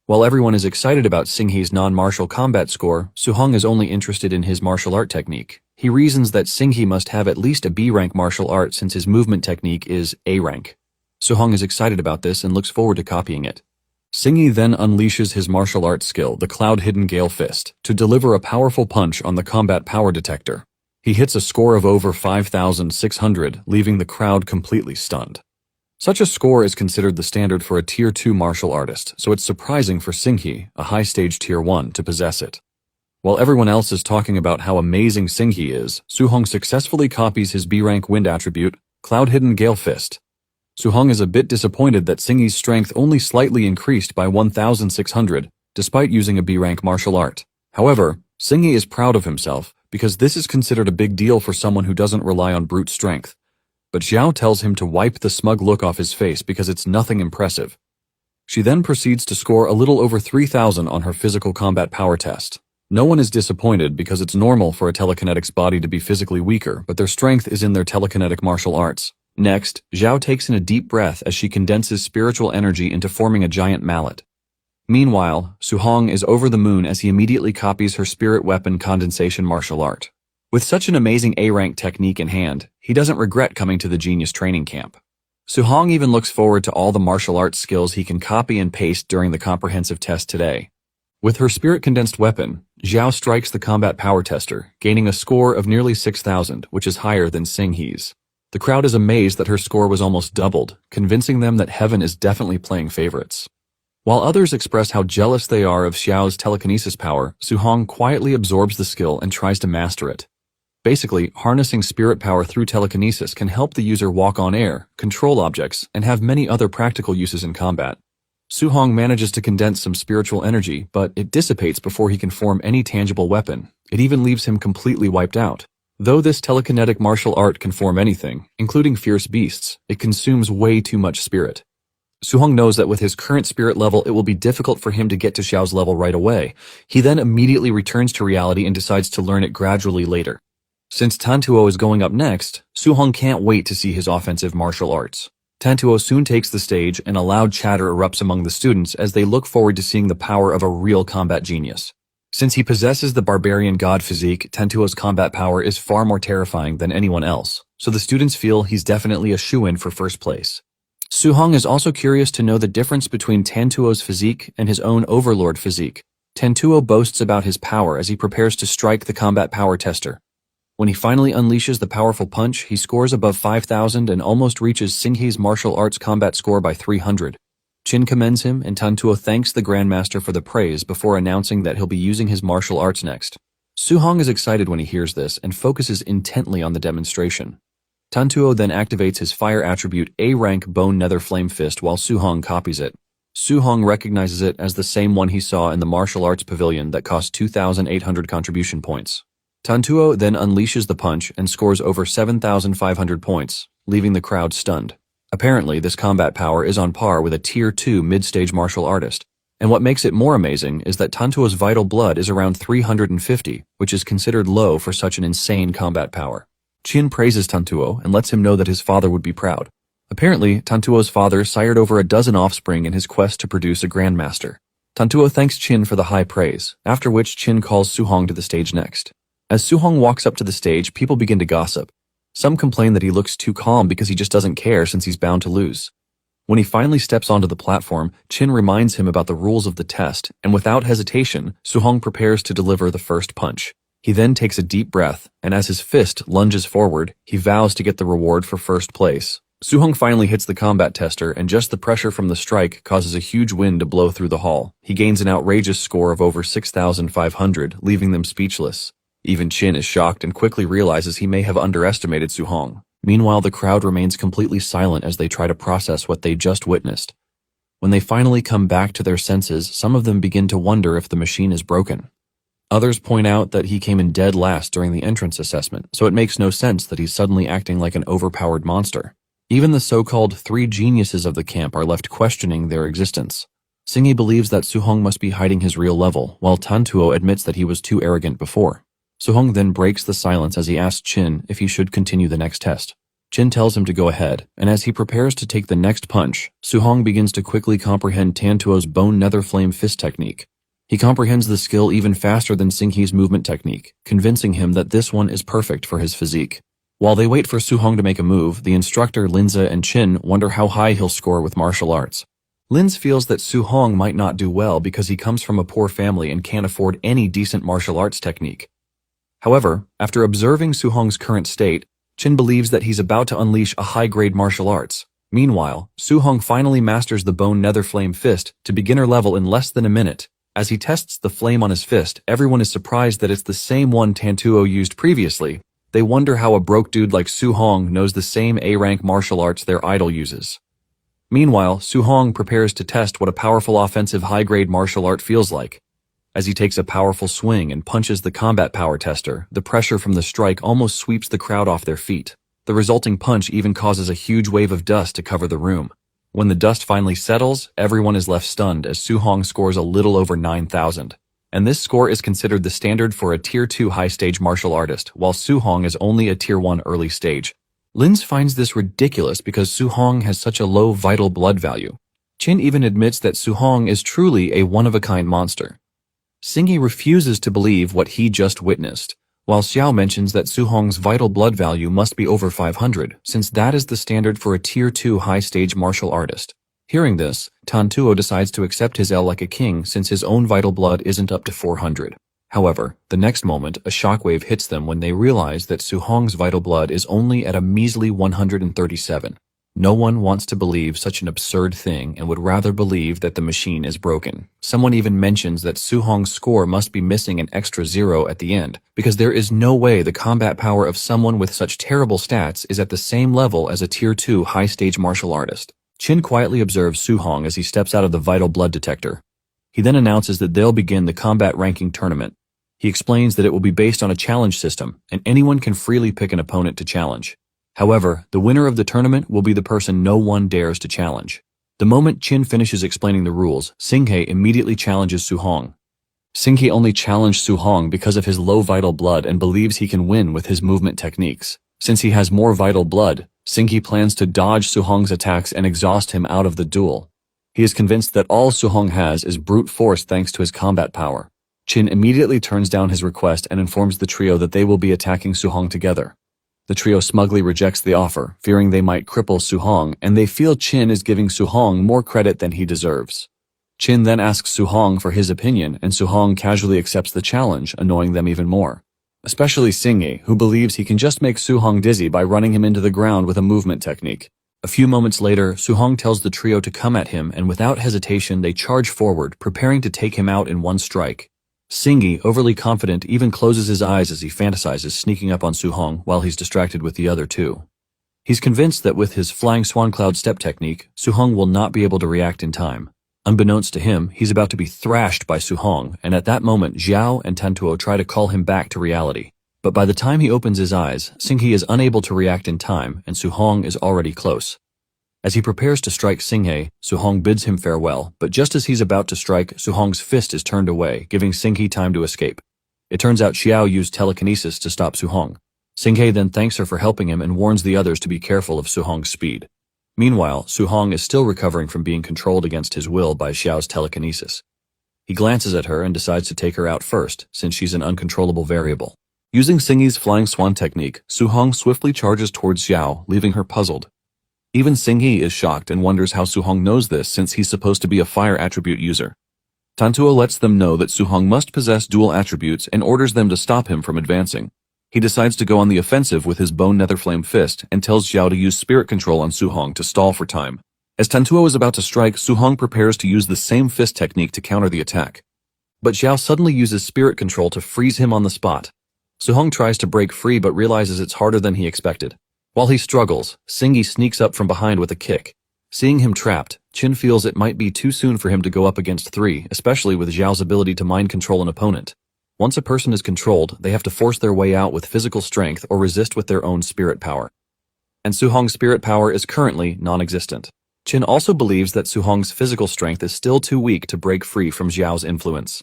While everyone is excited about Singhi's non-martial combat score, Suhong is only interested in his martial art technique. He reasons that Singhi must have at least a B-rank martial art since his movement technique is A-rank. Suhong is excited about this and looks forward to copying it. Singhi then unleashes his martial arts skill, the Cloud-Hidden Gale Fist, to deliver a powerful punch on the combat power detector. He hits a score of over 5,600, leaving the crowd completely stunned. Such a score is considered the standard for a Tier 2 martial artist, so it's surprising for Singhi, a high-stage Tier 1, to possess it. While everyone else is talking about how amazing Singhi is, Suhong successfully copies his B-rank wind attribute, Cloud-Hidden Gale Fist. Suhong is a bit disappointed that Singhi's strength only slightly increased by 1,600, despite using a B-rank martial art. However, Singhi is proud of himself, because this is considered a big deal for someone who doesn't rely on brute strength. But Zhao tells him to wipe the smug look off his face because it's nothing impressive. She then proceeds to score a little over 3,000 on her physical combat power test. No one is disappointed because it's normal for a telekinetics body to be physically weaker, but their strength is in their telekinetic martial arts. Next, Zhao takes in a deep breath as she condenses spiritual energy into forming a giant mallet. Meanwhile, Suhong is over the moon as he immediately copies her spirit weapon condensation martial art. With such an amazing A-rank technique in hand, he doesn't regret coming to the genius training camp. Suhong even looks forward to all the martial arts skills he can copy and paste during the comprehensive test today. With her spirit condensed weapon, Zhao strikes the combat power tester, gaining a score of nearly 6,000, which is higher than Singhi's. The crowd is amazed that her score was almost doubled, convincing them that heaven is definitely playing favorites. While others express how jealous they are of Xiao's telekinesis power, Suhong quietly absorbs the skill and tries to master it. Basically, harnessing spirit power through telekinesis can help the user walk on air, control objects, and have many other practical uses in combat. Suhong manages to condense some spiritual energy, but it dissipates before he can form any tangible weapon. It even leaves him completely wiped out. Though this telekinetic martial art can form anything, including fierce beasts, it consumes way too much spirit. Suhong knows that with his current spirit level, it will be difficult for him to get to Xiao's level right away. He then immediately returns to reality and decides to learn it gradually later. Since Tantuo is going up next, Suhong can't wait to see his offensive martial arts. Tantuo soon takes the stage and a loud chatter erupts among the students as they look forward to seeing the power of a real combat genius. Since he possesses the barbarian god physique, Tantuo's combat power is far more terrifying than anyone else, so the students feel he's definitely a shoo-in for first place. Suhong is also curious to know the difference between Tantuo's physique and his own overlord physique. Tantuo boasts about his power as he prepares to strike the combat power tester. When he finally unleashes the powerful punch, he scores above 5,000 and almost reaches Singhi's martial arts combat score by 300. Qin commends him and Tantuo thanks the Grandmaster for the praise before announcing that he'll be using his martial arts next. Suhong is excited when he hears this and focuses intently on the demonstration. Tantuo then activates his fire attribute A-rank Bone Nether Flame Fist while Su-hong copies it. Su-hong recognizes it as the same one he saw in the martial arts pavilion that cost 2,800 contribution points. Tantuo then unleashes the punch and scores over 7,500 points, leaving the crowd stunned. Apparently, this combat power is on par with a Tier 2 mid-stage martial artist. And what makes it more amazing is that Tantuo's vital blood is around 350, which is considered low for such an insane combat power. Qin praises Tantuo and lets him know that his father would be proud. Apparently, Tantuo's father sired over a dozen offspring in his quest to produce a grandmaster. Tantuo thanks Qin for the high praise, after which Qin calls Su-hong to the stage next. As Su-hong walks up to the stage, people begin to gossip. Some complain that he looks too calm because he just doesn't care since he's bound to lose. When he finally steps onto the platform, Qin reminds him about the rules of the test, and without hesitation, Su-hong prepares to deliver the first punch. He then takes a deep breath, and as his fist lunges forward, he vows to get the reward for first place. Su-hong finally hits the combat tester, and just the pressure from the strike causes a huge wind to blow through the hall. He gains an outrageous score of over 6,500, leaving them speechless. Even Qin is shocked and quickly realizes he may have underestimated Su-hong. Meanwhile, the crowd remains completely silent as they try to process what they just witnessed. When they finally come back to their senses, some of them begin to wonder if the machine is broken. Others point out that he came in dead last during the entrance assessment, so it makes no sense that he's suddenly acting like an overpowered monster. Even the so-called three geniuses of the camp are left questioning their existence. Singhi believes that Su-hong must be hiding his real level, while Tantuo admits that he was too arrogant before. Su-hong then breaks the silence as he asks Qin if he should continue the next test. Qin tells him to go ahead, and as he prepares to take the next punch, Su-hong begins to quickly comprehend Tantuo's Bone Nether Flame Fist technique. He comprehends the skill even faster than Singhi's movement technique, convincing him that this one is perfect for his physique. While they wait for Su-hong to make a move, the instructor Linza and Qin wonder how high he'll score with martial arts. Linz feels that Su-hong might not do well because he comes from a poor family and can't afford any decent martial arts technique. However, after observing Su-hong's current state, Qin believes that he's about to unleash a high-grade martial arts. Meanwhile, Su-hong finally masters the Bone Nether Flame Fist to beginner level in less than a minute. As he tests the flame on his fist, everyone is surprised that it's the same one Tantuo used previously. They wonder how a broke dude like Su-hong knows the same A-rank martial arts their idol uses. Meanwhile, Su-hong prepares to test what a powerful offensive high-grade martial art feels like. As he takes a powerful swing and punches the combat power tester, the pressure from the strike almost sweeps the crowd off their feet. The resulting punch even causes a huge wave of dust to cover the room. When the dust finally settles, everyone is left stunned as Su-hong scores a little over 9,000. And this score is considered the standard for a Tier 2 high-stage martial artist, while Su-hong is only a Tier 1 early stage. Linz finds this ridiculous because Su-hong has such a low vital blood value. Qin even admits that Su-hong is truly a one-of-a-kind monster. Singhi refuses to believe what he just witnessed, while Xiao mentions that Su-hong's vital blood value must be over 500, since that is the standard for a Tier 2 high-stage martial artist. Hearing this, Tantuo decides to accept his L like a king since his own vital blood isn't up to 400. However, the next moment, a shockwave hits them when they realize that Su-hong's vital blood is only at a measly 137. No one wants to believe such an absurd thing and would rather believe that the machine is broken. Someone even mentions that Su-hong's score must be missing an extra 0 at the end, because there is no way the combat power of someone with such terrible stats is at the same level as a Tier 2 high-stage martial artist. Qin quietly observes Su-hong as he steps out of the vital blood detector. He then announces that they'll begin the combat ranking tournament. He explains that it will be based on a challenge system, and anyone can freely pick an opponent to challenge. However, the winner of the tournament will be the person no one dares to challenge. The moment Qin finishes explaining the rules, Singhe immediately challenges Su-hong. Singhe only challenged Su-hong because of his low vital blood and believes he can win with his movement techniques. Since he has more vital blood, Singhe plans to dodge Su-hong's attacks and exhaust him out of the duel. He is convinced that all Su-hong has is brute force thanks to his combat power. Qin immediately turns down his request and informs the trio that they will be attacking Su-hong together. The trio smugly rejects the offer, fearing they might cripple Su-hong, and they feel Qin is giving Su-hong more credit than he deserves. Qin then asks Su-hong for his opinion, and Su-hong casually accepts the challenge, annoying them even more. Especially Singhi, who believes he can just make Su-hong dizzy by running him into the ground with a movement technique. A few moments later, Su-hong tells the trio to come at him, and without hesitation they charge forward, preparing to take him out in one strike. Singhi, overly confident, even closes his eyes as he fantasizes sneaking up on Su-hong while he's distracted with the other two. He's convinced that with his flying swan cloud step technique, Su-hong will not be able to react in time. Unbeknownst to him, he's about to be thrashed by Su-hong, and at that moment Xiao and Tantuo try to call him back to reality. But by the time he opens his eyes, Xinghe is unable to react in time, and Su-hong is already close. As he prepares to strike Xinghe, Su-hong bids him farewell, but just as he's about to strike, Su-hong's fist is turned away, giving Xinghe time to escape. It turns out Xiao used telekinesis to stop Su-hong. Xinghe then thanks her for helping him and warns the others to be careful of Su-hong's speed. Meanwhile, Su-hong is still recovering from being controlled against his will by Xiao's telekinesis. He glances at her and decides to take her out first, since she's an uncontrollable variable. Using Xinghe's flying swan technique, Su-hong swiftly charges towards Xiao, leaving her puzzled. Even Xinghe is shocked and wonders how Su-hong knows this since he's supposed to be a fire attribute user. Tantuo lets them know that Su-hong must possess dual attributes and orders them to stop him from advancing. He decides to go on the offensive with his bone nether flame fist and tells Xiao to use spirit control on Su-hong to stall for time. As Tantuo is about to strike, Su-hong prepares to use the same fist technique to counter the attack. But Xiao suddenly uses spirit control to freeze him on the spot. Su-hong tries to break free but realizes it's harder than he expected. While he struggles, Xinghe sneaks up from behind with a kick. Seeing him trapped, Qin feels it might be too soon for him to go up against three, especially with Xiao's ability to mind control an opponent. Once a person is controlled, they have to force their way out with physical strength or resist with their own spirit power. And Su-hong's spirit power is currently non-existent. Qin also believes that Su-hong's physical strength is still too weak to break free from Xiao's influence.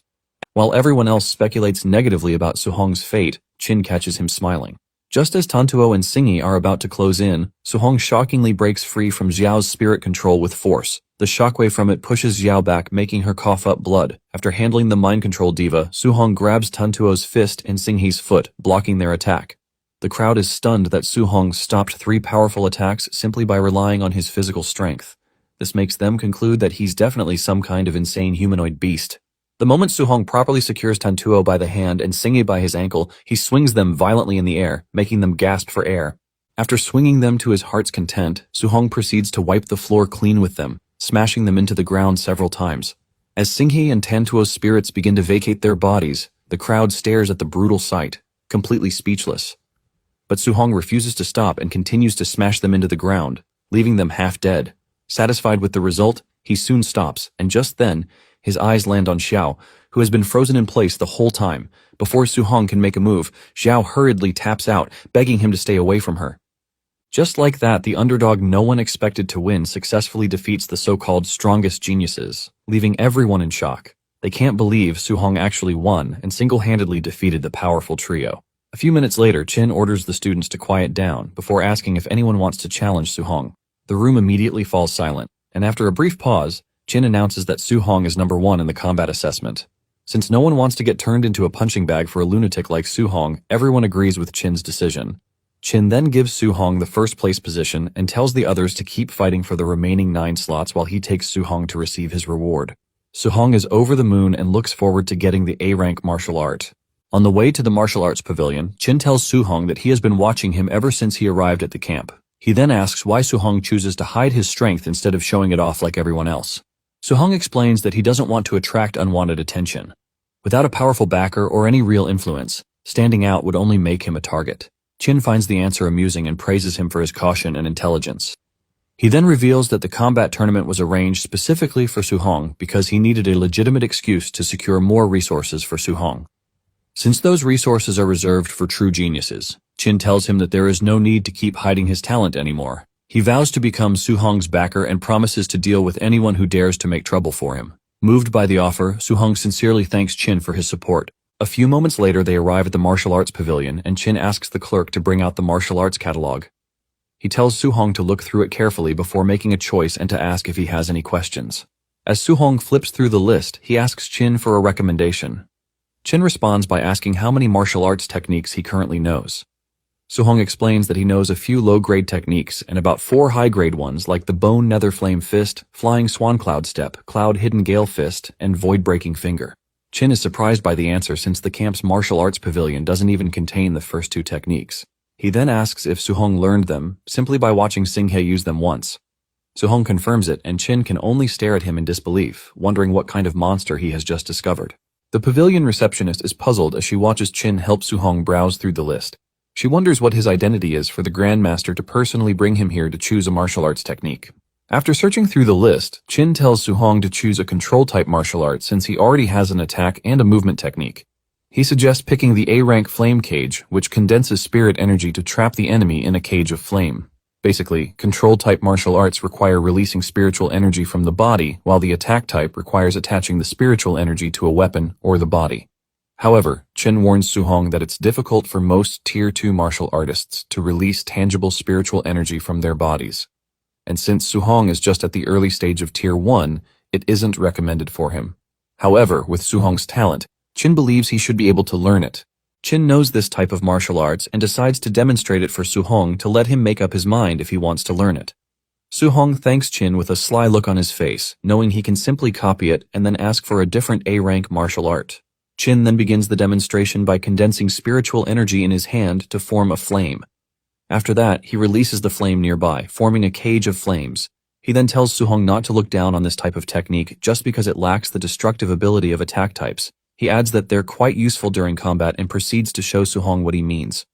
While everyone else speculates negatively about Su-hong's fate, Qin catches him smiling. Just as Tantuo and Xinghe are about to close in, Su-hong shockingly breaks free from Xiao's spirit control with force. The shockwave from it pushes Xiao back, making her cough up blood. After handling the mind control diva, Su-hong grabs Tantuo's fist and Xinghe's foot, blocking their attack. The crowd is stunned that Su-hong stopped three powerful attacks simply by relying on his physical strength. This makes them conclude that he's definitely some kind of insane humanoid beast. The moment Su-hong properly secures Tantuo by the hand and Xinghe by his ankle, he swings them violently in the air, making them gasp for air. After swinging them to his heart's content, Su-hong proceeds to wipe the floor clean with them, smashing them into the ground several times. As Xinghe and Tantuo's spirits begin to vacate their bodies, the crowd stares at the brutal sight, completely speechless. But Su-hong refuses to stop and continues to smash them into the ground, leaving them half dead. Satisfied with the result, he soon stops, and just then, his eyes land on Xiao, who has been frozen in place the whole time. Before Su-hong can make a move, Xiao hurriedly taps out, begging him to stay away from her. Just like that, the underdog no one expected to win successfully defeats the so-called strongest geniuses, leaving everyone in shock. They can't believe Su-hong actually won and single-handedly defeated the powerful trio. A few minutes later, Qin orders the students to quiet down before asking if anyone wants to challenge Su-hong. The room immediately falls silent, and after a brief pause, Qin announces that Su-hong is number 1 in the combat assessment. Since no one wants to get turned into a punching bag for a lunatic like Su-hong, everyone agrees with Qin's decision. Qin then gives Su-hong the first place position and tells the others to keep fighting for the remaining 9 slots while he takes Su-hong to receive his reward. Su-hong is over the moon and looks forward to getting the A-rank martial art. On the way to the martial arts pavilion, Qin tells Su-hong that he has been watching him ever since he arrived at the camp. He then asks why Su-hong chooses to hide his strength instead of showing it off like everyone else. Su-hong explains that he doesn't want to attract unwanted attention. Without a powerful backer or any real influence, standing out would only make him a target. Qin finds the answer amusing and praises him for his caution and intelligence. He then reveals that the combat tournament was arranged specifically for Su-hong because he needed a legitimate excuse to secure more resources for Su-hong. Since those resources are reserved for true geniuses, Qin tells him that there is no need to keep hiding his talent anymore. He vows to become Su-hong's backer and promises to deal with anyone who dares to make trouble for him. Moved by the offer, Su-hong sincerely thanks Qin for his support. A few moments later, they arrive at the martial arts pavilion, and Qin asks the clerk to bring out the martial arts catalog. He tells Su-hong to look through it carefully before making a choice and to ask if he has any questions. As Su-hong flips through the list, he asks Qin for a recommendation. Qin responds by asking how many martial arts techniques he currently knows. Su-hong explains that he knows a few low-grade techniques and about 4 high-grade ones like the Bone Nether Flame Fist, Flying Swan Cloud Step, Cloud Hidden Gale Fist, and Void Breaking Finger. Qin is surprised by the answer since the camp's martial arts pavilion doesn't even contain the first 2 techniques. He then asks if Su-hong learned them simply by watching Xinghe use them once. Su-hong confirms it, and Qin can only stare at him in disbelief, wondering what kind of monster he has just discovered. The pavilion receptionist is puzzled as she watches Qin help Su-hong browse through the list. She wonders what his identity is for the Grandmaster to personally bring him here to choose a martial arts technique. After searching through the list, Qin tells Su-hong to choose a control-type martial art since he already has an attack and a movement technique. He suggests picking the A-rank flame cage, which condenses spirit energy to trap the enemy in a cage of flame. Basically, control-type martial arts require releasing spiritual energy from the body, while the attack type requires attaching the spiritual energy to a weapon or the body. However, Qin warns Su-hong that it's difficult for most Tier 2 martial artists to release tangible spiritual energy from their bodies. And since Su-hong is just at the early stage of Tier 1, it isn't recommended for him. However, with Su-hong's talent, Qin believes he should be able to learn it. Qin knows this type of martial arts and decides to demonstrate it for Su-hong to let him make up his mind if he wants to learn it. Su-hong thanks Qin with a sly look on his face, knowing he can simply copy it and then ask for a different A-rank martial art. Qin then begins the demonstration by condensing spiritual energy in his hand to form a flame. After that, he releases the flame nearby, forming a cage of flames. He then tells Su-hong not to look down on this type of technique just because it lacks the destructive ability of attack types. He adds that they're quite useful during combat and proceeds to show Su-hong what he means.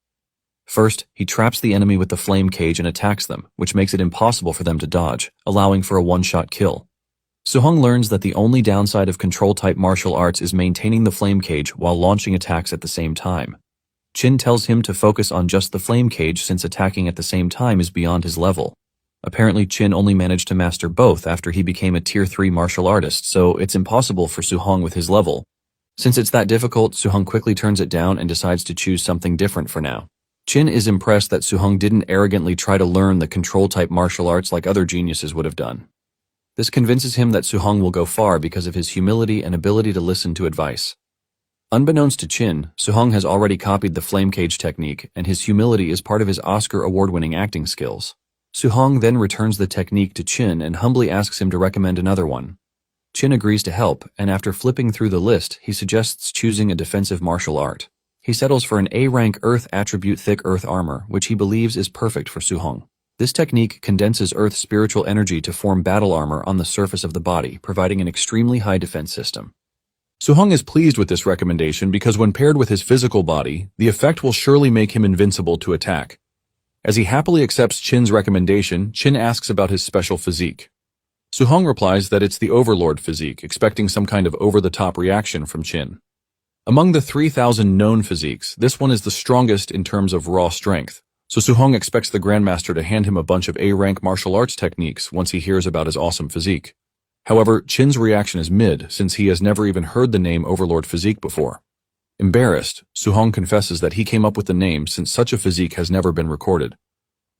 First, he traps the enemy with the flame cage and attacks them, which makes it impossible for them to dodge, allowing for a one-shot kill. Su-hong learns that the only downside of control-type martial arts is maintaining the flame cage while launching attacks at the same time. Qin tells him to focus on just the flame cage since attacking at the same time is beyond his level. Apparently Qin only managed to master both after he became a Tier 3 martial artist, so it's impossible for Su-hong with his level. Since it's that difficult, Su-hong quickly turns it down and decides to choose something different for now. Qin is impressed that Su-hong didn't arrogantly try to learn the control-type martial arts like other geniuses would have done. This convinces him that Su-hong will go far because of his humility and ability to listen to advice. Unbeknownst to Qin, Su-hong has already copied the flame cage technique, and his humility is part of his Oscar award-winning acting skills. Su-hong then returns the technique to Qin and humbly asks him to recommend another one. Qin agrees to help, and after flipping through the list, he suggests choosing a defensive martial art. He settles for an A-rank Earth attribute thick Earth armor, which he believes is perfect for Su-hong. This technique condenses Earth's spiritual energy to form battle armor on the surface of the body, providing an extremely high defense system. Su-hong is pleased with this recommendation because when paired with his physical body, the effect will surely make him invincible to attack. As he happily accepts Qin's recommendation, Qin asks about his special physique. Su-hong replies that it's the Overlord physique, expecting some kind of over-the-top reaction from Qin. Among the 3,000 known physiques, this one is the strongest in terms of raw strength, so Su-hong expects the Grandmaster to hand him a bunch of A-rank martial arts techniques once he hears about his awesome physique. However, Qin's reaction is mid, since he has never even heard the name Overlord physique before. Embarrassed, Su-hong confesses that he came up with the name since such a physique has never been recorded.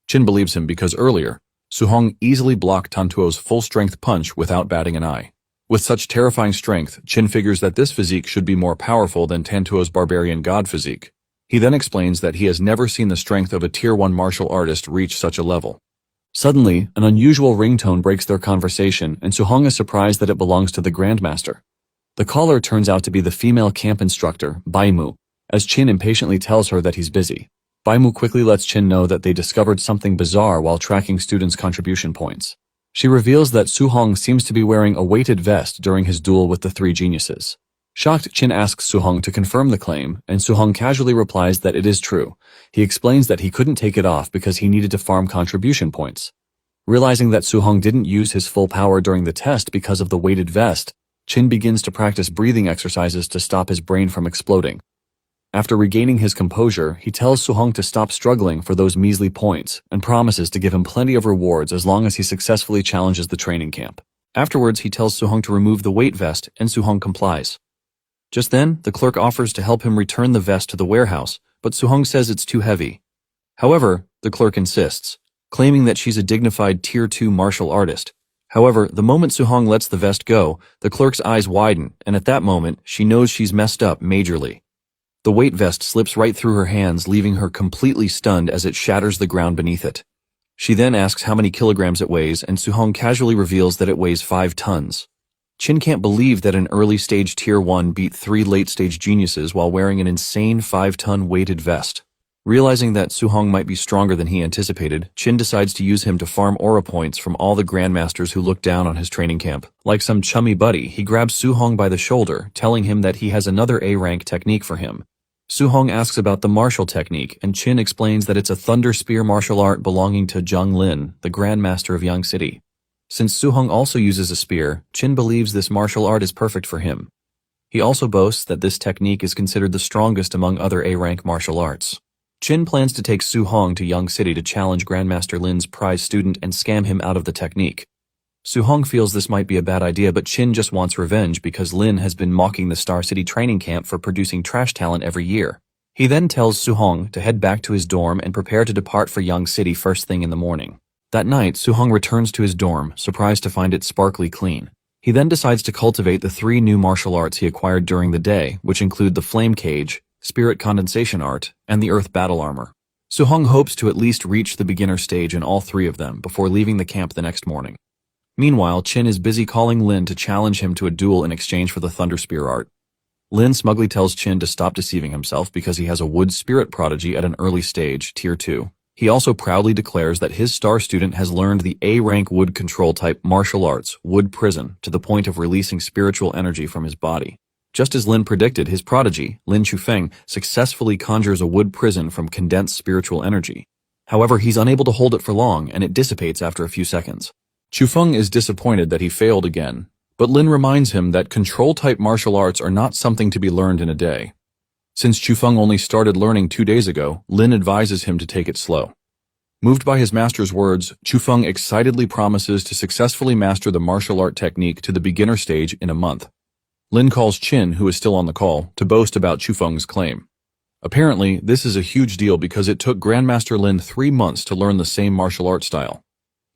Qin believes him because earlier, Su-hong easily blocked Tantuo's full-strength punch without batting an eye. With such terrifying strength, Qin figures that this physique should be more powerful than Tantuo's barbarian god physique. He then explains that he has never seen the strength of a Tier 1 martial artist reach such a level. Suddenly, an unusual ringtone breaks their conversation, and Su-hong is surprised that it belongs to the Grandmaster. The caller turns out to be the female camp instructor, Baimu, as Qin impatiently tells her that he's busy. Baimu quickly lets Qin know that they discovered something bizarre while tracking students' contribution points. She reveals that Su-hong seems to be wearing a weighted vest during his duel with the three geniuses. Shocked, Qin asks Su-hong to confirm the claim, and Su-hong casually replies that it is true. He explains that he couldn't take it off because he needed to farm contribution points. Realizing that Su-hong didn't use his full power during the test because of the weighted vest, Qin begins to practice breathing exercises to stop his brain from exploding. After regaining his composure, he tells Su-hong to stop struggling for those measly points and promises to give him plenty of rewards as long as he successfully challenges the training camp. Afterwards, he tells Su-hong to remove the weight vest, and Su-hong complies. Just then, the clerk offers to help him return the vest to the warehouse, but Su-hong says it's too heavy. However, the clerk insists, claiming that she's a dignified Tier 2 martial artist. However, the moment Su-hong lets the vest go, the clerk's eyes widen, and at that moment, she knows she's messed up majorly. The weight vest slips right through her hands, leaving her completely stunned as it shatters the ground beneath it. She then asks how many kilograms it weighs, and Su-hong casually reveals that it weighs 5 tons. Qin can't believe that an early-stage Tier 1 beat 3 late-stage geniuses while wearing an insane 5-ton weighted vest. Realizing that Su-hong might be stronger than he anticipated, Qin decides to use him to farm aura points from all the Grandmasters who look down on his training camp. Like some chummy buddy, he grabs Su-hong by the shoulder, telling him that he has another A-rank technique for him. Su-hong asks about the martial technique, and Qin explains that it's a thunder spear martial art belonging to Zhang Lin, the Grandmaster of Yang City. Since Su-hong also uses a spear, Qin believes this martial art is perfect for him. He also boasts that this technique is considered the strongest among other A-rank martial arts. Qin plans to take Su-hong to Yang City to challenge Grandmaster Lin's prize student and scam him out of the technique. Su-hong feels this might be a bad idea, but Qin just wants revenge because Lin has been mocking the Star City training camp for producing trash talent every year. He then tells Su-hong to head back to his dorm and prepare to depart for Yang City first thing in the morning. That night, Su-hong returns to his dorm, surprised to find it sparkly clean. He then decides to cultivate the 3 new martial arts he acquired during the day, which include the Flame Cage, Spirit Condensation Art, and the Earth Battle Armor. Su-hong hopes to at least reach the beginner stage in all 3 of them before leaving the camp the next morning. Meanwhile, Qin is busy calling Lin to challenge him to a duel in exchange for the Thunder Spear art. Lin smugly tells Qin to stop deceiving himself because he has a wood spirit prodigy at an early stage, Tier 2. He also proudly declares that his star student has learned the A-rank wood control type martial arts, Wood Prison, to the point of releasing spiritual energy from his body. Just as Lin predicted, his prodigy, Lin Chufeng, successfully conjures a wood prison from condensed spiritual energy. However, he's unable to hold it for long, and it dissipates after a few seconds. Chufeng is disappointed that he failed again, but Lin reminds him that control-type martial arts are not something to be learned in a day. Since Chufeng only started learning 2 days ago, Lin advises him to take it slow. Moved by his master's words, Chufeng excitedly promises to successfully master the martial art technique to the beginner stage in a month. Lin calls Qin, who is still on the call, to boast about Chufeng's claim. Apparently, this is a huge deal because it took Grandmaster Lin 3 months to learn the same martial art style.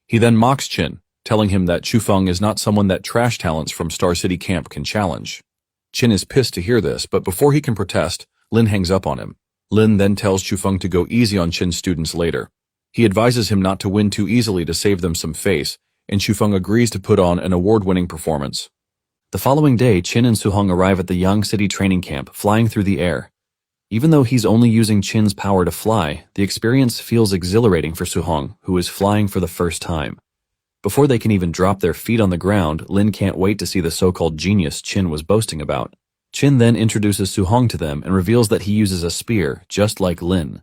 He then mocks Qin, telling him that Chufeng is not someone that trash talents from Star City Camp can challenge. Qin is pissed to hear this, but before he can protest, Lin hangs up on him. Lin then tells Chufeng to go easy on Qin's students later. He advises him not to win too easily to save them some face, and Chufeng agrees to put on an award-winning performance. The following day, Qin and Su-hong arrive at the Yang City training camp, flying through the air. Even though he's only using Qin's power to fly, the experience feels exhilarating for Su-hong, who is flying for the first time. Before they can even drop their feet on the ground, Lin can't wait to see the so-called genius Qin was boasting about. Qin then introduces Su-hong to them and reveals that he uses a spear, just like Lin.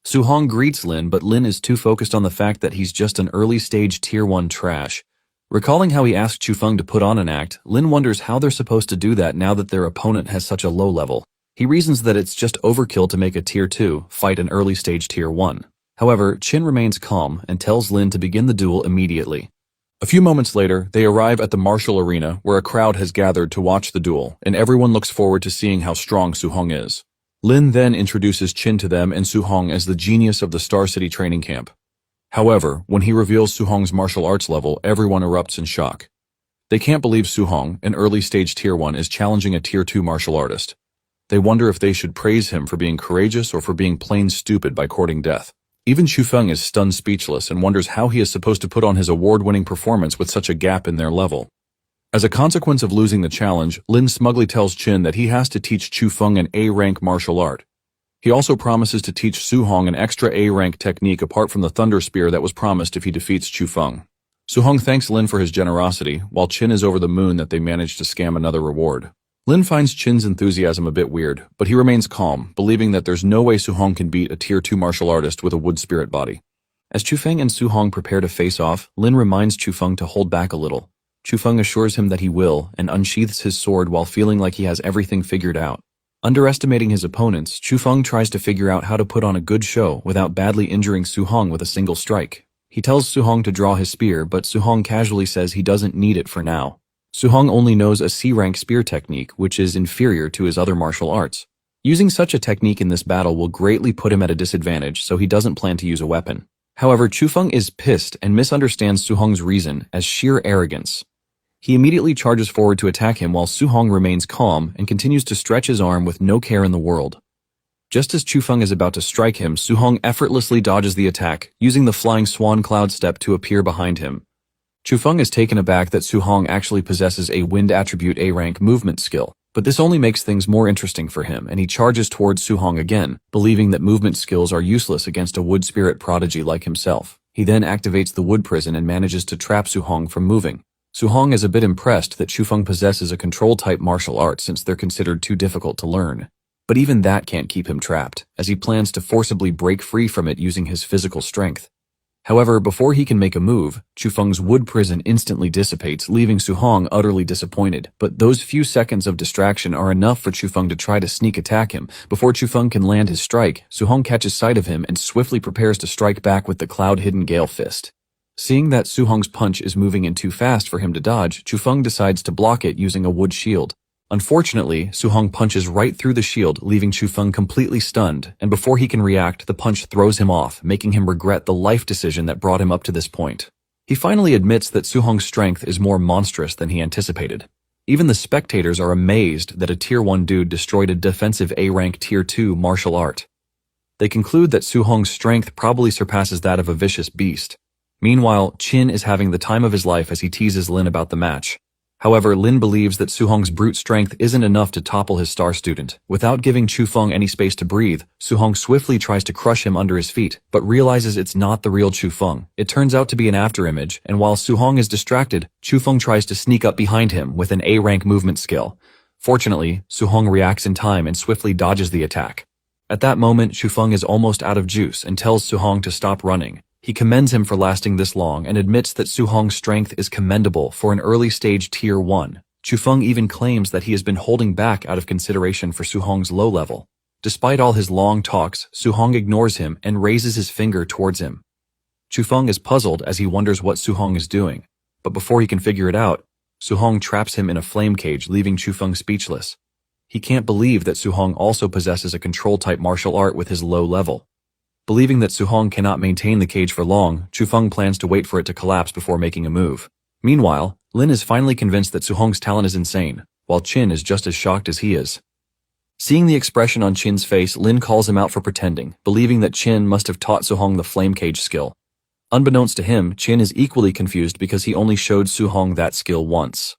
Su-hong greets Lin, but Lin is too focused on the fact that he's just an early-stage Tier 1 trash. Recalling how he asked Chufeng to put on an act, Lin wonders how they're supposed to do that now that their opponent has such a low level. He reasons that it's just overkill to make a Tier 2 fight an early-stage Tier 1. However, Qin remains calm and tells Lin to begin the duel immediately. A few moments later, they arrive at the martial arena where a crowd has gathered to watch the duel, and everyone looks forward to seeing how strong Su-hong is. Lin then introduces Qin to them and Su-hong as the genius of the Star City training camp. However, when he reveals Su-hong's martial arts level, everyone erupts in shock. They can't believe Su-hong, an early-stage Tier 1, is challenging a Tier 2 martial artist. They wonder if they should praise him for being courageous or for being plain stupid by courting death. Even Chufeng is stunned speechless and wonders how he is supposed to put on his award-winning performance with such a gap in their level. As a consequence of losing the challenge, Lin smugly tells Qin that he has to teach Chufeng an A-rank martial art. He also promises to teach Su-hong an extra A-rank technique apart from the Thunder Spear that was promised if he defeats Chufeng. Su-hong thanks Lin for his generosity, while Qin is over the moon that they managed to scam another reward. Lin finds Qin's enthusiasm a bit weird, but he remains calm, believing that there's no way Su-hong can beat a Tier 2 martial artist with a wood spirit body. As Chufeng and Su-hong prepare to face off, Lin reminds Chufeng to hold back a little. Chufeng assures him that he will, and unsheaths his sword while feeling like he has everything figured out. Underestimating his opponents, Chufeng tries to figure out how to put on a good show without badly injuring Su-hong with a single strike. He tells Su-hong to draw his spear, but Su-hong casually says he doesn't need it for now. Su-hong only knows a C-rank spear technique, which is inferior to his other martial arts. Using such a technique in this battle will greatly put him at a disadvantage, so he doesn't plan to use a weapon. However, Chufeng is pissed and misunderstands Su-hong's reason as sheer arrogance. He immediately charges forward to attack him while Su-hong remains calm and continues to stretch his arm with no care in the world. Just as Chufeng is about to strike him, Su-hong effortlessly dodges the attack, using the flying swan cloud step to appear behind him. Chufeng is taken aback that Su-hong actually possesses a wind attribute A-rank movement skill, but this only makes things more interesting for him, and he charges towards Su-hong again, believing that movement skills are useless against a wood spirit prodigy like himself. He then activates the wood prison and manages to trap Su-hong from moving. Su-hong is a bit impressed that Chufeng possesses a control-type martial art since they're considered too difficult to learn. But even that can't keep him trapped, as he plans to forcibly break free from it using his physical strength. However, before he can make a move, Chufeng's wood prison instantly dissipates, leaving Su Hong utterly disappointed. But those few seconds of distraction are enough for Chufeng to try to sneak attack him. Before Chufeng can land his strike, Su Hong catches sight of him and swiftly prepares to strike back with the cloud-hidden Gale Fist. Seeing that Su Hong's punch is moving in too fast for him to dodge, Chufeng decides to block it using a wood shield. Unfortunately, Su Hong punches right through the shield, leaving Chufeng completely stunned, and before he can react, the punch throws him off, making him regret the life decision that brought him up to this point. He finally admits that Su Hong's strength is more monstrous than he anticipated. Even the spectators are amazed that a Tier 1 dude destroyed a defensive A-rank Tier 2 martial art. They conclude that Su Hong's strength probably surpasses that of a vicious beast. Meanwhile, Qin is having the time of his life as he teases Lin about the match. However, Lin believes that Su Hong's brute strength isn't enough to topple his star student. Without giving Chufeng any space to breathe, Su Hong swiftly tries to crush him under his feet, but realizes it's not the real Chufeng. It turns out to be an afterimage, and while Su Hong is distracted, Chufeng tries to sneak up behind him with an A-rank movement skill. Fortunately, Su Hong reacts in time and swiftly dodges the attack. At that moment, Chufeng is almost out of juice and tells Su Hong to stop running. He commends him for lasting this long and admits that Su Hong's strength is commendable for an early-stage Tier 1. Chufeng even claims that he has been holding back out of consideration for Su Hong's low level. Despite all his long talks, Su Hong ignores him and raises his finger towards him. Chufeng is puzzled as he wonders what Su Hong is doing, but before he can figure it out, Su Hong traps him in a flame cage, leaving Chufeng speechless. He can't believe that Su Hong also possesses a control-type martial art with his low level. Believing that Su Hong cannot maintain the cage for long, Chufeng plans to wait for it to collapse before making a move. Meanwhile, Lin is finally convinced that Su Hong's talent is insane, while Qin is just as shocked as he is. Seeing the expression on Qin's face, Lin calls him out for pretending, believing that Qin must have taught Su Hong the flame cage skill. Unbeknownst to him, Qin is equally confused because he only showed Su Hong that skill once.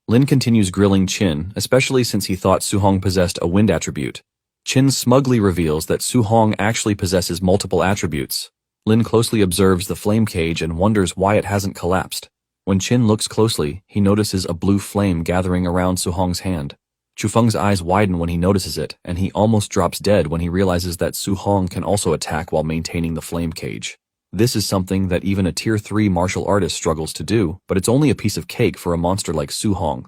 Lin continues grilling Qin, especially since he thought Su Hong possessed a wind attribute. Qin smugly reveals that Su Hong actually possesses multiple attributes. Lin closely observes the flame cage and wonders why it hasn't collapsed. When Qin looks closely, he notices a blue flame gathering around Su Hong's hand. Chufeng's eyes widen when he notices it, and he almost drops dead when he realizes that Su Hong can also attack while maintaining the flame cage. This is something that even a Tier 3 martial artist struggles to do, but it's only a piece of cake for a monster like Su Hong.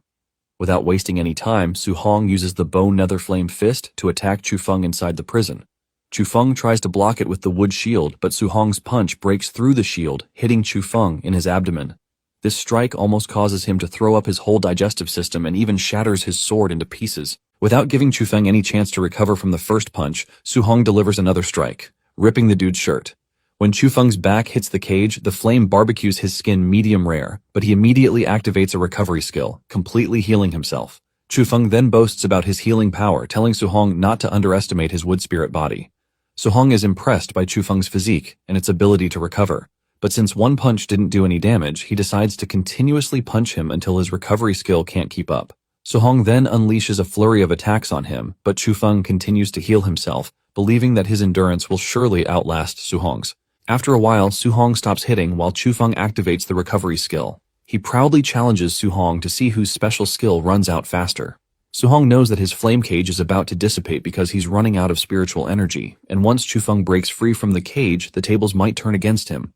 Without wasting any time, Su Hong uses the bone nether flame fist to attack Chufeng inside the prison. Chufeng tries to block it with the wood shield, but Su Hong's punch breaks through the shield, hitting Chufeng in his abdomen. This strike almost causes him to throw up his whole digestive system and even shatters his sword into pieces. Without giving Chufeng any chance to recover from the first punch, Su Hong delivers another strike, ripping the dude's shirt. When Chufeng's back hits the cage, the flame barbecues his skin medium rare, but he immediately activates a recovery skill, completely healing himself. Chufeng then boasts about his healing power, telling Su Hong not to underestimate his wood spirit body. Su Hong is impressed by Chufeng's physique and its ability to recover, but since one punch didn't do any damage, he decides to continuously punch him until his recovery skill can't keep up. Su Hong then unleashes a flurry of attacks on him, but Chufeng continues to heal himself, believing that his endurance will surely outlast Su Hong's. After a while, Su Hong stops hitting while Chufeng activates the recovery skill. He proudly challenges Su Hong to see whose special skill runs out faster. Su Hong knows that his flame cage is about to dissipate because he's running out of spiritual energy, and once Chufeng breaks free from the cage, the tables might turn against him.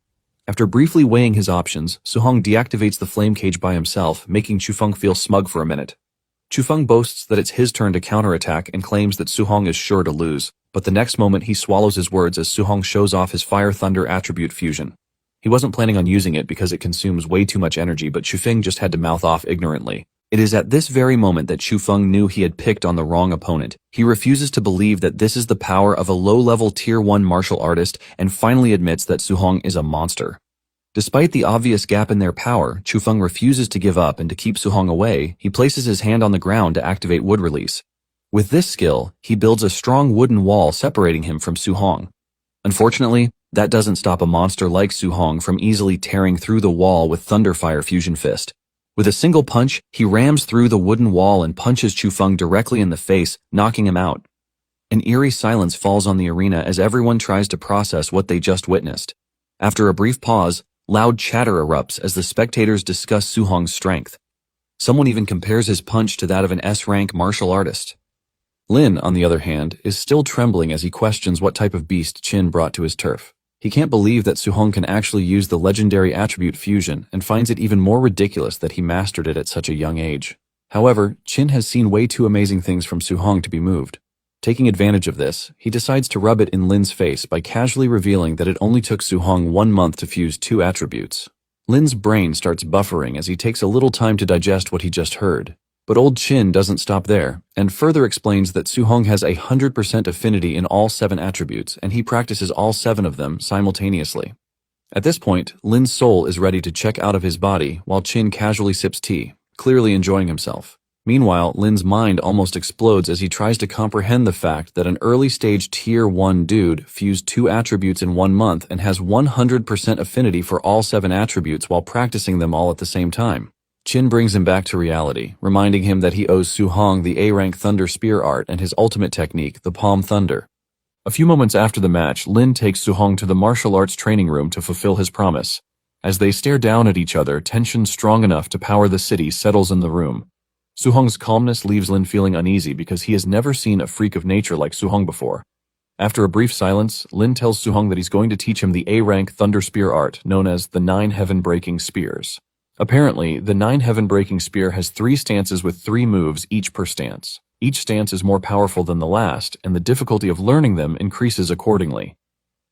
After briefly weighing his options, Su Hong deactivates the flame cage by himself, making Chufeng feel smug for a minute. Chufeng boasts that it's his turn to counterattack and claims that Su Hong is sure to lose. But the next moment he swallows his words as Su Hong shows off his Fire Thunder attribute fusion. He wasn't planning on using it because it consumes way too much energy, but Chufeng just had to mouth off ignorantly. It is at this very moment that Chufeng knew he had picked on the wrong opponent. He refuses to believe that this is the power of a low-level Tier 1 martial artist and finally admits that Su Hong is a monster. Despite the obvious gap in their power, Chufeng refuses to give up, and to keep Su Hong away, he places his hand on the ground to activate wood release. With this skill, he builds a strong wooden wall separating him from Su Hong. Unfortunately, that doesn't stop a monster like Su Hong from easily tearing through the wall with Thunderfire Fusion Fist. With a single punch, he rams through the wooden wall and punches Chufeng directly in the face, knocking him out. An eerie silence falls on the arena as everyone tries to process what they just witnessed. After a brief pause, loud chatter erupts as the spectators discuss Su Hong's strength. Someone even compares his punch to that of an S-rank martial artist. Lin, on the other hand, is still trembling as he questions what type of beast Qin brought to his turf. He can't believe that Su-hong can actually use the legendary attribute fusion and finds it even more ridiculous that he mastered it at such a young age. However, Qin has seen way too amazing things from Su-hong to be moved. Taking advantage of this, he decides to rub it in Lin's face by casually revealing that it only took Su-hong 1 month to fuse 2 attributes. Lin's brain starts buffering as he takes a little time to digest what he just heard. But old Qin doesn't stop there, and further explains that Su-hong has 100% affinity in all 7 attributes, and he practices all 7 of them simultaneously. At this point, Lin's soul is ready to check out of his body while Qin casually sips tea, clearly enjoying himself. Meanwhile, Lin's mind almost explodes as he tries to comprehend the fact that an early-stage Tier 1 dude fused 2 attributes in 1 month and has 100% affinity for all 7 attributes while practicing them all at the same time. Qin brings him back to reality, reminding him that he owes Su-hong the A-rank Thunder Spear art and his ultimate technique, the Palm Thunder. A few moments after the match, Lin takes Su-hong to the martial arts training room to fulfill his promise. As they stare down at each other, tension strong enough to power the city settles in the room. Su-hong's calmness leaves Lin feeling uneasy because he has never seen a freak of nature like Su-hong before. After a brief silence, Lin tells Su-hong that he's going to teach him the A-rank Thunder Spear art, known as the 9 Heaven-Breaking Spears. Apparently, the 9 Heaven-Breaking Spear has 3 stances with 3 moves each per stance. Each stance is more powerful than the last, and the difficulty of learning them increases accordingly.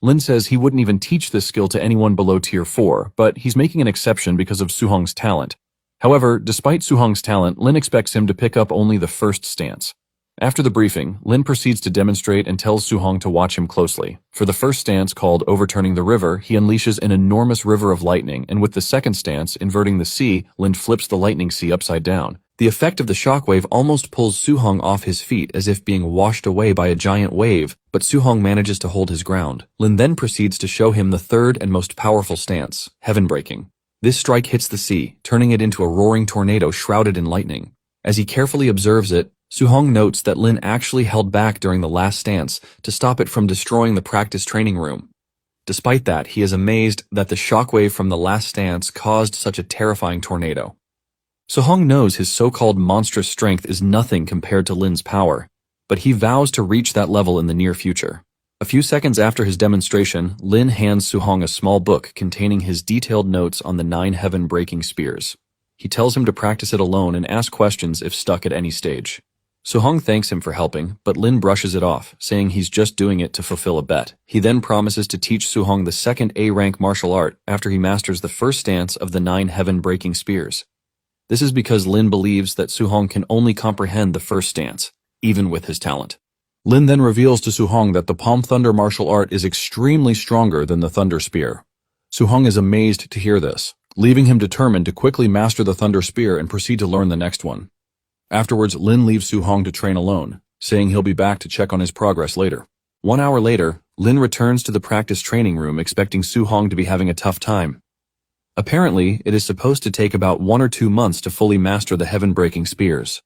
Lin says he wouldn't even teach this skill to anyone below Tier 4, but he's making an exception because of Su-hong's talent. However, despite Su-hong's talent, Lin expects him to pick up only the first stance. After the briefing, Lin proceeds to demonstrate and tells Su-hong to watch him closely. For the first stance, called Overturning the River, he unleashes an enormous river of lightning, and with the second stance, Inverting the Sea, Lin flips the lightning sea upside down. The effect of the shockwave almost pulls Su-hong off his feet as if being washed away by a giant wave, but Su-hong manages to hold his ground. Lin then proceeds to show him the third and most powerful stance, Heaven Breaking. This strike hits the sea, turning it into a roaring tornado shrouded in lightning. As he carefully observes it, Su-hong notes that Lin actually held back during the last stance to stop it from destroying the practice training room. Despite that, he is amazed that the shockwave from the last stance caused such a terrifying tornado. Su-hong knows his so-called monstrous strength is nothing compared to Lin's power, but he vows to reach that level in the near future. A few seconds after his demonstration, Lin hands Su-hong a small book containing his detailed notes on the 9 Heaven-Breaking Spears. He tells him to practice it alone and ask questions if stuck at any stage. Su-hong thanks him for helping, but Lin brushes it off, saying he's just doing it to fulfill a bet. He then promises to teach Su-hong the second A-rank martial art after he masters the first stance of the 9 Heaven-Breaking Spears. This is because Lin believes that Su-hong can only comprehend the first stance, even with his talent. Lin then reveals to Su-hong that the Palm Thunder martial art is extremely stronger than the Thunder Spear. Su-hong is amazed to hear this, leaving him determined to quickly master the Thunder Spear and proceed to learn the next one. Afterwards, Lin leaves Su-hong to train alone, saying he'll be back to check on his progress later. 1 hour later, Lin returns to the practice training room expecting Su-hong to be having a tough time. Apparently, it is supposed to take about 1 or 2 months to fully master the Heaven-Breaking Spears.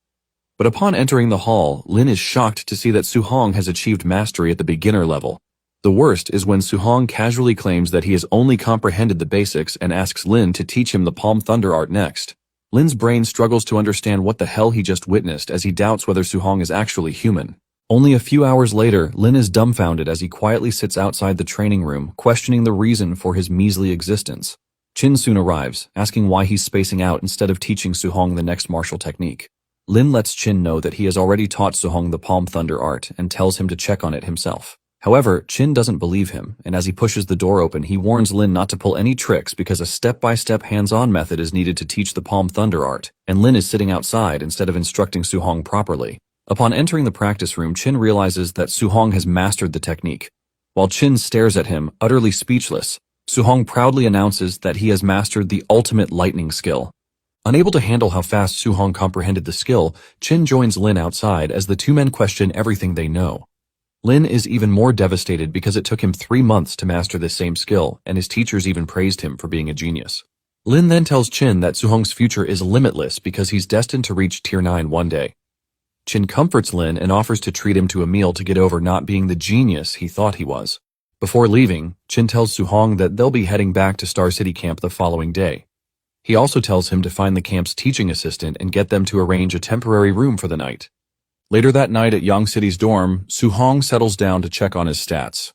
But upon entering the hall, Lin is shocked to see that Su-hong has achieved mastery at the beginner level. The worst is when Su-hong casually claims that he has only comprehended the basics and asks Lin to teach him the Palm Thunder art next. Lin's brain struggles to understand what the hell he just witnessed as he doubts whether Su-hong is actually human. Only a few hours later, Lin is dumbfounded as he quietly sits outside the training room, questioning the reason for his measly existence. Qin soon arrives, asking why he's spacing out instead of teaching Su-hong the next martial technique. Lin lets Qin know that he has already taught Su-hong the Palm Thunder art and tells him to check on it himself. However, Qin doesn't believe him, and as he pushes the door open, he warns Lin not to pull any tricks because a step-by-step hands-on method is needed to teach the Palm Thunder art, and Lin is sitting outside instead of instructing Su-hong properly. Upon entering the practice room, Qin realizes that Su-hong has mastered the technique. While Qin stares at him, utterly speechless, Su-hong proudly announces that he has mastered the ultimate lightning skill. Unable to handle how fast Su-hong comprehended the skill, Qin joins Lin outside as the two men question everything they know. Lin is even more devastated because it took him 3 months to master this same skill, and his teachers even praised him for being a genius. Lin then tells Qin that Su-hong's future is limitless because he's destined to reach Tier 9 one day. Qin comforts Lin and offers to treat him to a meal to get over not being the genius he thought he was. Before leaving, Qin tells Su-hong that they'll be heading back to Star City Camp the following day. He also tells him to find the camp's teaching assistant and get them to arrange a temporary room for the night. Later that night at Yang City's dorm, Su-hong settles down to check on his stats.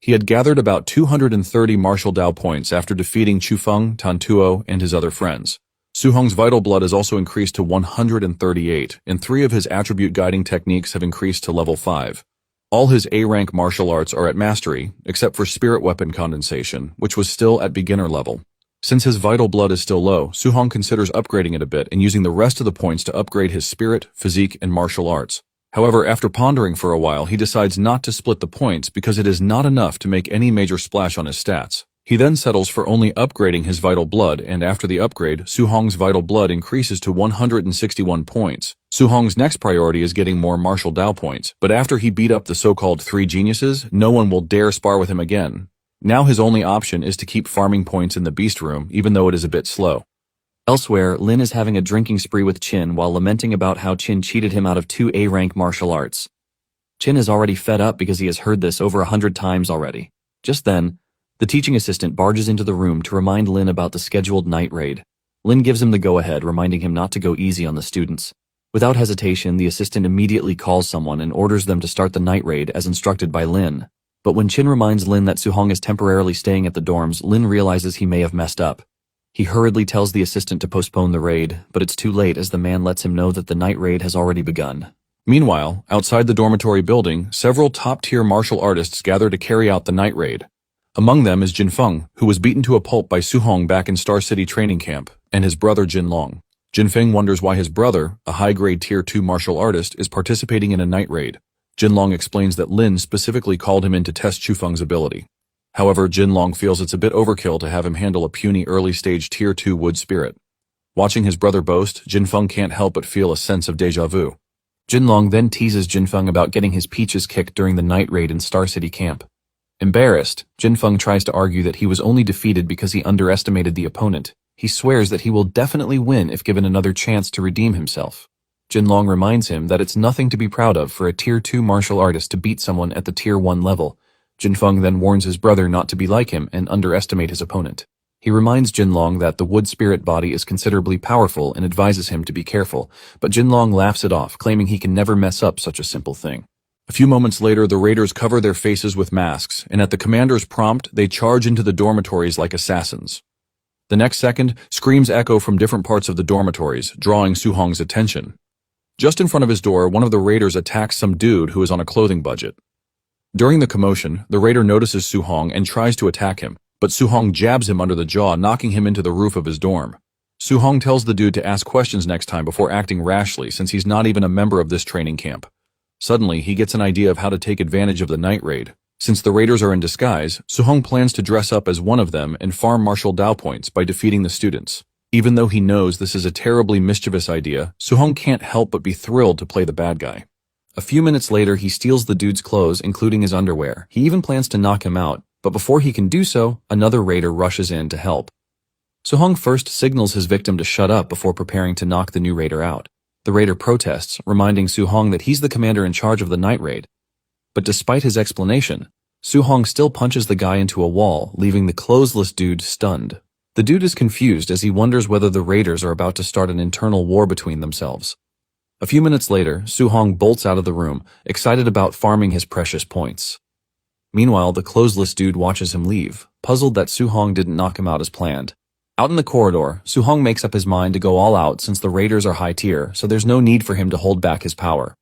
He had gathered about 230 martial Dao points after defeating Chufeng, Tantuo, and his other friends. Su-hong's vital blood has also increased to 138, and 3 of his attribute guiding techniques have increased to level 5. All his A-rank martial arts are at mastery, except for spirit weapon condensation, which was still at beginner level. Since his vital blood is still low, Su-hong considers upgrading it a bit and using the rest of the points to upgrade his spirit, physique, and martial arts. However, after pondering for a while, he decides not to split the points because it is not enough to make any major splash on his stats. He then settles for only upgrading his vital blood, and after the upgrade, Su-hong's vital blood increases to 161 points. Su-hong's next priority is getting more martial Dao points, but after he beat up the so-called 3 geniuses, no one will dare spar with him again. Now his only option is to keep farming points in the beast room, even though it is a bit slow. Elsewhere, Lin is having a drinking spree with Qin while lamenting about how Qin cheated him out of 2 A-rank martial arts. Qin is already fed up because he has heard this over 100 times already. Just then, the teaching assistant barges into the room to remind Lin about the scheduled night raid. Lin gives him the go-ahead, reminding him not to go easy on the students. Without hesitation, the assistant immediately calls someone and orders them to start the night raid as instructed by Lin. But when Qin reminds Lin that Su-hong is temporarily staying at the dorms, Lin realizes he may have messed up. He hurriedly tells the assistant to postpone the raid, but it's too late as the man lets him know that the night raid has already begun. Meanwhile, outside the dormitory building, several top-tier martial artists gather to carry out the night raid. Among them is Jinfeng, who was beaten to a pulp by Su-hong back in Star City training camp, and his brother Jinlong. Jinfeng wonders why his brother, a high-grade Tier 2 martial artist, is participating in a night raid. Jinlong explains that Lin specifically called him in to test Chufeng's ability. However, Jinlong feels it's a bit overkill to have him handle a puny early-stage Tier 2 wood spirit. Watching his brother boast, Jinfeng can't help but feel a sense of déjà vu. Jinlong then teases Jinfeng about getting his peaches kicked during the night raid in Star City camp. Embarrassed, Jinfeng tries to argue that he was only defeated because he underestimated the opponent. He swears that he will definitely win if given another chance to redeem himself. Jinlong reminds him that it's nothing to be proud of for a Tier 2 martial artist to beat someone at the Tier 1 level. Jinfeng then warns his brother not to be like him and underestimate his opponent. He reminds Jinlong that the wood spirit body is considerably powerful and advises him to be careful, but Jinlong laughs it off, claiming he can never mess up such a simple thing. A few moments later, the raiders cover their faces with masks, and at the commander's prompt, they charge into the dormitories like assassins. The next second, screams echo from different parts of the dormitories, drawing Su-hong's attention. Just in front of his door, one of the raiders attacks some dude who is on a clothing budget. During the commotion, the raider notices Su-hong and tries to attack him, but Su-hong jabs him under the jaw, knocking him into the roof of his dorm. Su-hong tells the dude to ask questions next time before acting rashly, since he's not even a member of this training camp. Suddenly, he gets an idea of how to take advantage of the night raid. Since the raiders are in disguise, Su-hong plans to dress up as one of them and farm martial Dao points by defeating the students. Even though he knows this is a terribly mischievous idea, Su-hong can't help but be thrilled to play the bad guy. A few minutes later, he steals the dude's clothes, including his underwear. He even plans to knock him out, but before he can do so, another raider rushes in to help. Su-hong first signals his victim to shut up before preparing to knock the new raider out. The raider protests, reminding Su-hong that he's the commander in charge of the night raid. But despite his explanation, Su-hong still punches the guy into a wall, leaving the clothesless dude stunned. The dude is confused as he wonders whether the raiders are about to start an internal war between themselves. A few minutes later, Su-hong bolts out of the room, excited about farming his precious points. Meanwhile, the clothesless dude watches him leave, puzzled that Su-hong didn't knock him out as planned. Out in the corridor, Su-hong makes up his mind to go all out since the raiders are high tier, so there's no need for him to hold back his power.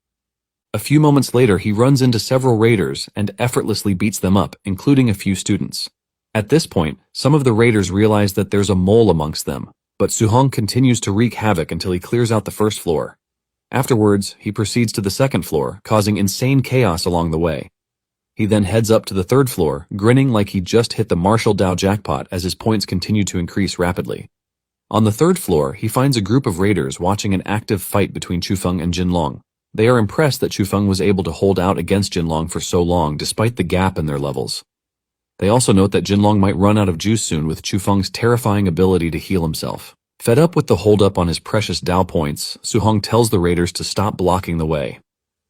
A few moments later, he runs into several raiders and effortlessly beats them up, including a few students. At this point, some of the raiders realize that there's a mole amongst them, but Su-hong continues to wreak havoc until he clears out the first floor. Afterwards, he proceeds to the second floor, causing insane chaos along the way. He then heads up to the third floor, grinning like he just hit the martial Dao jackpot as his points continue to increase rapidly. On the third floor, he finds a group of raiders watching an active fight between Chufeng and Jinlong. They are impressed that Chufeng was able to hold out against Jinlong for so long despite the gap in their levels. They also note that Jinlong might run out of juice soon with Chufeng's terrifying ability to heal himself. Fed up with the holdup on his precious Dao points, Su-hong tells the raiders to stop blocking the way.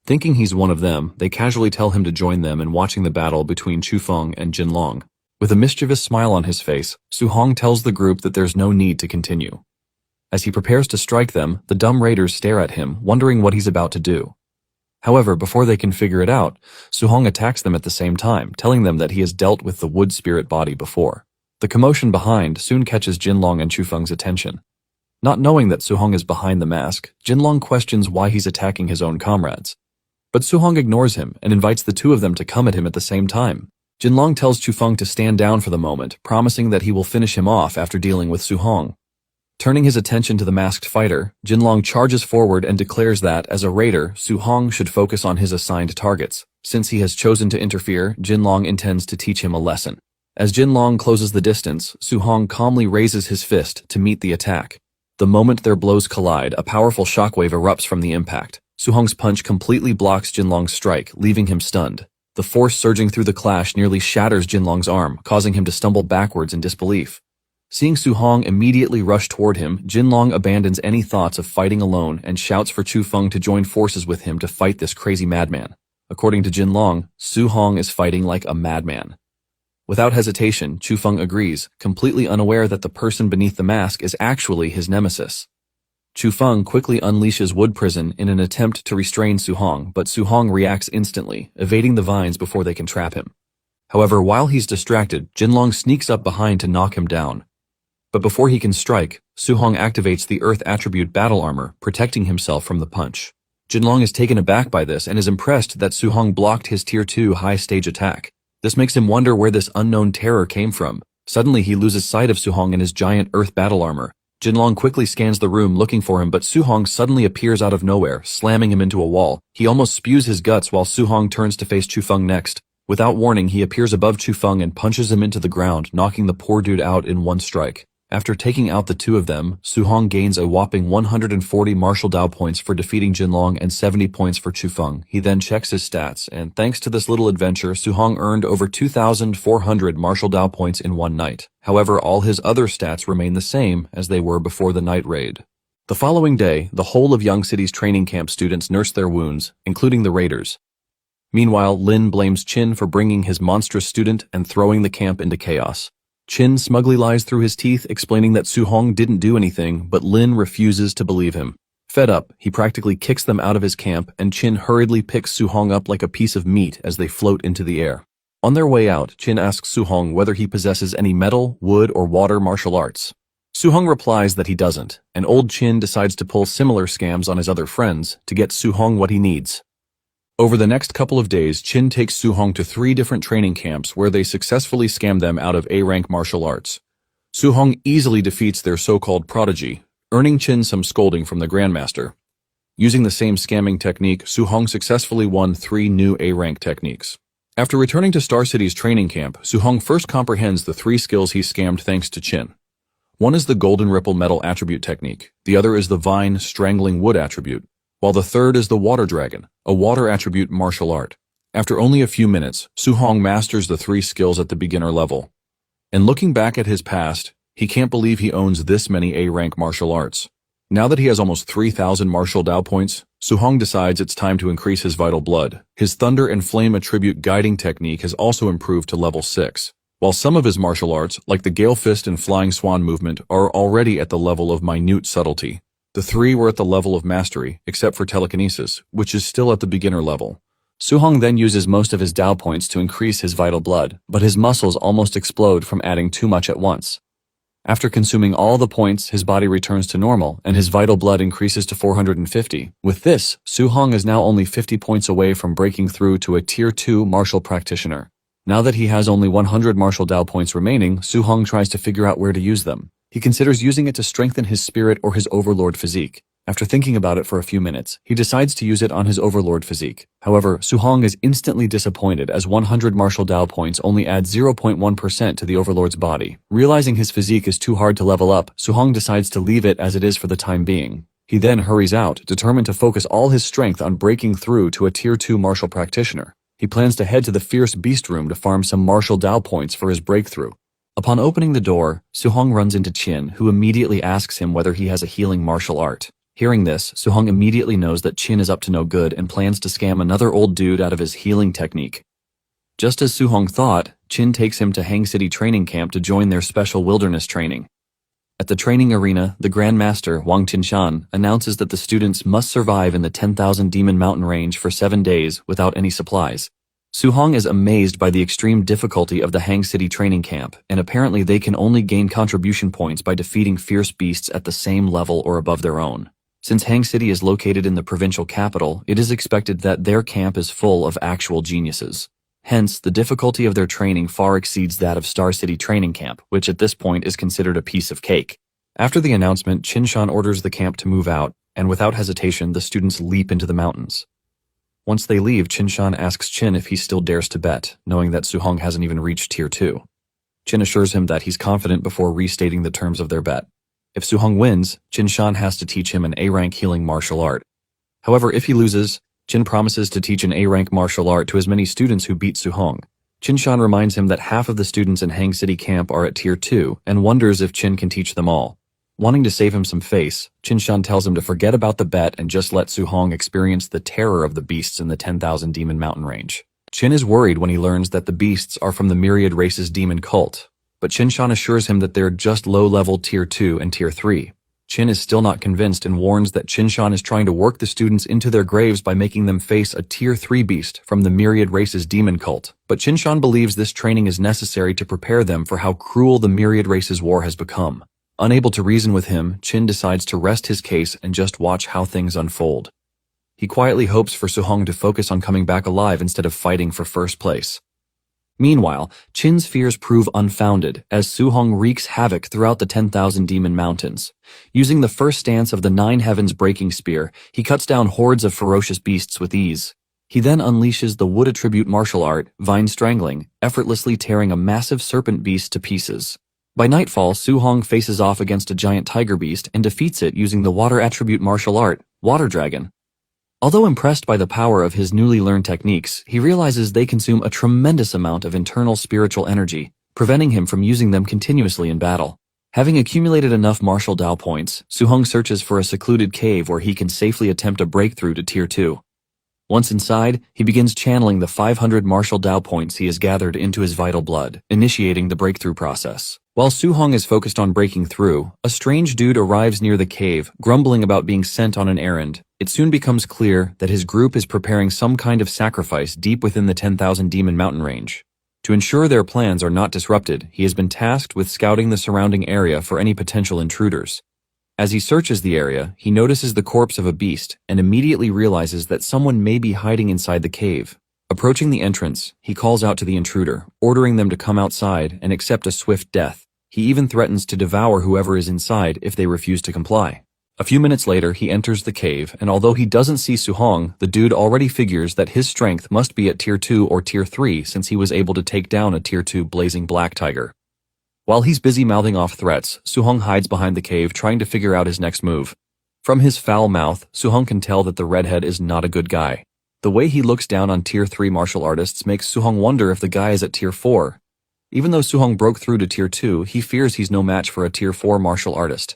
Thinking he's one of them, they casually tell him to join them in watching the battle between Chufeng and Jinlong. With a mischievous smile on his face, Su-hong tells the group that there's no need to continue. As he prepares to strike them, the dumb raiders stare at him, wondering what he's about to do. However, before they can figure it out, Su-hong attacks them at the same time, telling them that he has dealt with the wood spirit body before. The commotion behind soon catches Jinlong and Chufeng's attention. Not knowing that Su-hong is behind the mask, Jinlong questions why he's attacking his own comrades. But Su-hong ignores him and invites the two of them to come at him at the same time. Jinlong tells Chufeng to stand down for the moment, promising that he will finish him off after dealing with Su-hong. Turning his attention to the masked fighter, Jinlong charges forward and declares that, as a raider, Su-hong should focus on his assigned targets. Since he has chosen to interfere, Jinlong intends to teach him a lesson. As Jinlong closes the distance, Su-hong calmly raises his fist to meet the attack. The moment their blows collide, a powerful shockwave erupts from the impact. Su-hong's punch completely blocks Jinlong's strike, leaving him stunned. The force surging through the clash nearly shatters Jinlong's arm, causing him to stumble backwards in disbelief. Seeing Su-hong immediately rush toward him, Jinlong abandons any thoughts of fighting alone and shouts for Chufeng to join forces with him to fight this crazy madman. According to Jinlong, Su-hong is fighting like a madman. Without hesitation, Chufeng agrees, completely unaware that the person beneath the mask is actually his nemesis. Chufeng quickly unleashes Wood Prison in an attempt to restrain Su-hong, but Su-hong reacts instantly, evading the vines before they can trap him. However, while he's distracted, Jinlong sneaks up behind to knock him down. But before he can strike, Su-hong activates the Earth Attribute Battle Armor, protecting himself from the punch. Jinlong is taken aback by this and is impressed that Su-hong blocked his Tier 2 high-stage attack. This makes him wonder where this unknown terror came from. Suddenly, he loses sight of Su-hong in his giant Earth Battle Armor. Jinlong quickly scans the room looking for him, but Su-hong suddenly appears out of nowhere, slamming him into a wall. He almost spews his guts while Su-hong turns to face Chufeng next. Without warning, he appears above Chufeng and punches him into the ground, knocking the poor dude out in one strike. After taking out the two of them, Su-hong gains a whopping 140 martial Dao points for defeating Jinlong and 70 points for Chufeng. He then checks his stats, and thanks to this little adventure, Su-hong earned over 2,400 martial Dao points in one night. However, all his other stats remain the same as they were before the night raid. The following day, the whole of Young City's training camp students nurse their wounds, including the raiders. Meanwhile, Lin blames Qin for bringing his monstrous student and throwing the camp into chaos. Qin smugly lies through his teeth, explaining that Su-hong didn't do anything, but Lin refuses to believe him. Fed up, he practically kicks them out of his camp, and Qin hurriedly picks Su-hong up like a piece of meat as they float into the air. On their way out, Qin asks Su-hong whether he possesses any metal, wood, or water martial arts. Su-hong replies that he doesn't, and old Qin decides to pull similar scams on his other friends to get Su-hong what he needs. Over the next couple of days, Qin takes Su-hong to 3 different training camps where they successfully scam them out of A-rank martial arts. Su-hong easily defeats their so-called prodigy, earning Qin some scolding from the Grandmaster. Using the same scamming technique, Su-hong successfully won 3 new A-rank techniques. After returning to Star City's training camp, Su-hong first comprehends the 3 skills he scammed thanks to Qin. One is the Golden Ripple Metal Attribute technique, the other is the Vine Strangling Wood attribute, while the third is the Water Dragon, a water attribute martial art. After only a few minutes, Su-hong masters the 3 skills at the beginner level. And looking back at his past, he can't believe he owns this many A-rank martial arts. Now that he has almost 3,000 martial Dao points, Su-hong decides it's time to increase his vital blood. His Thunder and Flame attribute guiding technique has also improved to level 6, while some of his martial arts, like the Gale Fist and Flying Swan movement, are already at the level of minute subtlety. The 3 were at the level of mastery, except for telekinesis, which is still at the beginner level. Su-hong then uses most of his Dao points to increase his vital blood, but his muscles almost explode from adding too much at once. After consuming all the points, his body returns to normal, and his vital blood increases to 450. With this, Su-hong is now only 50 points away from breaking through to a Tier 2 martial practitioner. Now that he has only 100 martial Dao points remaining, Su-hong tries to figure out where to use them. He considers using it to strengthen his spirit or his overlord physique. After thinking about it for a few minutes, he decides to use it on his overlord physique. However, Su-hong is instantly disappointed as 100 martial Dao points only add 0.1% to the overlord's body. Realizing his physique is too hard to level up, Su-hong decides to leave it as it is for the time being. He then hurries out, determined to focus all his strength on breaking through to a Tier 2 martial practitioner. He plans to head to the Fierce Beast Room to farm some martial Dao points for his breakthrough. Upon opening the door, Su-hong runs into Qin, who immediately asks him whether he has a healing martial art. Hearing this, Su-hong immediately knows that Qin is up to no good and plans to scam another old dude out of his healing technique. Just as Su-hong thought, Qin takes him to Hang City Training Camp to join their special wilderness training. At the training arena, the Grandmaster, Wang Qinshan, announces that the students must survive in the 10,000 Demon Mountain range for 7 days without any supplies. Su Hong is amazed by the extreme difficulty of the Hang City training camp, and apparently they can only gain contribution points by defeating fierce beasts at the same level or above their own. Since Hang City is located in the provincial capital, it is expected that their camp is full of actual geniuses. Hence, the difficulty of their training far exceeds that of Star City training camp, which at this point is considered a piece of cake. After the announcement, Qinshan orders the camp to move out, and without hesitation, the students leap into the mountains. Once they leave, Qinshan asks Qin if he still dares to bet, knowing that Su Hong hasn't even reached Tier 2. Qin assures him that he's confident before restating the terms of their bet. If Su Hong wins, Qinshan has to teach him an A-rank healing martial art. However, if he loses, Qin promises to teach an A-rank martial art to as many students who beat Su Hong. Qinshan reminds him that half of the students in Hang City camp are at Tier 2 and wonders if Qin can teach them all. Wanting to save him some face, Qinshan tells him to forget about the bet and just let Su Hong experience the terror of the beasts in the 10,000 Demon Mountain range. Qin is worried when he learns that the beasts are from the Myriad Race's demon cult, but Qinshan assures him that they're just low-level Tier 2 and Tier 3. Qin is still not convinced and warns that Qinshan is trying to work the students into their graves by making them face a Tier 3 beast from the Myriad Race's demon cult, but Qinshan believes this training is necessary to prepare them for how cruel the Myriad Race's war has become. Unable to reason with him, Qin decides to rest his case and just watch how things unfold. He quietly hopes for Su Hong to focus on coming back alive instead of fighting for first place. Meanwhile, Qin's fears prove unfounded as Su Hong wreaks havoc throughout the 10,000 Demon Mountains. Using the first stance of the Nine Heavens Breaking Spear, he cuts down hordes of ferocious beasts with ease. He then unleashes the wood attribute martial art, Vine Strangling, effortlessly tearing a massive serpent beast to pieces. By nightfall, Su Hong faces off against a giant tiger beast and defeats it using the water attribute martial art, Water Dragon. Although impressed by the power of his newly learned techniques, he realizes they consume a tremendous amount of internal spiritual energy, preventing him from using them continuously in battle. Having accumulated enough martial Dao points, Su Hong searches for a secluded cave where he can safely attempt a breakthrough to Tier 2. Once inside, he begins channeling the 500 martial Dao points he has gathered into his vital blood, initiating the breakthrough process. While Su Hong is focused on breaking through, a strange dude arrives near the cave, grumbling about being sent on an errand. It soon becomes clear that his group is preparing some kind of sacrifice deep within the 10,000 Demon Mountain range. To ensure their plans are not disrupted, he has been tasked with scouting the surrounding area for any potential intruders. As he searches the area, he notices the corpse of a beast and immediately realizes that someone may be hiding inside the cave. Approaching the entrance, he calls out to the intruder, ordering them to come outside and accept a swift death. He even threatens to devour whoever is inside if they refuse to comply. A few minutes later, he enters the cave, and although he doesn't see Su Hong, the dude already figures that his strength must be at Tier 2 or Tier 3 since he was able to take down a Tier 2 blazing black tiger. While he's busy mouthing off threats, Su Hong hides behind the cave trying to figure out his next move. From his foul mouth, Su Hong can tell that the redhead is not a good guy. The way he looks down on Tier 3 martial artists makes Su Hong wonder if the guy is at Tier 4. Even though Su Hong broke through to Tier 2, he fears he's no match for a Tier 4 martial artist.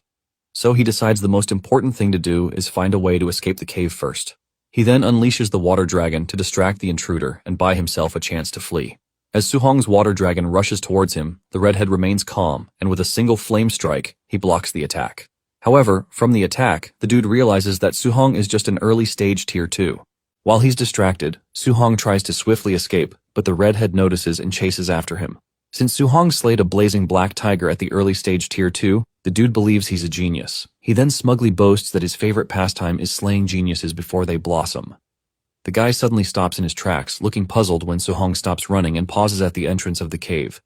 So he decides the most important thing to do is find a way to escape the cave first. He then unleashes the water dragon to distract the intruder and buy himself a chance to flee. As Su Hong's water dragon rushes towards him, the redhead remains calm, and with a single flame strike, he blocks the attack. However, from the attack, the dude realizes that Su Hong is just an early stage Tier 2. While he's distracted, Su Hong tries to swiftly escape, but the redhead notices and chases after him. Since Su Hong slayed a blazing black tiger at the early stage Tier 2, the dude believes he's a genius. He then smugly boasts that his favorite pastime is slaying geniuses before they blossom. The guy suddenly stops in his tracks, looking puzzled when Su Hong stops running and pauses at the entrance of the cave.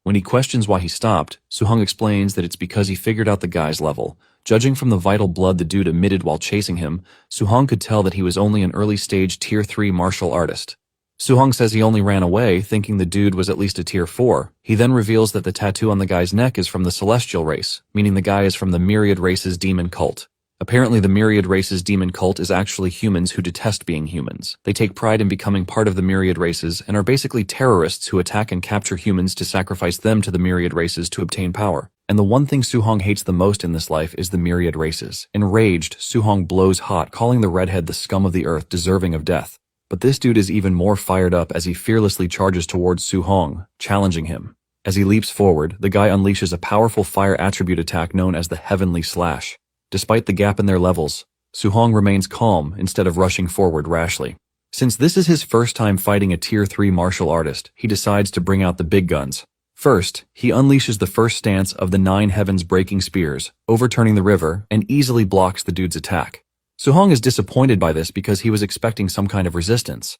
When he questions why he stopped, Su Hong explains that it's because he figured out the guy's level. Judging from the vital blood the dude emitted while chasing him, Su Hong could tell that he was only an early stage Tier 3 martial artist. Su Hong says he only ran away, thinking the dude was at least a Tier 4. He then reveals that the tattoo on the guy's neck is from the Celestial race, meaning the guy is from the Myriad Race's demon cult. Apparently, the Myriad Race's demon cult is actually humans who detest being humans. They take pride in becoming part of the Myriad Races and are basically terrorists who attack and capture humans to sacrifice them to the Myriad Races to obtain power. And the one thing Su Hong hates the most in this life is the Myriad Races. Enraged, Su Hong blows hot, calling the redhead the scum of the earth, deserving of death. But this dude is even more fired up as he fearlessly charges towards Su Hong, challenging him. As he leaps forward, the guy unleashes a powerful fire attribute attack known as the Heavenly Slash. Despite the gap in their levels, Su-hong remains calm instead of rushing forward rashly. Since this is his first time fighting a Tier 3 martial artist, he decides to bring out the big guns. First, he unleashes the first stance of the 9 Heavens Breaking Spears, overturning the river, and easily blocks the dude's attack. Su-hong is disappointed by this because he was expecting some kind of resistance.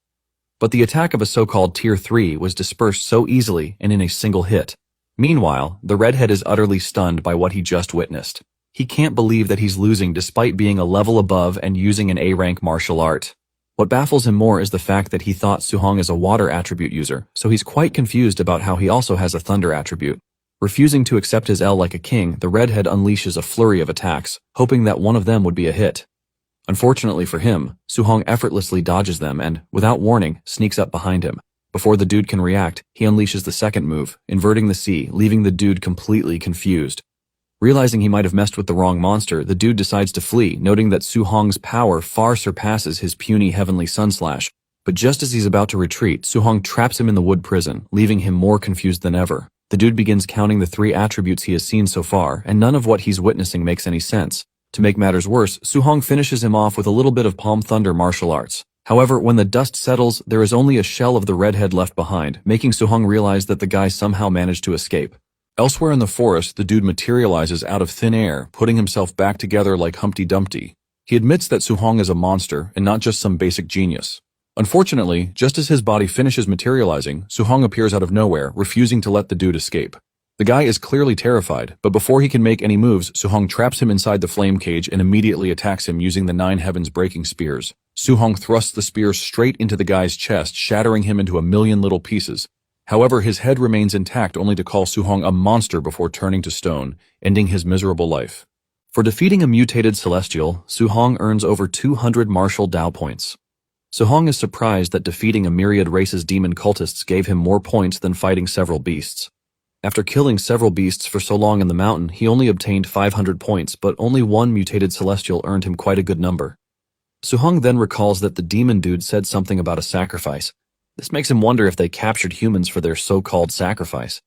But the attack of a so-called Tier 3 was dispersed so easily and in a single hit. Meanwhile, the redhead is utterly stunned by what he just witnessed. He can't believe that he's losing despite being a level above and using an A-rank martial art. What baffles him more is the fact that he thought Su-hong is a water attribute user, so he's quite confused about how he also has a thunder attribute. Refusing to accept his L like a king, the redhead unleashes a flurry of attacks, hoping that one of them would be a hit. Unfortunately for him, Su-hong effortlessly dodges them and, without warning, sneaks up behind him. Before the dude can react, he unleashes the second move, inverting the C, leaving the dude completely confused. Realizing he might have messed with the wrong monster, the dude decides to flee, noting that Su-hong's power far surpasses his puny Heavenly Sunslash. But just as he's about to retreat, Su-hong traps him in the wood prison, leaving him more confused than ever. The dude begins counting the 3 attributes he has seen so far, and none of what he's witnessing makes any sense. To make matters worse, Su-hong finishes him off with a little bit of Palm Thunder martial arts. However, when the dust settles, there is only a shell of the redhead left behind, making Su-hong realize that the guy somehow managed to escape. Elsewhere in the forest, the dude materializes out of thin air, putting himself back together like Humpty Dumpty. He admits that Su-hong is a monster and not just some basic genius. Unfortunately, just as his body finishes materializing, Su-hong appears out of nowhere, refusing to let the dude escape. The guy is clearly terrified, but before he can make any moves, Su-hong traps him inside the flame cage and immediately attacks him using the 9 Heavens Breaking Spears. Su-hong thrusts the spear straight into the guy's chest, shattering him into a million little pieces. However, his head remains intact only to call Su-hong a monster before turning to stone, ending his miserable life. For defeating a mutated celestial, Su-hong earns over 200 martial Dao points. Su-hong is surprised that defeating a myriad race's demon cultists gave him more points than fighting several beasts. After killing several beasts for so long in the mountain, he only obtained 500 points, but only one mutated celestial earned him quite a good number. Su-hong then recalls that the demon dude said something about a sacrifice. This makes him wonder if they captured humans for their so-called sacrifice.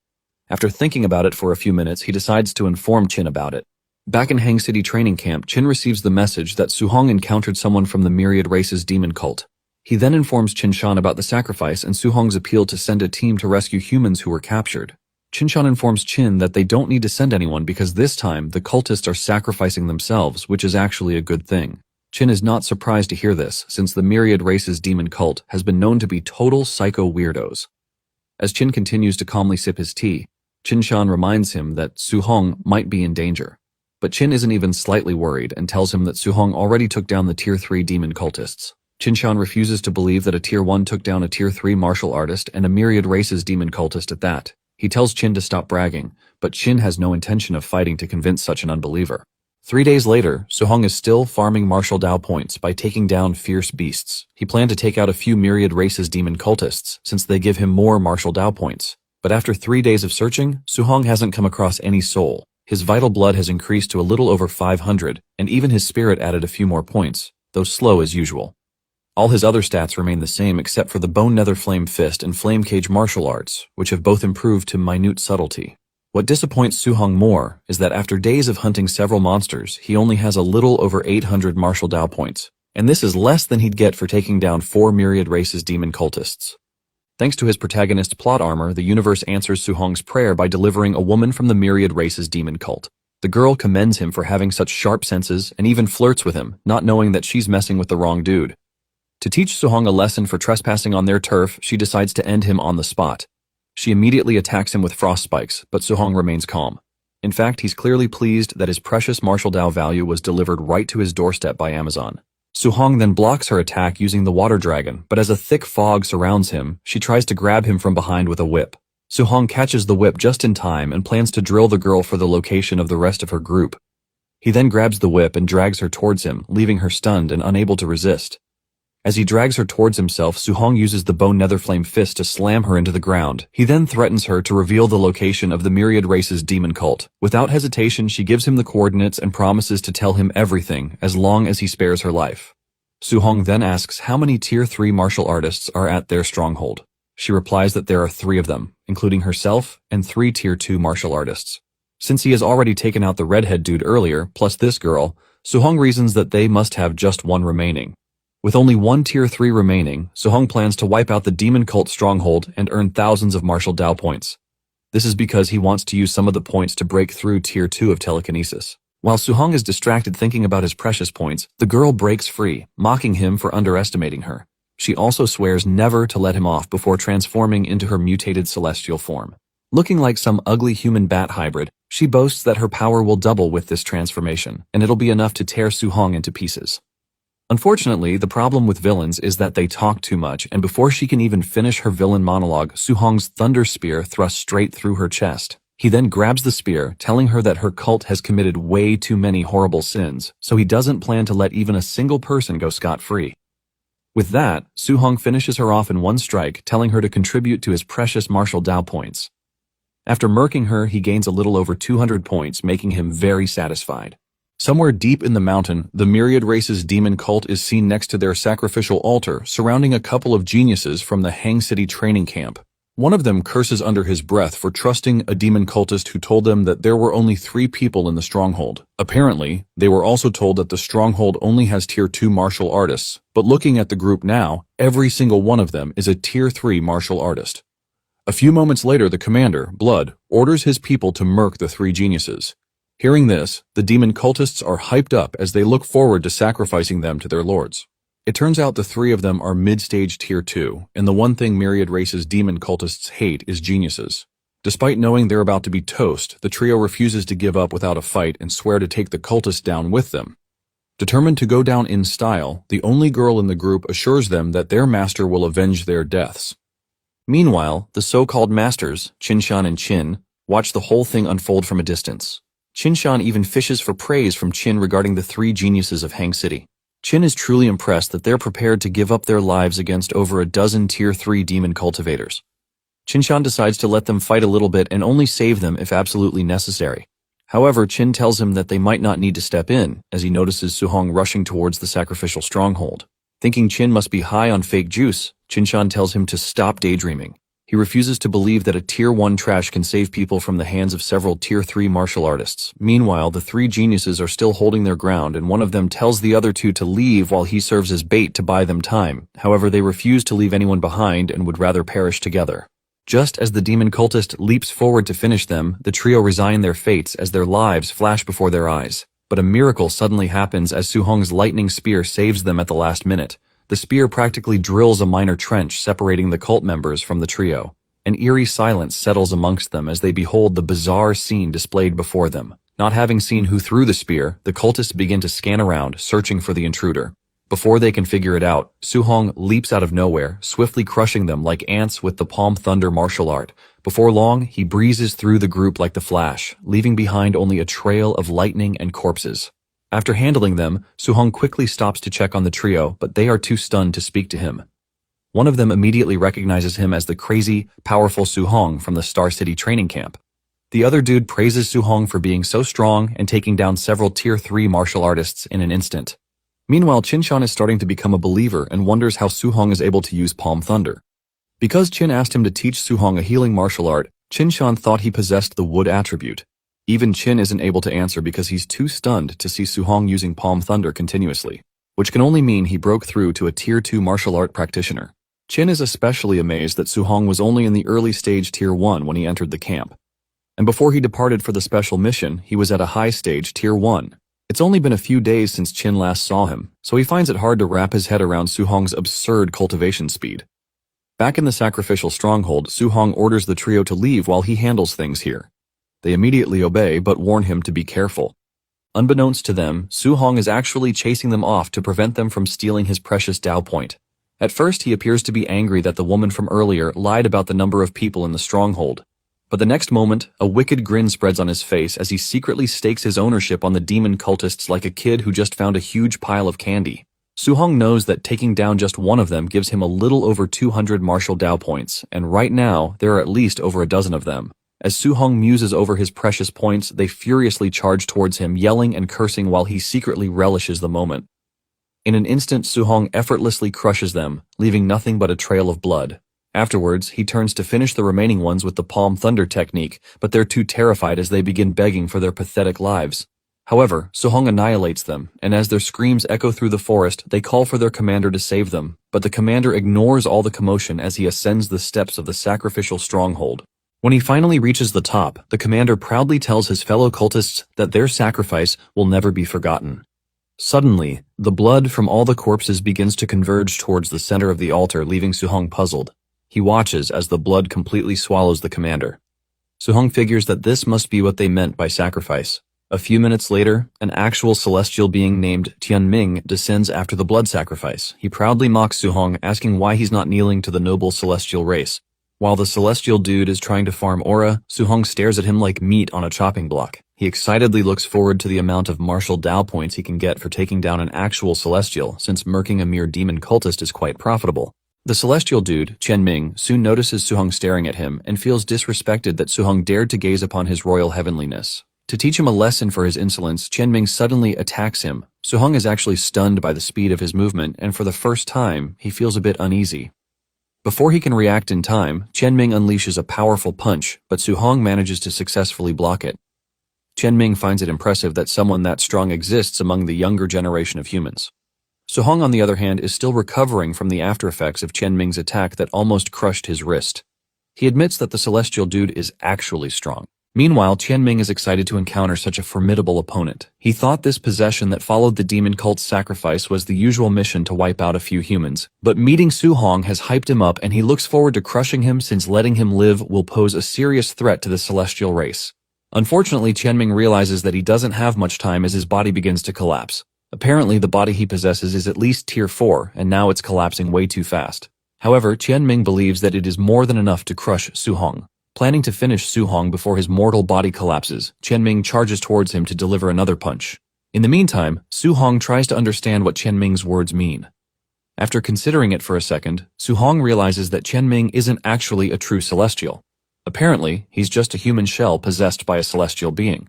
After thinking about it for a few minutes, he decides to inform Qin about it. Back in Hang City training camp, Qin receives the message that Su-hong encountered someone from the myriad race's demon cult. He then informs Qin-shan about the sacrifice and Su-hong's appeal to send a team to rescue humans who were captured. Qin-shan informs Qin that they don't need to send anyone because this time the cultists are sacrificing themselves, which is actually a good thing. Qin is not surprised to hear this, since the myriad race's demon cult has been known to be total psycho weirdos. As Qin continues to calmly sip his tea, Qin-shan reminds him that Su-hong might be in danger. But Qin isn't even slightly worried and tells him that Su-hong already took down the Tier 3 demon cultists. Qin-shan refuses to believe that a Tier 1 took down a Tier 3 martial artist and a myriad race's demon cultist at that. He tells Qin to stop bragging, but Qin has no intention of fighting to convince such an unbeliever. 3 days later, Su-hong is still farming martial Dao points by taking down fierce beasts. He planned to take out a few myriad races demon cultists, since they give him more martial Dao points. But after 3 days of searching, Su-hong hasn't come across any soul. His vital blood has increased to a little over 500, and even his spirit added a few more points, though slow as usual. All his other stats remain the same except for the Bone Nether Flame Fist and Flame Cage martial arts, which have both improved to minute subtlety. What disappoints Su-hong more is that after days of hunting several monsters, he only has a little over 800 martial Dao points, and this is less than he'd get for taking down 4 myriad races demon cultists. Thanks to his protagonist's plot armor, the universe answers Su-hong's prayer by delivering a woman from the myriad races demon cult. The girl commends him for having such sharp senses and even flirts with him, not knowing that she's messing with the wrong dude. To teach Su-hong a lesson for trespassing on their turf, she decides to end him on the spot. She immediately attacks him with frost spikes, but Su-hong remains calm. In fact, he's clearly pleased that his precious martial Dao value was delivered right to his doorstep by Amazon. Su-hong then blocks her attack using the water dragon, but as a thick fog surrounds him, she tries to grab him from behind with a whip. Su-hong catches the whip just in time and plans to drill the girl for the location of the rest of her group. He then grabs the whip and drags her towards him, leaving her stunned and unable to resist. As he drags her towards himself, Su-hong uses the Bone Nether Flame Fist to slam her into the ground. He then threatens her to reveal the location of the myriad race's demon cult. Without hesitation, she gives him the coordinates and promises to tell him everything as long as he spares her life. Su-hong then asks how many Tier 3 martial artists are at their stronghold. She replies that there are 3 of them, including herself and 3 Tier 2 martial artists. Since he has already taken out the redhead dude earlier, plus this girl, Suhong reasons that they must have just one remaining. With only 1 Tier 3 remaining, Suhong plans to wipe out the demon cult stronghold and earn thousands of martial Dao points. This is because he wants to use some of the points to break through Tier 2 of telekinesis. While Suhong is distracted thinking about his precious points, the girl breaks free, mocking him for underestimating her. She also swears never to let him off before transforming into her mutated celestial form. Looking like some ugly human bat hybrid, she boasts that her power will double with this transformation, and it'll be enough to tear Suhong into pieces. Unfortunately, the problem with villains is that they talk too much, and before she can even finish her villain monologue, Suhong's thunder spear thrusts straight through her chest. He then grabs the spear, telling her that her cult has committed way too many horrible sins, so he doesn't plan to let even a single person go scot-free. With that, Suhong finishes her off in one strike, telling her to contribute to his precious martial Dao points. After murking her, he gains a little over 200 points, making him very satisfied. Somewhere deep in the mountain, the Myriad Race's demon cult is seen next to their sacrificial altar, surrounding a couple of geniuses from the Hang City training camp. One of them curses under his breath for trusting a demon cultist who told them that there were only 3 people in the stronghold. Apparently, they were also told that the stronghold only has Tier 2 martial artists, but looking at the group now, every single one of them is a Tier 3 martial artist. A few moments later, the commander, Blood, orders his people to murk the 3 geniuses. Hearing this, the demon cultists are hyped up as they look forward to sacrificing them to their lords. It turns out the 3 of them are mid-stage Tier 2, and the one thing Myriad Race's demon cultists hate is geniuses. Despite knowing they're about to be toast, the trio refuses to give up without a fight and swear to take the cultists down with them. Determined to go down in style, the only girl in the group assures them that their master will avenge their deaths. Meanwhile, the so-called masters, Qinshan and Qin, watch the whole thing unfold from a distance. Qinshan even fishes for praise from Qin regarding the 3 geniuses of Hang City. Qin is truly impressed that they're prepared to give up their lives against over a dozen Tier 3 demon cultivators. Qinshan decides to let them fight a little bit and only save them if absolutely necessary. However, Qin tells him that they might not need to step in, as he notices Suhong rushing towards the sacrificial stronghold. Thinking Qin must be high on fake juice, Qinshan tells him to stop daydreaming. He refuses to believe that a Tier 1 trash can save people from the hands of several Tier 3 martial artists. Meanwhile, the 3 geniuses are still holding their ground, and one of them tells the other 2 to leave while he serves as bait to buy them time. However, they refuse to leave anyone behind and would rather perish together. Just as the demon cultist leaps forward to finish them, the trio resign their fates as their lives flash before their eyes. But a miracle suddenly happens as Suhong's lightning spear saves them at the last minute. The spear practically drills a minor trench separating the cult members from the trio. An eerie silence settles amongst them as they behold the bizarre scene displayed before them. Not having seen who threw the spear, the cultists begin to scan around, searching for the intruder. Before they can figure it out, Suhong leaps out of nowhere, swiftly crushing them like ants with the Palm Thunder martial art. Before long, he breezes through the group like the Flash, leaving behind only a trail of lightning and corpses. After handling them, Suhong quickly stops to check on the trio, but they are too stunned to speak to him. One of them immediately recognizes him as the crazy, powerful Suhong from the Star City training camp. The other dude praises Suhong for being so strong and taking down several Tier 3 martial artists in an instant. Meanwhile, Qinshan is starting to become a believer and wonders how Suhong is able to use Palm Thunder. Because Qin asked him to teach Suhong a healing martial art, Qinshan thought he possessed the wood attribute. Even Qin isn't able to answer because he's too stunned to see Suhong using Palm Thunder continuously, which can only mean he broke through to a Tier 2 martial art practitioner. Qin is especially amazed that Suhong was only in the early stage Tier 1 when he entered the camp. And before he departed for the special mission, he was at a high stage Tier 1. It's only been a few days since Qin last saw him, so he finds it hard to wrap his head around Suhong's absurd cultivation speed. Back in the sacrificial stronghold, Suhong orders the trio to leave while he handles things here. They immediately obey but warn him to be careful. Unbeknownst to them, Suhong is actually chasing them off to prevent them from stealing his precious Dao point. At first, he appears to be angry that the woman from earlier lied about the number of people in the stronghold. But the next moment, a wicked grin spreads on his face as he secretly stakes his ownership on the demon cultists like a kid who just found a huge pile of candy. Suhong knows that taking down just one of them gives him a little over 200 martial Dao points, and right now, there are at least over a dozen of them. As Suhong muses over his precious points, they furiously charge towards him, yelling and cursing while he secretly relishes the moment. In an instant, Suhong effortlessly crushes them, leaving nothing but a trail of blood. Afterwards, he turns to finish the remaining ones with the Palm Thunder technique, but they're too terrified as they begin begging for their pathetic lives. However, Suhong annihilates them, and as their screams echo through the forest, they call for their commander to save them, but the commander ignores all the commotion as he ascends the steps of the sacrificial stronghold. When he finally reaches the top, the commander proudly tells his fellow cultists that their sacrifice will never be forgotten. Suddenly, the blood from all the corpses begins to converge towards the center of the altar, leaving Suhong puzzled. He watches as the blood completely swallows the commander. Suhong figures that this must be what they meant by sacrifice. A few minutes later, an actual celestial being named Tianming descends after the blood sacrifice. He proudly mocks Suhong, asking why he's not kneeling to the noble celestial race. While the celestial dude is trying to farm aura, Suhong stares at him like meat on a chopping block. He excitedly looks forward to the amount of martial Dao points he can get for taking down an actual celestial, since murking a mere demon cultist is quite profitable. The celestial dude, Tianming, soon notices Suhong staring at him and feels disrespected that Suhong dared to gaze upon his royal heavenliness. To teach him a lesson for his insolence, Tianming suddenly attacks him. Suhong is actually stunned by the speed of his movement, and for the first time, he feels a bit uneasy. Before he can react in time, Tianming unleashes a powerful punch, but Suhong manages to successfully block it. Tianming finds it impressive that someone that strong exists among the younger generation of humans. Suhong, on the other hand, is still recovering from the aftereffects of Tianming's attack that almost crushed his wrist. He admits that the celestial dude is actually strong. Meanwhile, Tianming is excited to encounter such a formidable opponent. He thought this possession that followed the demon cult's sacrifice was the usual mission to wipe out a few humans, but meeting Suhong has hyped him up and he looks forward to crushing him since letting him live will pose a serious threat to the celestial race. Unfortunately, Tianming realizes that he doesn't have much time as his body begins to collapse. Apparently, the body he possesses is at least tier 4, and now it's collapsing way too fast. However, Tianming believes that it is more than enough to crush Suhong. Planning to finish Suhong before his mortal body collapses, Tianming charges towards him to deliver another punch. In the meantime, Suhong tries to understand what Tianming's words mean. After considering it for a second, Suhong realizes that Tianming isn't actually a true celestial. Apparently, he's just a human shell possessed by a celestial being.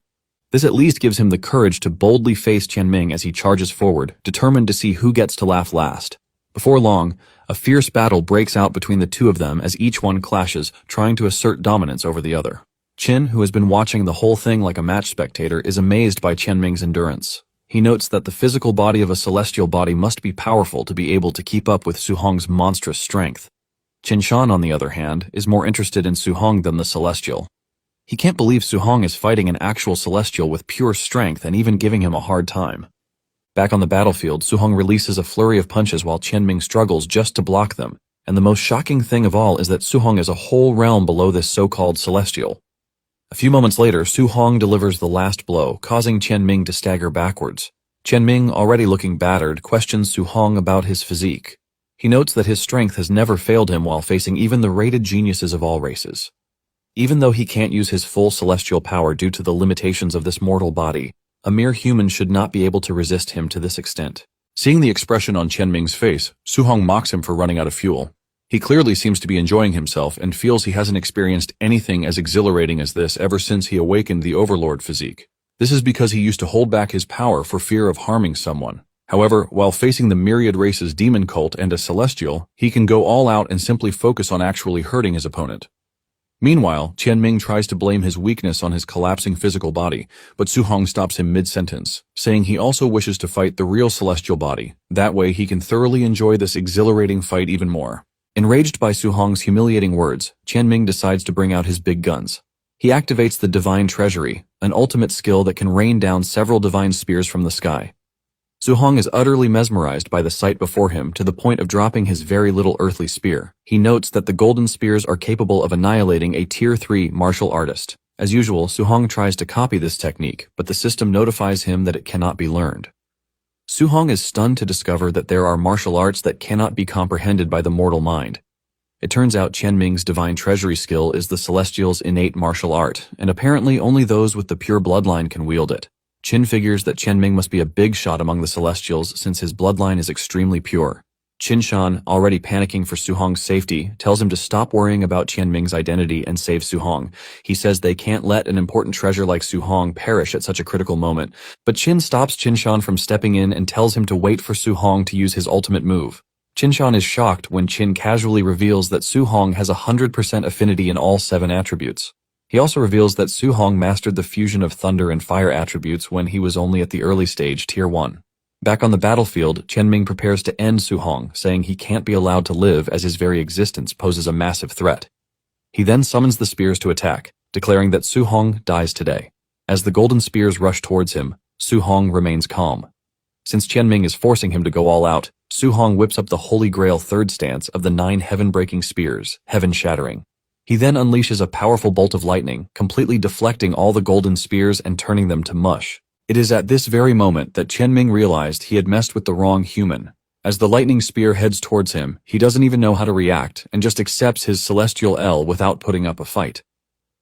This at least gives him the courage to boldly face Tianming as he charges forward, determined to see who gets to laugh last. Before long, a fierce battle breaks out between the two of them as each one clashes, trying to assert dominance over the other. Qin, who has been watching the whole thing like a match spectator, is amazed by Tianming's endurance. He notes that the physical body of a celestial body must be powerful to be able to keep up with Suhong's monstrous strength. Qin Shan, on the other hand, is more interested in Suhong than the celestial. He can't believe Suhong is fighting an actual celestial with pure strength and even giving him a hard time. Back on the battlefield, Suhong releases a flurry of punches while Tianming struggles just to block them, and the most shocking thing of all is that Suhong is a whole realm below this so-called celestial. A few moments later, Suhong delivers the last blow, causing Tianming to stagger backwards. Tianming, already looking battered, questions Suhong about his physique. He notes that his strength has never failed him while facing even the rated geniuses of all races. Even though he can't use his full celestial power due to the limitations of this mortal body, a mere human should not be able to resist him to this extent. Seeing the expression on Tianming's face, Suhong mocks him for running out of fuel. He clearly seems to be enjoying himself and feels he hasn't experienced anything as exhilarating as this ever since he awakened the Overlord physique. This is because he used to hold back his power for fear of harming someone. However, while facing the myriad races demon cult and a celestial, he can go all out and simply focus on actually hurting his opponent. Meanwhile, Tianming tries to blame his weakness on his collapsing physical body, but Suhong stops him mid-sentence, saying he also wishes to fight the real celestial body. That way he can thoroughly enjoy this exhilarating fight even more. Enraged by Suhong's humiliating words, Tianming decides to bring out his big guns. He activates the Divine Treasury, an ultimate skill that can rain down several divine spears from the sky. Suhong is utterly mesmerized by the sight before him to the point of dropping his very little earthly spear. He notes that the golden spears are capable of annihilating a Tier 3 martial artist. As usual, Suhong tries to copy this technique, but the system notifies him that it cannot be learned. Suhong is stunned to discover that there are martial arts that cannot be comprehended by the mortal mind. It turns out Tianming's Divine Treasury skill is the Celestial's innate martial art, and apparently only those with the pure bloodline can wield it. Qin figures that Tianming must be a big shot among the Celestials since his bloodline is extremely pure. Qin Shan, already panicking for Suhong's safety, tells him to stop worrying about Tianming's identity and save Suhong. He says they can't let an important treasure like Suhong perish at such a critical moment, but Qin stops Qin Shan from stepping in and tells him to wait for Suhong to use his ultimate move. Qinshan is shocked when Qin casually reveals that Su Hong has 100% affinity in all 7 attributes. He also reveals that Su Hong mastered the fusion of thunder and fire attributes when he was only at the early stage, Tier 1. Back on the battlefield, Qianming prepares to end Su Hong, saying he can't be allowed to live as his very existence poses a massive threat. He then summons the spears to attack, declaring that Su Hong dies today. As the golden spears rush towards him, Su Hong remains calm. Since Qianming is forcing him to go all out, Su Hong whips up the Holy Grail third stance of the 9 heaven-breaking spears, heaven-shattering. He then unleashes a powerful bolt of lightning, completely deflecting all the golden spears and turning them to mush. It is at this very moment that Qianming realized he had messed with the wrong human. As the lightning spear heads towards him, he doesn't even know how to react and just accepts his celestial L without putting up a fight.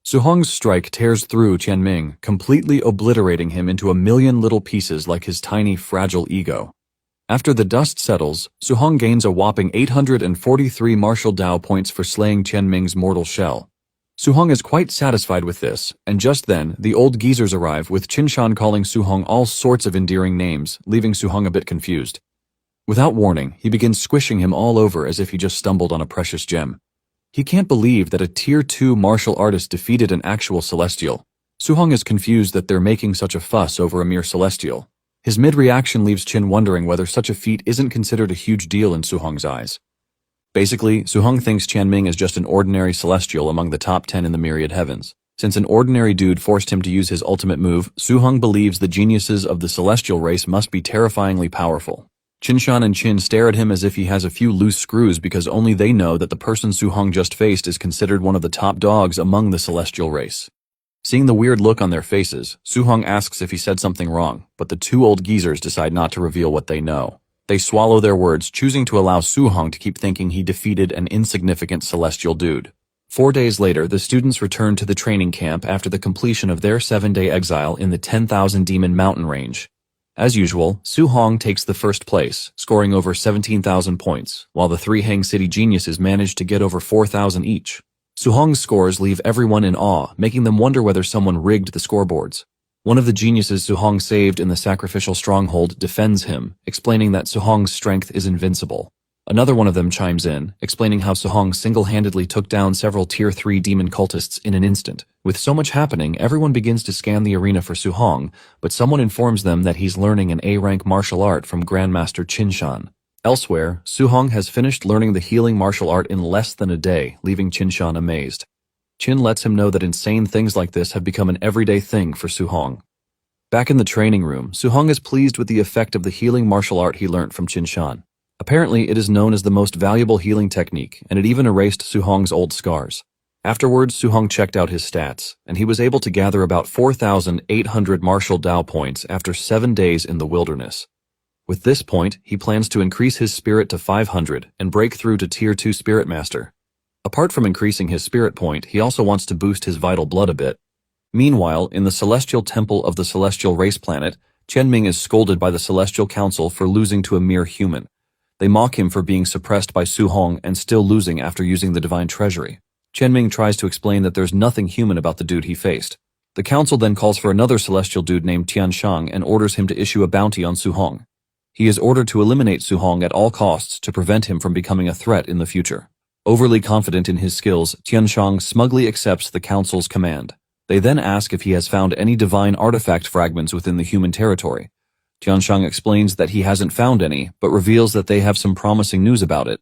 Su Hong's strike tears through Qianming, completely obliterating him into a million little pieces like his tiny, fragile ego. After the dust settles, Su Hong gains a whopping 843 martial Dao points for slaying Qianming's mortal shell. Su Hong is quite satisfied with this, and just then, the old geezers arrive with Qinshan calling Su Hong all sorts of endearing names, leaving Su Hong a bit confused. Without warning, he begins squishing him all over as if he just stumbled on a precious gem. He can't believe that a Tier 2 martial artist defeated an actual celestial. Su Hong is confused that they're making such a fuss over a mere celestial. His mid-reaction leaves Qin wondering whether such a feat isn't considered a huge deal in Su Hong's eyes. Basically, Su Hong thinks Qianming is just an ordinary celestial among the top 10 in the myriad heavens. Since an ordinary dude forced him to use his ultimate move, Su Hong believes the geniuses of the celestial race must be terrifyingly powerful. Qinshan and Qin stare at him as if he has a few loose screws because only they know that the person Su Hong just faced is considered one of the top dogs among the celestial race. Seeing the weird look on their faces, Su Hong asks if he said something wrong, but the 2 old geezers decide not to reveal what they know. They swallow their words, choosing to allow Su Hong to keep thinking he defeated an insignificant celestial dude. 4 days later, the students return to the training camp after the completion of their 7-day exile in the 10,000 Demon Mountain Range. As usual, Su Hong takes the first place, scoring over 17,000 points, while the 3 Hang City geniuses manage to get over 4,000 each. Su Hong's scores leave everyone in awe, making them wonder whether someone rigged the scoreboards. One of the geniuses Su Hong saved in the sacrificial stronghold defends him, explaining that Su Hong's strength is invincible. Another one of them chimes in, explaining how Su Hong single-handedly took down several Tier 3 demon cultists in an instant. With so much happening, everyone begins to scan the arena for Su Hong, but someone informs them that he's learning an A-rank martial art from Grandmaster Qinshan. Elsewhere, Su Hong has finished learning the healing martial art in less than a day, leaving Qinshan amazed. Qin lets him know that insane things like this have become an everyday thing for Su Hong. Back in the training room, Su Hong is pleased with the effect of the healing martial art he learnt from Qinshan. Apparently, it is known as the most valuable healing technique, and it even erased Su Hong's old scars. Afterwards, Su Hong checked out his stats, and he was able to gather about 4,800 martial Dao points after 7 days in the wilderness. With this point, he plans to increase his spirit to 500 and break through to Tier 2 Spirit Master. Apart from increasing his spirit point, he also wants to boost his vital blood a bit. Meanwhile, in the Celestial Temple of the Celestial Race Planet, Qianming is scolded by the Celestial Council for losing to a mere human. They mock him for being suppressed by Su Hong and still losing after using the Divine Treasury. Qianming tries to explain that there's nothing human about the dude he faced. The council then calls for another celestial dude named Tianshang and orders him to issue a bounty on Su Hong. He is ordered to eliminate Su Hong at all costs to prevent him from becoming a threat in the future. Overly confident in his skills, Tianshang smugly accepts the council's command. They then ask if he has found any divine artifact fragments within the human territory. Tianshang explains that he hasn't found any, but reveals that they have some promising news about it.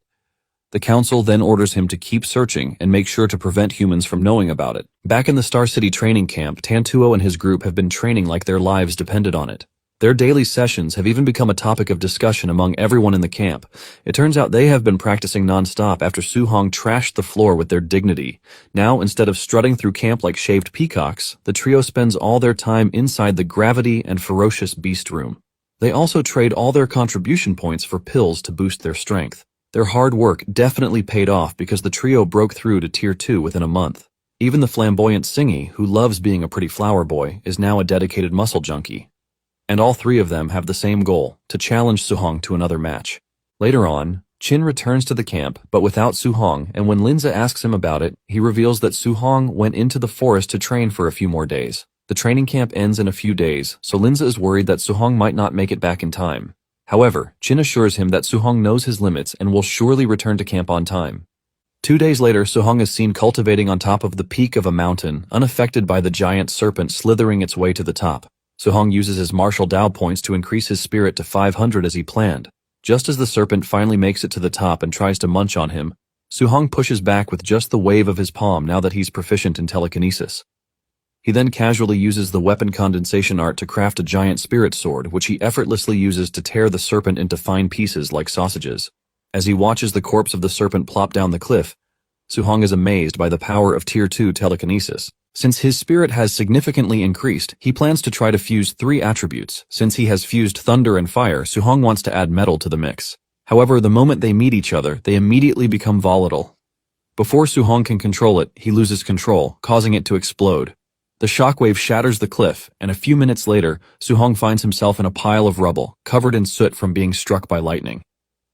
The council then orders him to keep searching and make sure to prevent humans from knowing about it. Back in the Star City training camp, Tantuo and his group have been training like their lives depended on it. Their daily sessions have even become a topic of discussion among everyone in the camp. It turns out they have been practicing non-stop after Su Hong trashed the floor with their dignity. Now, instead of strutting through camp like shaved peacocks, the trio spends all their time inside the gravity and ferocious beast room. They also trade all their contribution points for pills to boost their strength. Their hard work definitely paid off because the trio broke through to Tier 2 within a month. Even the flamboyant Singy, who loves being a pretty flower boy, is now a dedicated muscle junkie. And all 3 of them have the same goal, to challenge Su Hong to another match. Later on, Qin returns to the camp, but without Su Hong, and when Linza asks him about it, he reveals that Su Hong went into the forest to train for a few more days. The training camp ends in a few days, so Linza is worried that Su Hong might not make it back in time. However, Qin assures him that Su-hong knows his limits and will surely return to camp on time. 2 days later, Su-hong is seen cultivating on top of the peak of a mountain, unaffected by the giant serpent slithering its way to the top. Su-hong uses his martial Dao points to increase his spirit to 500 as he planned. Just as the serpent finally makes it to the top and tries to munch on him, Su-hong pushes back with just the wave of his palm now that he's proficient in telekinesis. He then casually uses the weapon condensation art to craft a giant spirit sword, which he effortlessly uses to tear the serpent into fine pieces like sausages. As he watches the corpse of the serpent plop down the cliff, Su-hong is amazed by the power of Tier 2 telekinesis. Since his spirit has significantly increased, he plans to try to fuse 3 attributes. Since he has fused thunder and fire, Su-hong wants to add metal to the mix. However, the moment they meet each other, they immediately become volatile. Before Su-hong can control it, he loses control, causing it to explode. The shockwave shatters the cliff, and a few minutes later, Su-hong finds himself in a pile of rubble, covered in soot from being struck by lightning.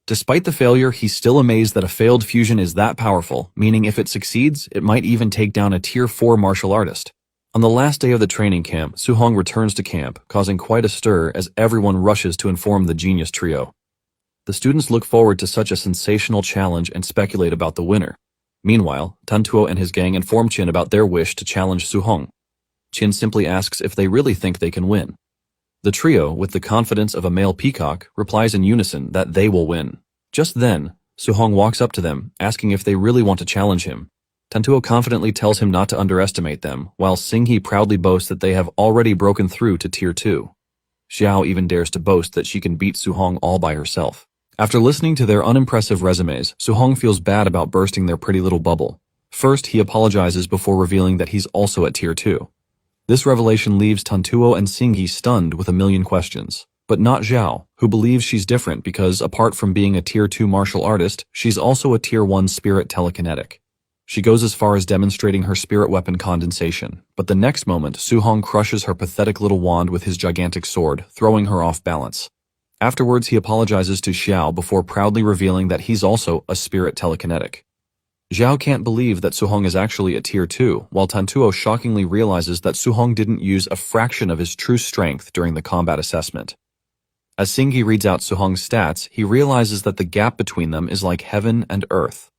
Despite the failure, he's still amazed that a failed fusion is that powerful, meaning if it succeeds, it might even take down a Tier 4 martial artist. On the last day of the training camp, Su-hong returns to camp, causing quite a stir as everyone rushes to inform the genius trio. The students look forward to such a sensational challenge and speculate about the winner. Meanwhile, Tantuo and his gang inform Qin about their wish to challenge Su-hong. Qin simply asks if they really think they can win. The trio, with the confidence of a male peacock, replies in unison that they will win. Just then, Su-hong walks up to them, asking if they really want to challenge him. Tantuo confidently tells him not to underestimate them, while Xingyi proudly boasts that they have already broken through to Tier 2. Xiao even dares to boast that she can beat Su-hong all by herself. After listening to their unimpressive resumes, Su-hong feels bad about bursting their pretty little bubble. First, he apologizes before revealing that he's also at Tier 2. This revelation leaves Tantuo and Xingyi stunned with a million questions. But not Xiao, who believes she's different because, apart from being a Tier 2 martial artist, she's also a Tier 1 spirit telekinetic. She goes as far as demonstrating her spirit weapon condensation, but the next moment, Su-hong crushes her pathetic little wand with his gigantic sword, throwing her off balance. Afterwards, he apologizes to Xiao before proudly revealing that he's also a spirit telekinetic. Xiao can't believe that Su-hong is actually a Tier 2, while Tantuo shockingly realizes that Su-hong didn't use a fraction of his true strength during the combat assessment. As Xingyi reads out Su-hong's stats, he realizes that the gap between them is like heaven and earth.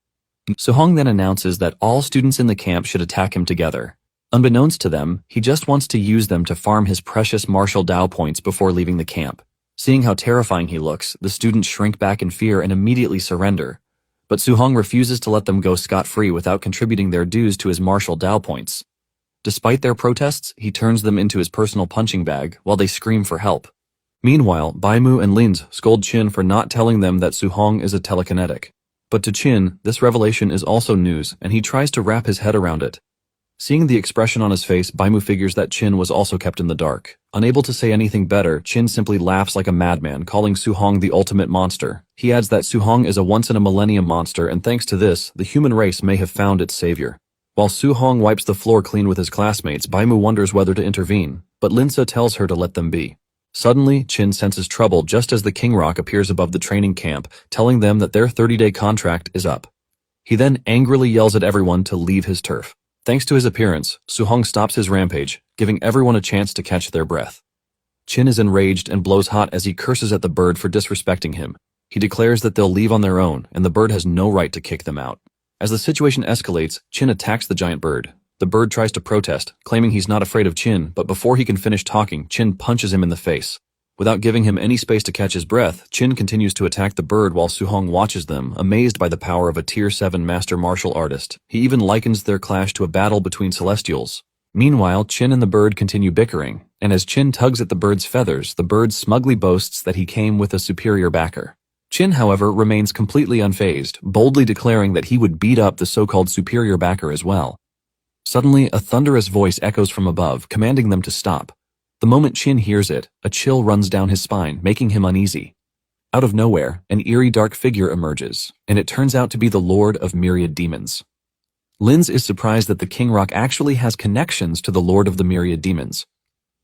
Su-hong then announces that all students in the camp should attack him together. Unbeknownst to them, he just wants to use them to farm his precious martial Dao points before leaving the camp. Seeing how terrifying he looks, the students shrink back in fear and immediately surrender. But Su-hong refuses to let them go scot-free without contributing their dues to his martial Dao points. Despite their protests, he turns them into his personal punching bag while they scream for help. Meanwhile, Baimu and Linz scold Qin for not telling them that Su-hong is a telekinetic. But to Qin, this revelation is also news, and he tries to wrap his head around it. Seeing the expression on his face, Baimu figures that Qin was also kept in the dark. Unable to say anything better, Qin simply laughs like a madman, calling Su-hong the ultimate monster. He adds that Su-hong is a once-in-a-millennium monster, and thanks to this, the human race may have found its savior. While Su-hong wipes the floor clean with his classmates, Baimu wonders whether to intervene, but Linsa tells her to let them be. Suddenly, Qin senses trouble just as the King Rock appears above the training camp, telling them that their 30-day contract is up. He then angrily yells at everyone to leave his turf. Thanks to his appearance, Su-hong stops his rampage, giving everyone a chance to catch their breath. Qin is enraged and blows hot as he curses at the bird for disrespecting him. He declares that they'll leave on their own, and the bird has no right to kick them out. As the situation escalates, Qin attacks the giant bird. The bird tries to protest, claiming he's not afraid of Qin, but before he can finish talking, Qin punches him in the face. Without giving him any space to catch his breath, Qin continues to attack the bird while Su-hong watches them, amazed by the power of a Tier 7 master martial artist. He even likens their clash to a battle between celestials. Meanwhile, Qin and the bird continue bickering, and as Qin tugs at the bird's feathers, the bird smugly boasts that he came with a superior backer. Qin, however, remains completely unfazed, boldly declaring that he would beat up the so-called superior backer as well. Suddenly, a thunderous voice echoes from above, commanding them to stop. The moment Qin hears it, a chill runs down his spine, making him uneasy. Out of nowhere, an eerie dark figure emerges, and it turns out to be the Lord of Myriad Demons. Linz is surprised that the King Rock actually has connections to the Lord of the Myriad Demons.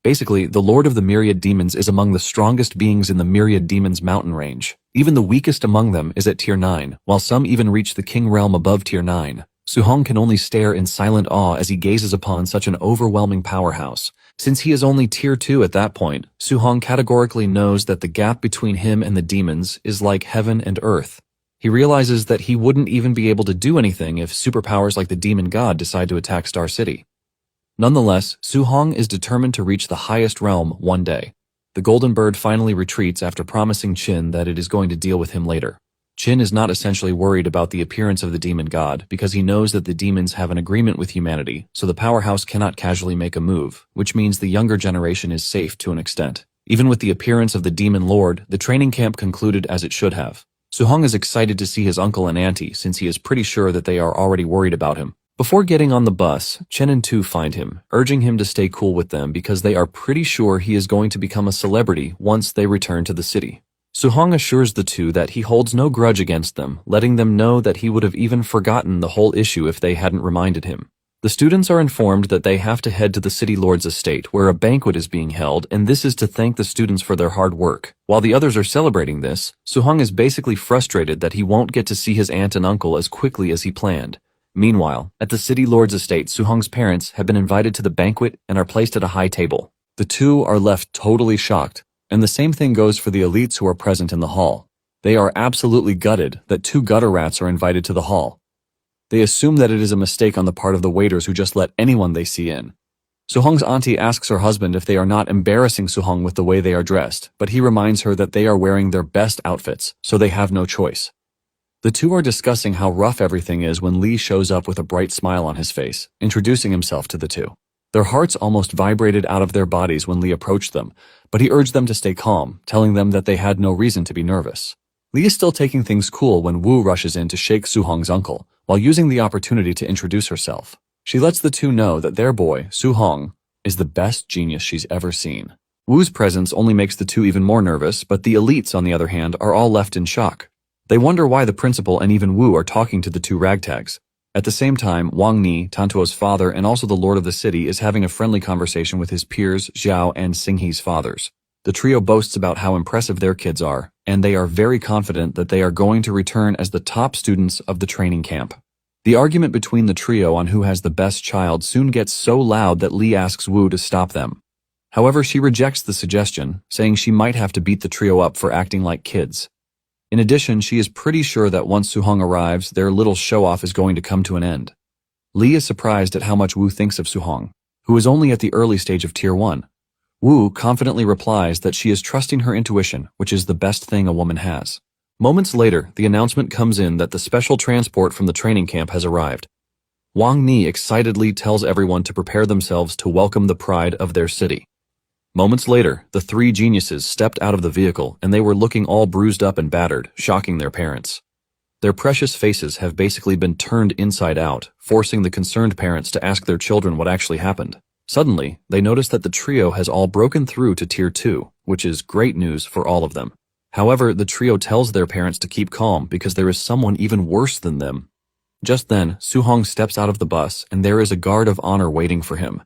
Basically, the Lord of the Myriad Demons is among the strongest beings in the Myriad Demons mountain range. Even the weakest among them is at Tier 9, while some even reach the King realm above Tier 9. Su-hong can only stare in silent awe as he gazes upon such an overwhelming powerhouse. Since he is only tier 2 at that point, Su-hong categorically knows that the gap between him and the demons is like heaven and earth. He realizes that he wouldn't even be able to do anything if superpowers like the demon god decide to attack Star City. Nonetheless, Su-hong is determined to reach the highest realm one day. The Golden Bird finally retreats after promising Qin that it is going to deal with him later. Qin is not essentially worried about the appearance of the demon god because he knows that the demons have an agreement with humanity, so the powerhouse cannot casually make a move, which means the younger generation is safe to an extent. Even with the appearance of the demon lord, the training camp concluded as it should have. Su-hong is excited to see his uncle and auntie since he is pretty sure that they are already worried about him. Before getting on the bus, Chen and Tu find him, urging him to stay cool with them because they are pretty sure he is going to become a celebrity once they return to the city. Su-hong assures the two that he holds no grudge against them, letting them know that he would have even forgotten the whole issue if they hadn't reminded him. The students are informed that they have to head to the city lord's estate where a banquet is being held, and this is to thank the students for their hard work. While the others are celebrating this, Su-hong is basically frustrated that he won't get to see his aunt and uncle as quickly as he planned. Meanwhile, at the city lord's estate, Su-hong's parents have been invited to the banquet and are placed at a high table. The two are left totally shocked. And the same thing goes for the elites who are present in the hall. They are absolutely gutted that two gutter rats are invited to the hall. They assume that it is a mistake on the part of the waiters who just let anyone they see in. Su-hong's auntie asks her husband if they are not embarrassing Su-hong with the way they are dressed, but he reminds her that they are wearing their best outfits, so they have no choice. The two are discussing how rough everything is when Lee shows up with a bright smile on his face, introducing himself to the two. Their hearts almost vibrated out of their bodies when Lee approached them, but he urged them to stay calm, telling them that they had no reason to be nervous. Lee is still taking things cool when Wu rushes in to shake Su-hong's uncle, while using the opportunity to introduce herself. She lets the two know that their boy, Su-hong, is the best genius she's ever seen. Wu's presence only makes the two even more nervous, but the elites, on the other hand, are all left in shock. They wonder why the principal and even Wu are talking to the two ragtags. At the same time, Wang Ni, Tantuo's father and also the lord of the city, is having a friendly conversation with his peers, Zhao and Xinghe's fathers. The trio boasts about how impressive their kids are, and they are very confident that they are going to return as the top students of the training camp. The argument between the trio on who has the best child soon gets so loud that Lee asks Wu to stop them. However, she rejects the suggestion, saying she might have to beat the trio up for acting like kids. In addition, she is pretty sure that once Su-hong arrives, their little show-off is going to come to an end. Lee is surprised at how much Wu thinks of Su-hong, who is only at the early stage of Tier 1. Wu confidently replies that she is trusting her intuition, which is the best thing a woman has. Moments later, the announcement comes in that the special transport from the training camp has arrived. Wang Ni excitedly tells everyone to prepare themselves to welcome the pride of their city. Moments later, the three geniuses stepped out of the vehicle and they were looking all bruised up and battered, shocking their parents. Their precious faces have basically been turned inside out, forcing the concerned parents to ask their children what actually happened. Suddenly, they notice that the trio has all broken through to Tier 2, which is great news for all of them. However, the trio tells their parents to keep calm because there is someone even worse than them. Just then, Su-hong steps out of the bus and there is a guard of honor waiting for him.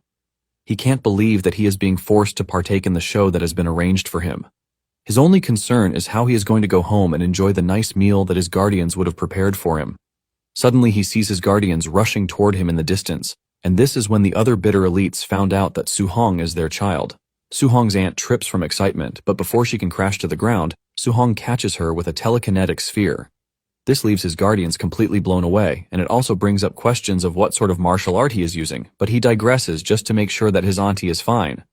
He can't believe that he is being forced to partake in the show that has been arranged for him. His only concern is how he is going to go home and enjoy the nice meal that his guardians would have prepared for him. Suddenly he sees his guardians rushing toward him in the distance, and this is when the other bitter elites found out that Su-hong is their child. Su-hong's aunt trips from excitement, but before she can crash to the ground, Su-hong catches her with a telekinetic sphere. This leaves his guardians completely blown away, and it also brings up questions of what sort of martial art he is using, but he digresses just to make sure that his auntie is fine.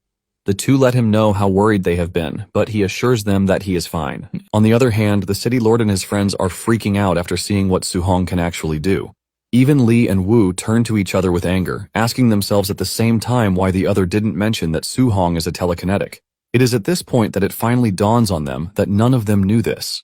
The two let him know how worried they have been, but he assures them that he is fine. On the other hand, the city lord and his friends are freaking out after seeing what Su-hong can actually do. Even Lee and Wu turn to each other with anger, asking themselves at the same time why the other didn't mention that Su-hong is a telekinetic. It is at this point that it finally dawns on them that none of them knew this.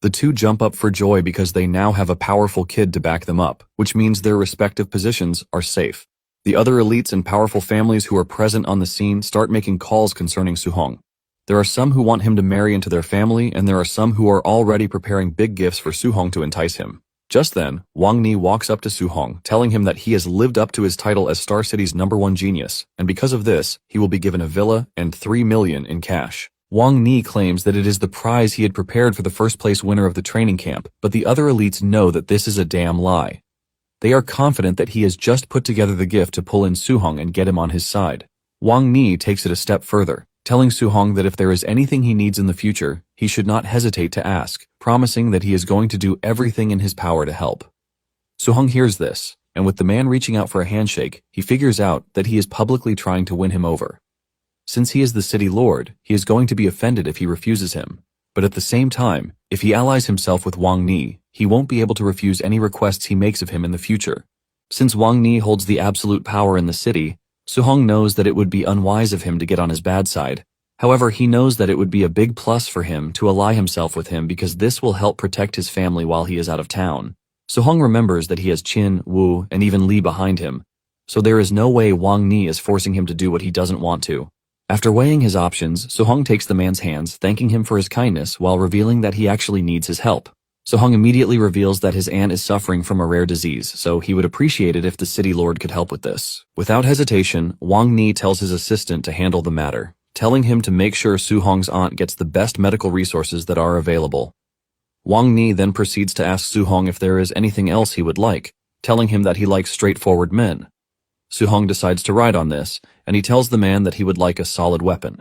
The two jump up for joy because they now have a powerful kid to back them up, which means their respective positions are safe. The other elites and powerful families who are present on the scene start making calls concerning Su-hong. There are some who want him to marry into their family, and there are some who are already preparing big gifts for Su-hong to entice him. Just then, Wang Ni walks up to Su-hong, telling him that he has lived up to his title as Star City's #1 genius, and because of this, he will be given a villa and 3 million in cash. Wang Ni claims that it is the prize he had prepared for the first-place winner of the training camp, but the other elites know that this is a damn lie. They are confident that he has just put together the gift to pull in Su-hong and get him on his side. Wang Ni takes it a step further, telling Su Hong that if there is anything he needs in the future, he should not hesitate to ask, promising that he is going to do everything in his power to help. Su Hong hears this, and with the man reaching out for a handshake, he figures out that he is publicly trying to win him over. Since he is the city lord, he is going to be offended if he refuses him. But at the same time, if he allies himself with Wang Ni, he won't be able to refuse any requests he makes of him in the future. Since Wang Ni holds the absolute power in the city, Su Hong knows that it would be unwise of him to get on his bad side. However, he knows that it would be a big plus for him to ally himself with him because this will help protect his family while he is out of town. Su Hong remembers that he has Qin, Wu, and even Li behind him, so there is no way Wang Ni is forcing him to do what he doesn't want to. After weighing his options, Su Hong takes the man's hands, thanking him for his kindness while revealing that he actually needs his help. Su Hong immediately reveals that his aunt is suffering from a rare disease, so he would appreciate it if the city lord could help with this. Without hesitation, Wang Ni tells his assistant to handle the matter, telling him to make sure Su Hong's aunt gets the best medical resources that are available. Wang Ni then proceeds to ask Su Hong if there is anything else he would like, telling him that he likes straightforward men. Su Hong decides to ride on this, and he tells the man that he would like a solid weapon.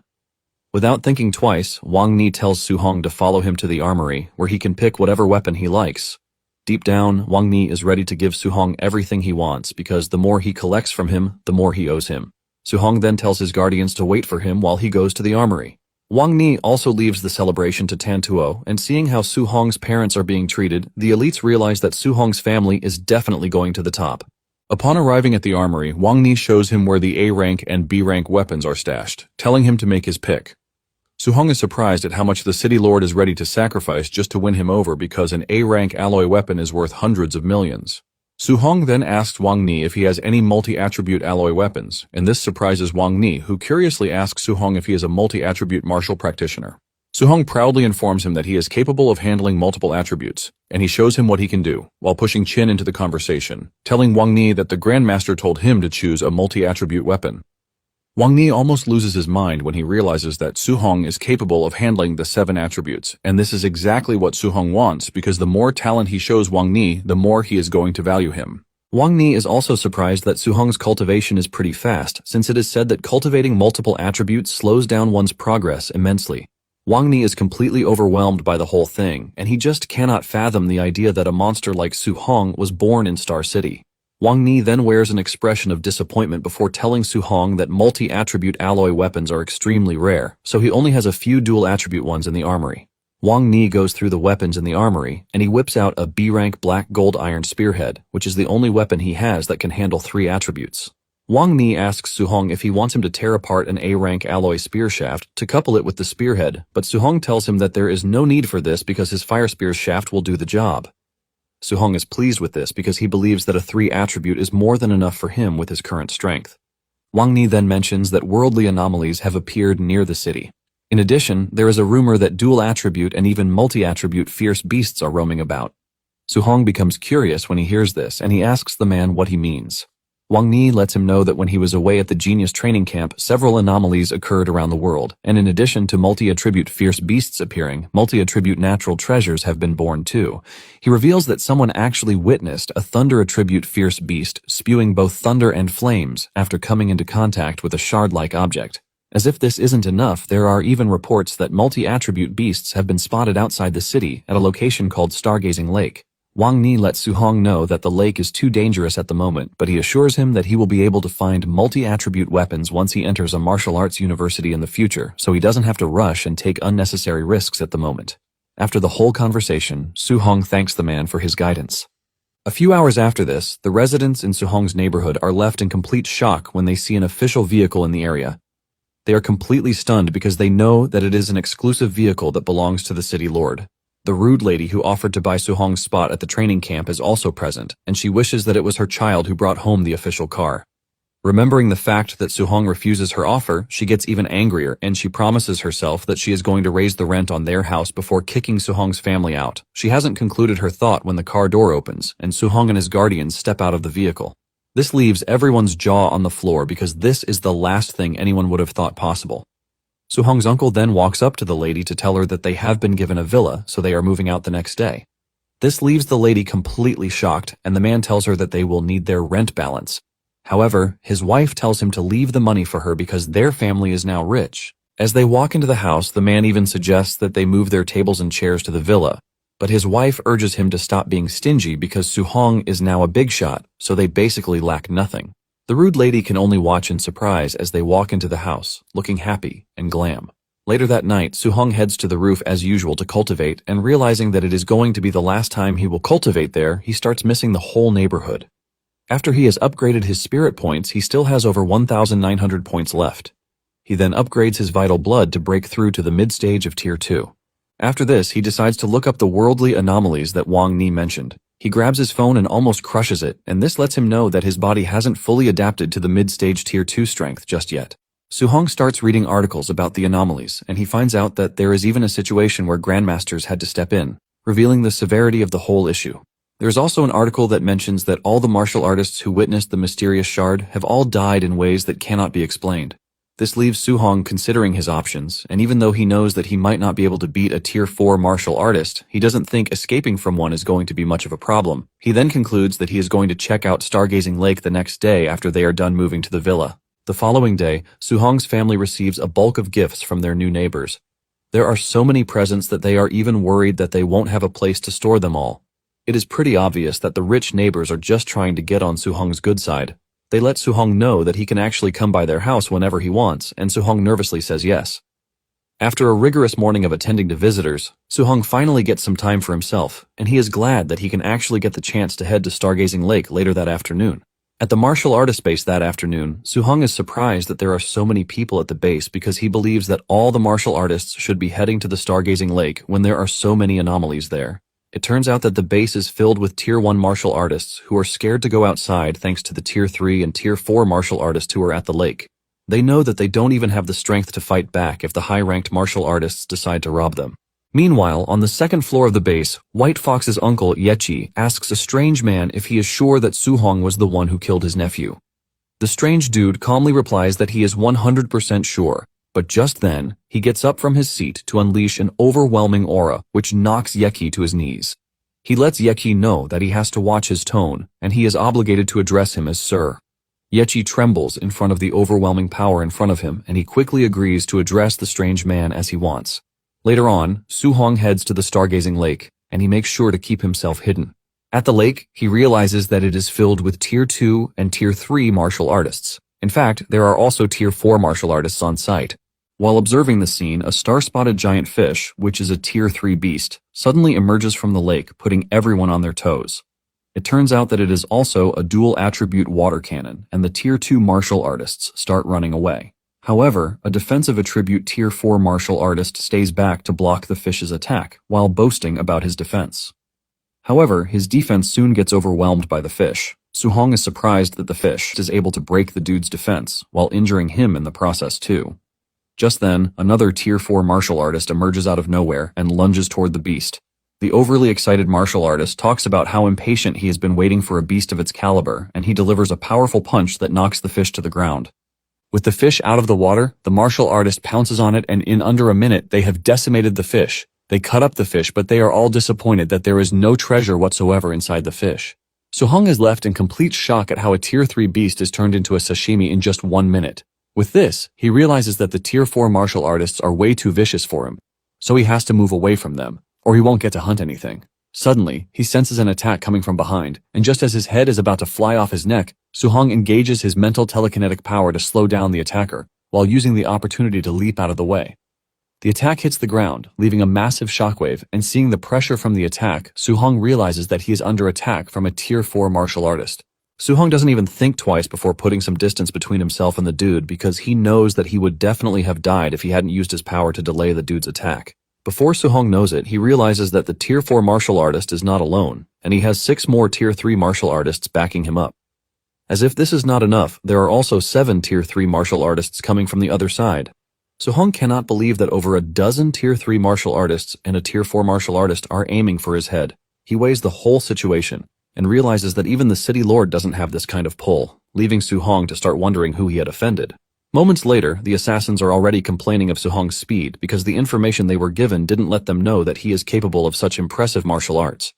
Without thinking twice, Wang Ni tells Su Hong to follow him to the armory, where he can pick whatever weapon he likes. Deep down, Wang Ni is ready to give Su Hong everything he wants, because the more he collects from him, the more he owes him. Su Hong then tells his guardians to wait for him while he goes to the armory. Wang Ni also leaves the celebration to Tantuo, and seeing how Su Hong's parents are being treated, the elites realize that Su Hong's family is definitely going to the top. Upon arriving at the armory, Wang Ni shows him where the A-rank and B-rank weapons are stashed, telling him to make his pick. Su Hong is surprised at how much the city lord is ready to sacrifice just to win him over because an A-rank alloy weapon is worth hundreds of millions. Su Hong then asks Wang Ni if he has any multi-attribute alloy weapons, and this surprises Wang Ni, who curiously asks Su Hong if he is a multi-attribute martial practitioner. Su Hong proudly informs him that he is capable of handling multiple attributes, and he shows him what he can do, while pushing Qin into the conversation, telling Wang Ni that the Grandmaster told him to choose a multi-attribute weapon. Wang Ni almost loses his mind when he realizes that Su Hong is capable of handling the 7 attributes, and this is exactly what Su Hong wants because the more talent he shows Wang Ni, the more he is going to value him. Wang Ni is also surprised that Su Hong's cultivation is pretty fast, since it is said that cultivating multiple attributes slows down one's progress immensely. Wang Ni is completely overwhelmed by the whole thing, and he just cannot fathom the idea that a monster like Su Hong was born in Star City. Wang Ni then wears an expression of disappointment before telling Su Hong that multi-attribute alloy weapons are extremely rare, so he only has a few dual-attribute ones in the armory. Wang Ni goes through the weapons in the armory, and he whips out a B-rank black gold iron spearhead, which is the only weapon he has that can handle 3 attributes. Wang Ni asks Su Hong if he wants him to tear apart an A-rank alloy spear shaft to couple it with the spearhead, but Su Hong tells him that there is no need for this because his fire spear's shaft will do the job. Su Hong is pleased with this because he believes that a 3 attribute is more than enough for him with his current strength. Wang Ni then mentions that worldly anomalies have appeared near the city. In addition, there is a rumor that dual attribute and even multi-attribute fierce beasts are roaming about. Su Hong becomes curious when he hears this, and he asks the man what he means. Wang Ni lets him know that when he was away at the Genius training camp, several anomalies occurred around the world, and in addition to multi-attribute fierce beasts appearing, multi-attribute natural treasures have been born too. He reveals that someone actually witnessed a thunder-attribute fierce beast spewing both thunder and flames after coming into contact with a shard-like object. As if this isn't enough, there are even reports that multi-attribute beasts have been spotted outside the city at a location called Stargazing Lake. Wang Ni lets Su Hong know that the lake is too dangerous at the moment, but he assures him that he will be able to find multi-attribute weapons once he enters a martial arts university in the future, so he doesn't have to rush and take unnecessary risks at the moment. After the whole conversation, Su Hong thanks the man for his guidance. A few hours after this, the residents in Su Hong's neighborhood are left in complete shock when they see an official vehicle in the area. They are completely stunned because they know that it is an exclusive vehicle that belongs to the city lord. The rude lady who offered to buy Su Hong's spot at the training camp is also present, and she wishes that it was her child who brought home the official car. Remembering the fact that Su Hong refuses her offer, she gets even angrier, and she promises herself that she is going to raise the rent on their house before kicking Su Hong's family out. She hasn't concluded her thought when the car door opens, and Su Hong and his guardians step out of the vehicle. This leaves everyone's jaw on the floor because this is the last thing anyone would have thought possible. Su Hong's uncle then walks up to the lady to tell her that they have been given a villa, so they are moving out the next day. This leaves the lady completely shocked, and the man tells her that they will need their rent balance. However, his wife tells him to leave the money for her because their family is now rich. As they walk into the house, the man even suggests that they move their tables and chairs to the villa, but his wife urges him to stop being stingy because Su-hong is now a big shot, so they basically lack nothing. The rude lady can only watch in surprise as they walk into the house, looking happy and glam. Later that night, Su-hong heads to the roof as usual to cultivate, and realizing that it is going to be the last time he will cultivate there, he starts missing the whole neighborhood. After he has upgraded his spirit points, he still has over 1,900 points left. He then upgrades his vital blood to break through to the mid-stage of Tier 2. After this, he decides to look up the worldly anomalies that Wang Ni mentioned. He grabs his phone and almost crushes it, and this lets him know that his body hasn't fully adapted to the mid-stage Tier 2 strength just yet. Su-hong starts reading articles about the anomalies, and he finds out that there is even a situation where grandmasters had to step in, revealing the severity of the whole issue. There is also an article that mentions that all the martial artists who witnessed the mysterious shard have all died in ways that cannot be explained. This leaves Su-hong considering his options, and even though he knows that he might not be able to beat a Tier 4 martial artist, he doesn't think escaping from one is going to be much of a problem. He then concludes that he is going to check out Stargazing Lake the next day after they are done moving to the villa. The following day, Su-hong's family receives a bulk of gifts from their new neighbors. There are so many presents that they are even worried that they won't have a place to store them all. It is pretty obvious that the rich neighbors are just trying to get on Su-hong's good side. They let Su-hong know that he can actually come by their house whenever he wants, and Su-hong nervously says yes. After a rigorous morning of attending to visitors, Su-hong finally gets some time for himself, and he is glad that he can actually get the chance to head to Stargazing Lake later that afternoon. At the martial artist base that afternoon, Su-hong is surprised that there are so many people at the base because he believes that all the martial artists should be heading to the Stargazing Lake when there are so many anomalies there. It turns out that the base is filled with Tier 1 martial artists who are scared to go outside thanks to the Tier 3 and Tier 4 martial artists who are at the lake. They know that they don't even have the strength to fight back if the high-ranked martial artists decide to rob them. Meanwhile, on the second floor of the base, White Fox's uncle, Yechi, asks a strange man if he is sure that Su-hong was the one who killed his nephew. The strange dude calmly replies that he is 100% sure, but just then, he gets up from his seat to unleash an overwhelming aura which knocks Yechi to his knees. He lets Yechi know that he has to watch his tone, and he is obligated to address him as Sir. Yechi trembles in front of the overwhelming power in front of him, and he quickly agrees to address the strange man as he wants. Later on, Su-hong heads to the Stargazing Lake, and he makes sure to keep himself hidden. At the lake, he realizes that it is filled with Tier 2 and Tier 3 martial artists. In fact, there are also Tier 4 martial artists on site. While observing the scene, a star-spotted giant fish, which is a Tier 3 beast, suddenly emerges from the lake, putting everyone on their toes. It turns out that it is also a dual-attribute water cannon, and the Tier 2 martial artists start running away. However, a defensive attribute Tier 4 martial artist stays back to block the fish's attack, while boasting about his defense. However, his defense soon gets overwhelmed by the fish. Su-hong is surprised that the fish is able to break the dude's defense, while injuring him in the process too. Just then, another Tier 4 martial artist emerges out of nowhere and lunges toward the beast. The overly excited martial artist talks about how impatient he has been waiting for a beast of its caliber, and he delivers a powerful punch that knocks the fish to the ground. With the fish out of the water, the martial artist pounces on it, and in under a minute they have decimated the fish. They cut up the fish, but they are all disappointed that there is no treasure whatsoever inside the fish. Su-hong is left in complete shock at how a Tier 3 beast is turned into a sashimi in just 1 minute. With this, he realizes that the Tier 4 martial artists are way too vicious for him, so he has to move away from them, or he won't get to hunt anything. Suddenly, he senses an attack coming from behind, and just as his head is about to fly off his neck, Su-hong engages his mental telekinetic power to slow down the attacker, while using the opportunity to leap out of the way. The attack hits the ground, leaving a massive shockwave, and seeing the pressure from the attack, Su-hong realizes that he is under attack from a Tier 4 martial artist. Su-hong doesn't even think twice before putting some distance between himself and the dude because he knows that he would definitely have died if he hadn't used his power to delay the dude's attack. Before Su-hong knows it, he realizes that the Tier 4 martial artist is not alone, and he has 6 more Tier 3 martial artists backing him up. As if this is not enough, there are also 7 Tier 3 martial artists coming from the other side. Su-hong cannot believe that over a dozen Tier 3 martial artists and a Tier 4 martial artist are aiming for his head. He weighs the whole situation, and realizes that even the city lord doesn't have this kind of pull, leaving Su-hong to start wondering who he had offended. Moments later, the assassins are already complaining of Su-hong's speed because the information they were given didn't let them know that he is capable of such impressive martial arts.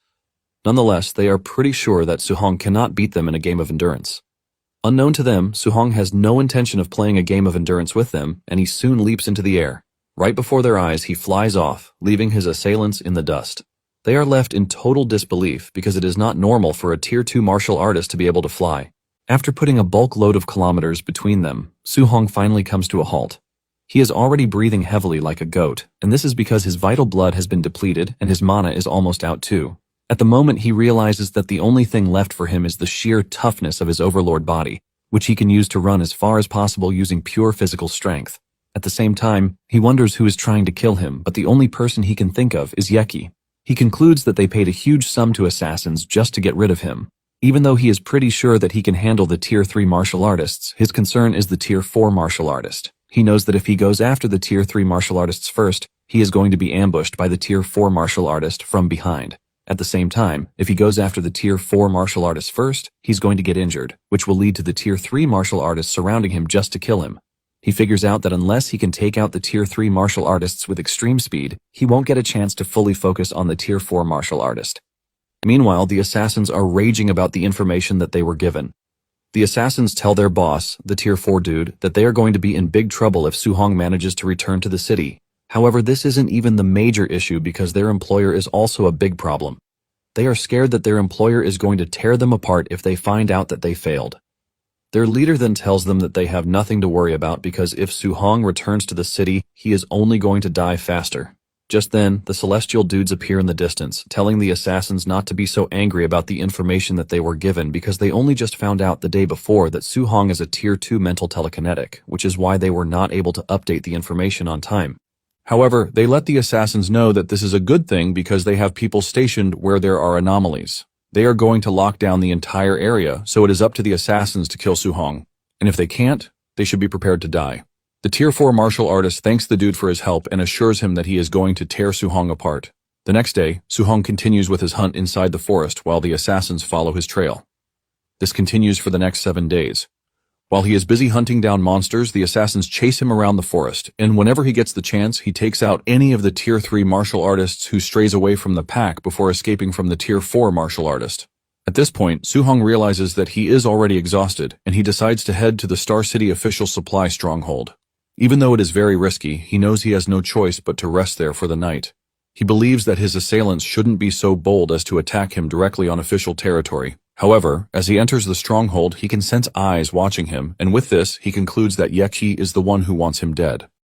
Nonetheless, they are pretty sure that Su-hong cannot beat them in a game of endurance. Unknown to them, Su-hong has no intention of playing a game of endurance with them, and he soon leaps into the air. Right before their eyes, he flies off, leaving his assailants in the dust. They are left in total disbelief because it is not normal for a Tier 2 martial artist to be able to fly. After putting a bulk load of kilometers between them, Su-hong finally comes to a halt. He is already breathing heavily like a goat, and this is because his vital blood has been depleted and his mana is almost out too. At the moment, he realizes that the only thing left for him is the sheer toughness of his overlord body, which he can use to run as far as possible using pure physical strength. At the same time, he wonders who is trying to kill him, but the only person he can think of is Yeki. He concludes that they paid a huge sum to assassins just to get rid of him. Even though he is pretty sure that he can handle the Tier 3 martial artists, his concern is the Tier 4 martial artist. He knows that if he goes after the Tier 3 martial artists first, he is going to be ambushed by the Tier 4 martial artist from behind. At the same time, if he goes after the Tier 4 martial artist first, he's going to get injured, which will lead to the Tier 3 martial artists surrounding him just to kill him. He figures out that unless he can take out the Tier 3 martial artists with extreme speed, he won't get a chance to fully focus on the Tier 4 martial artist. Meanwhile, the assassins are raging about the information that they were given. The assassins tell their boss, the Tier 4 dude, that they are going to be in big trouble if Su-hong manages to return to the city. However, this isn't even the major issue because their employer is also a big problem. They are scared that their employer is going to tear them apart if they find out that they failed. Their leader then tells them that they have nothing to worry about because if Su-hong returns to the city, he is only going to die faster. Just then, the celestial dudes appear in the distance, telling the assassins not to be so angry about the information that they were given because they only just found out the day before that Su-hong is a Tier 2 mental telekinetic, which is why they were not able to update the information on time. However, they let the assassins know that this is a good thing because they have people stationed where there are anomalies. They are going to lock down the entire area, so it is up to the assassins to kill Su-hong. And if they can't, they should be prepared to die. The Tier 4 martial artist thanks the dude for his help and assures him that he is going to tear Su-hong apart. The next day, Su-hong continues with his hunt inside the forest while the assassins follow his trail. This continues for the next 7 days. While he is busy hunting down monsters, the assassins chase him around the forest, and whenever he gets the chance, he takes out any of the Tier 3 martial artists who strays away from the pack before escaping from the Tier 4 martial artist. At this point, Su-hong realizes that he is already exhausted, and he decides to head to the Star City official supply stronghold. Even though it is very risky, he knows he has no choice but to rest there for the night. He believes that his assailants shouldn't be so bold as to attack him directly on official territory. However, as he enters the stronghold, he can sense eyes watching him, and with this, he concludes that Yeki is the one who wants him dead.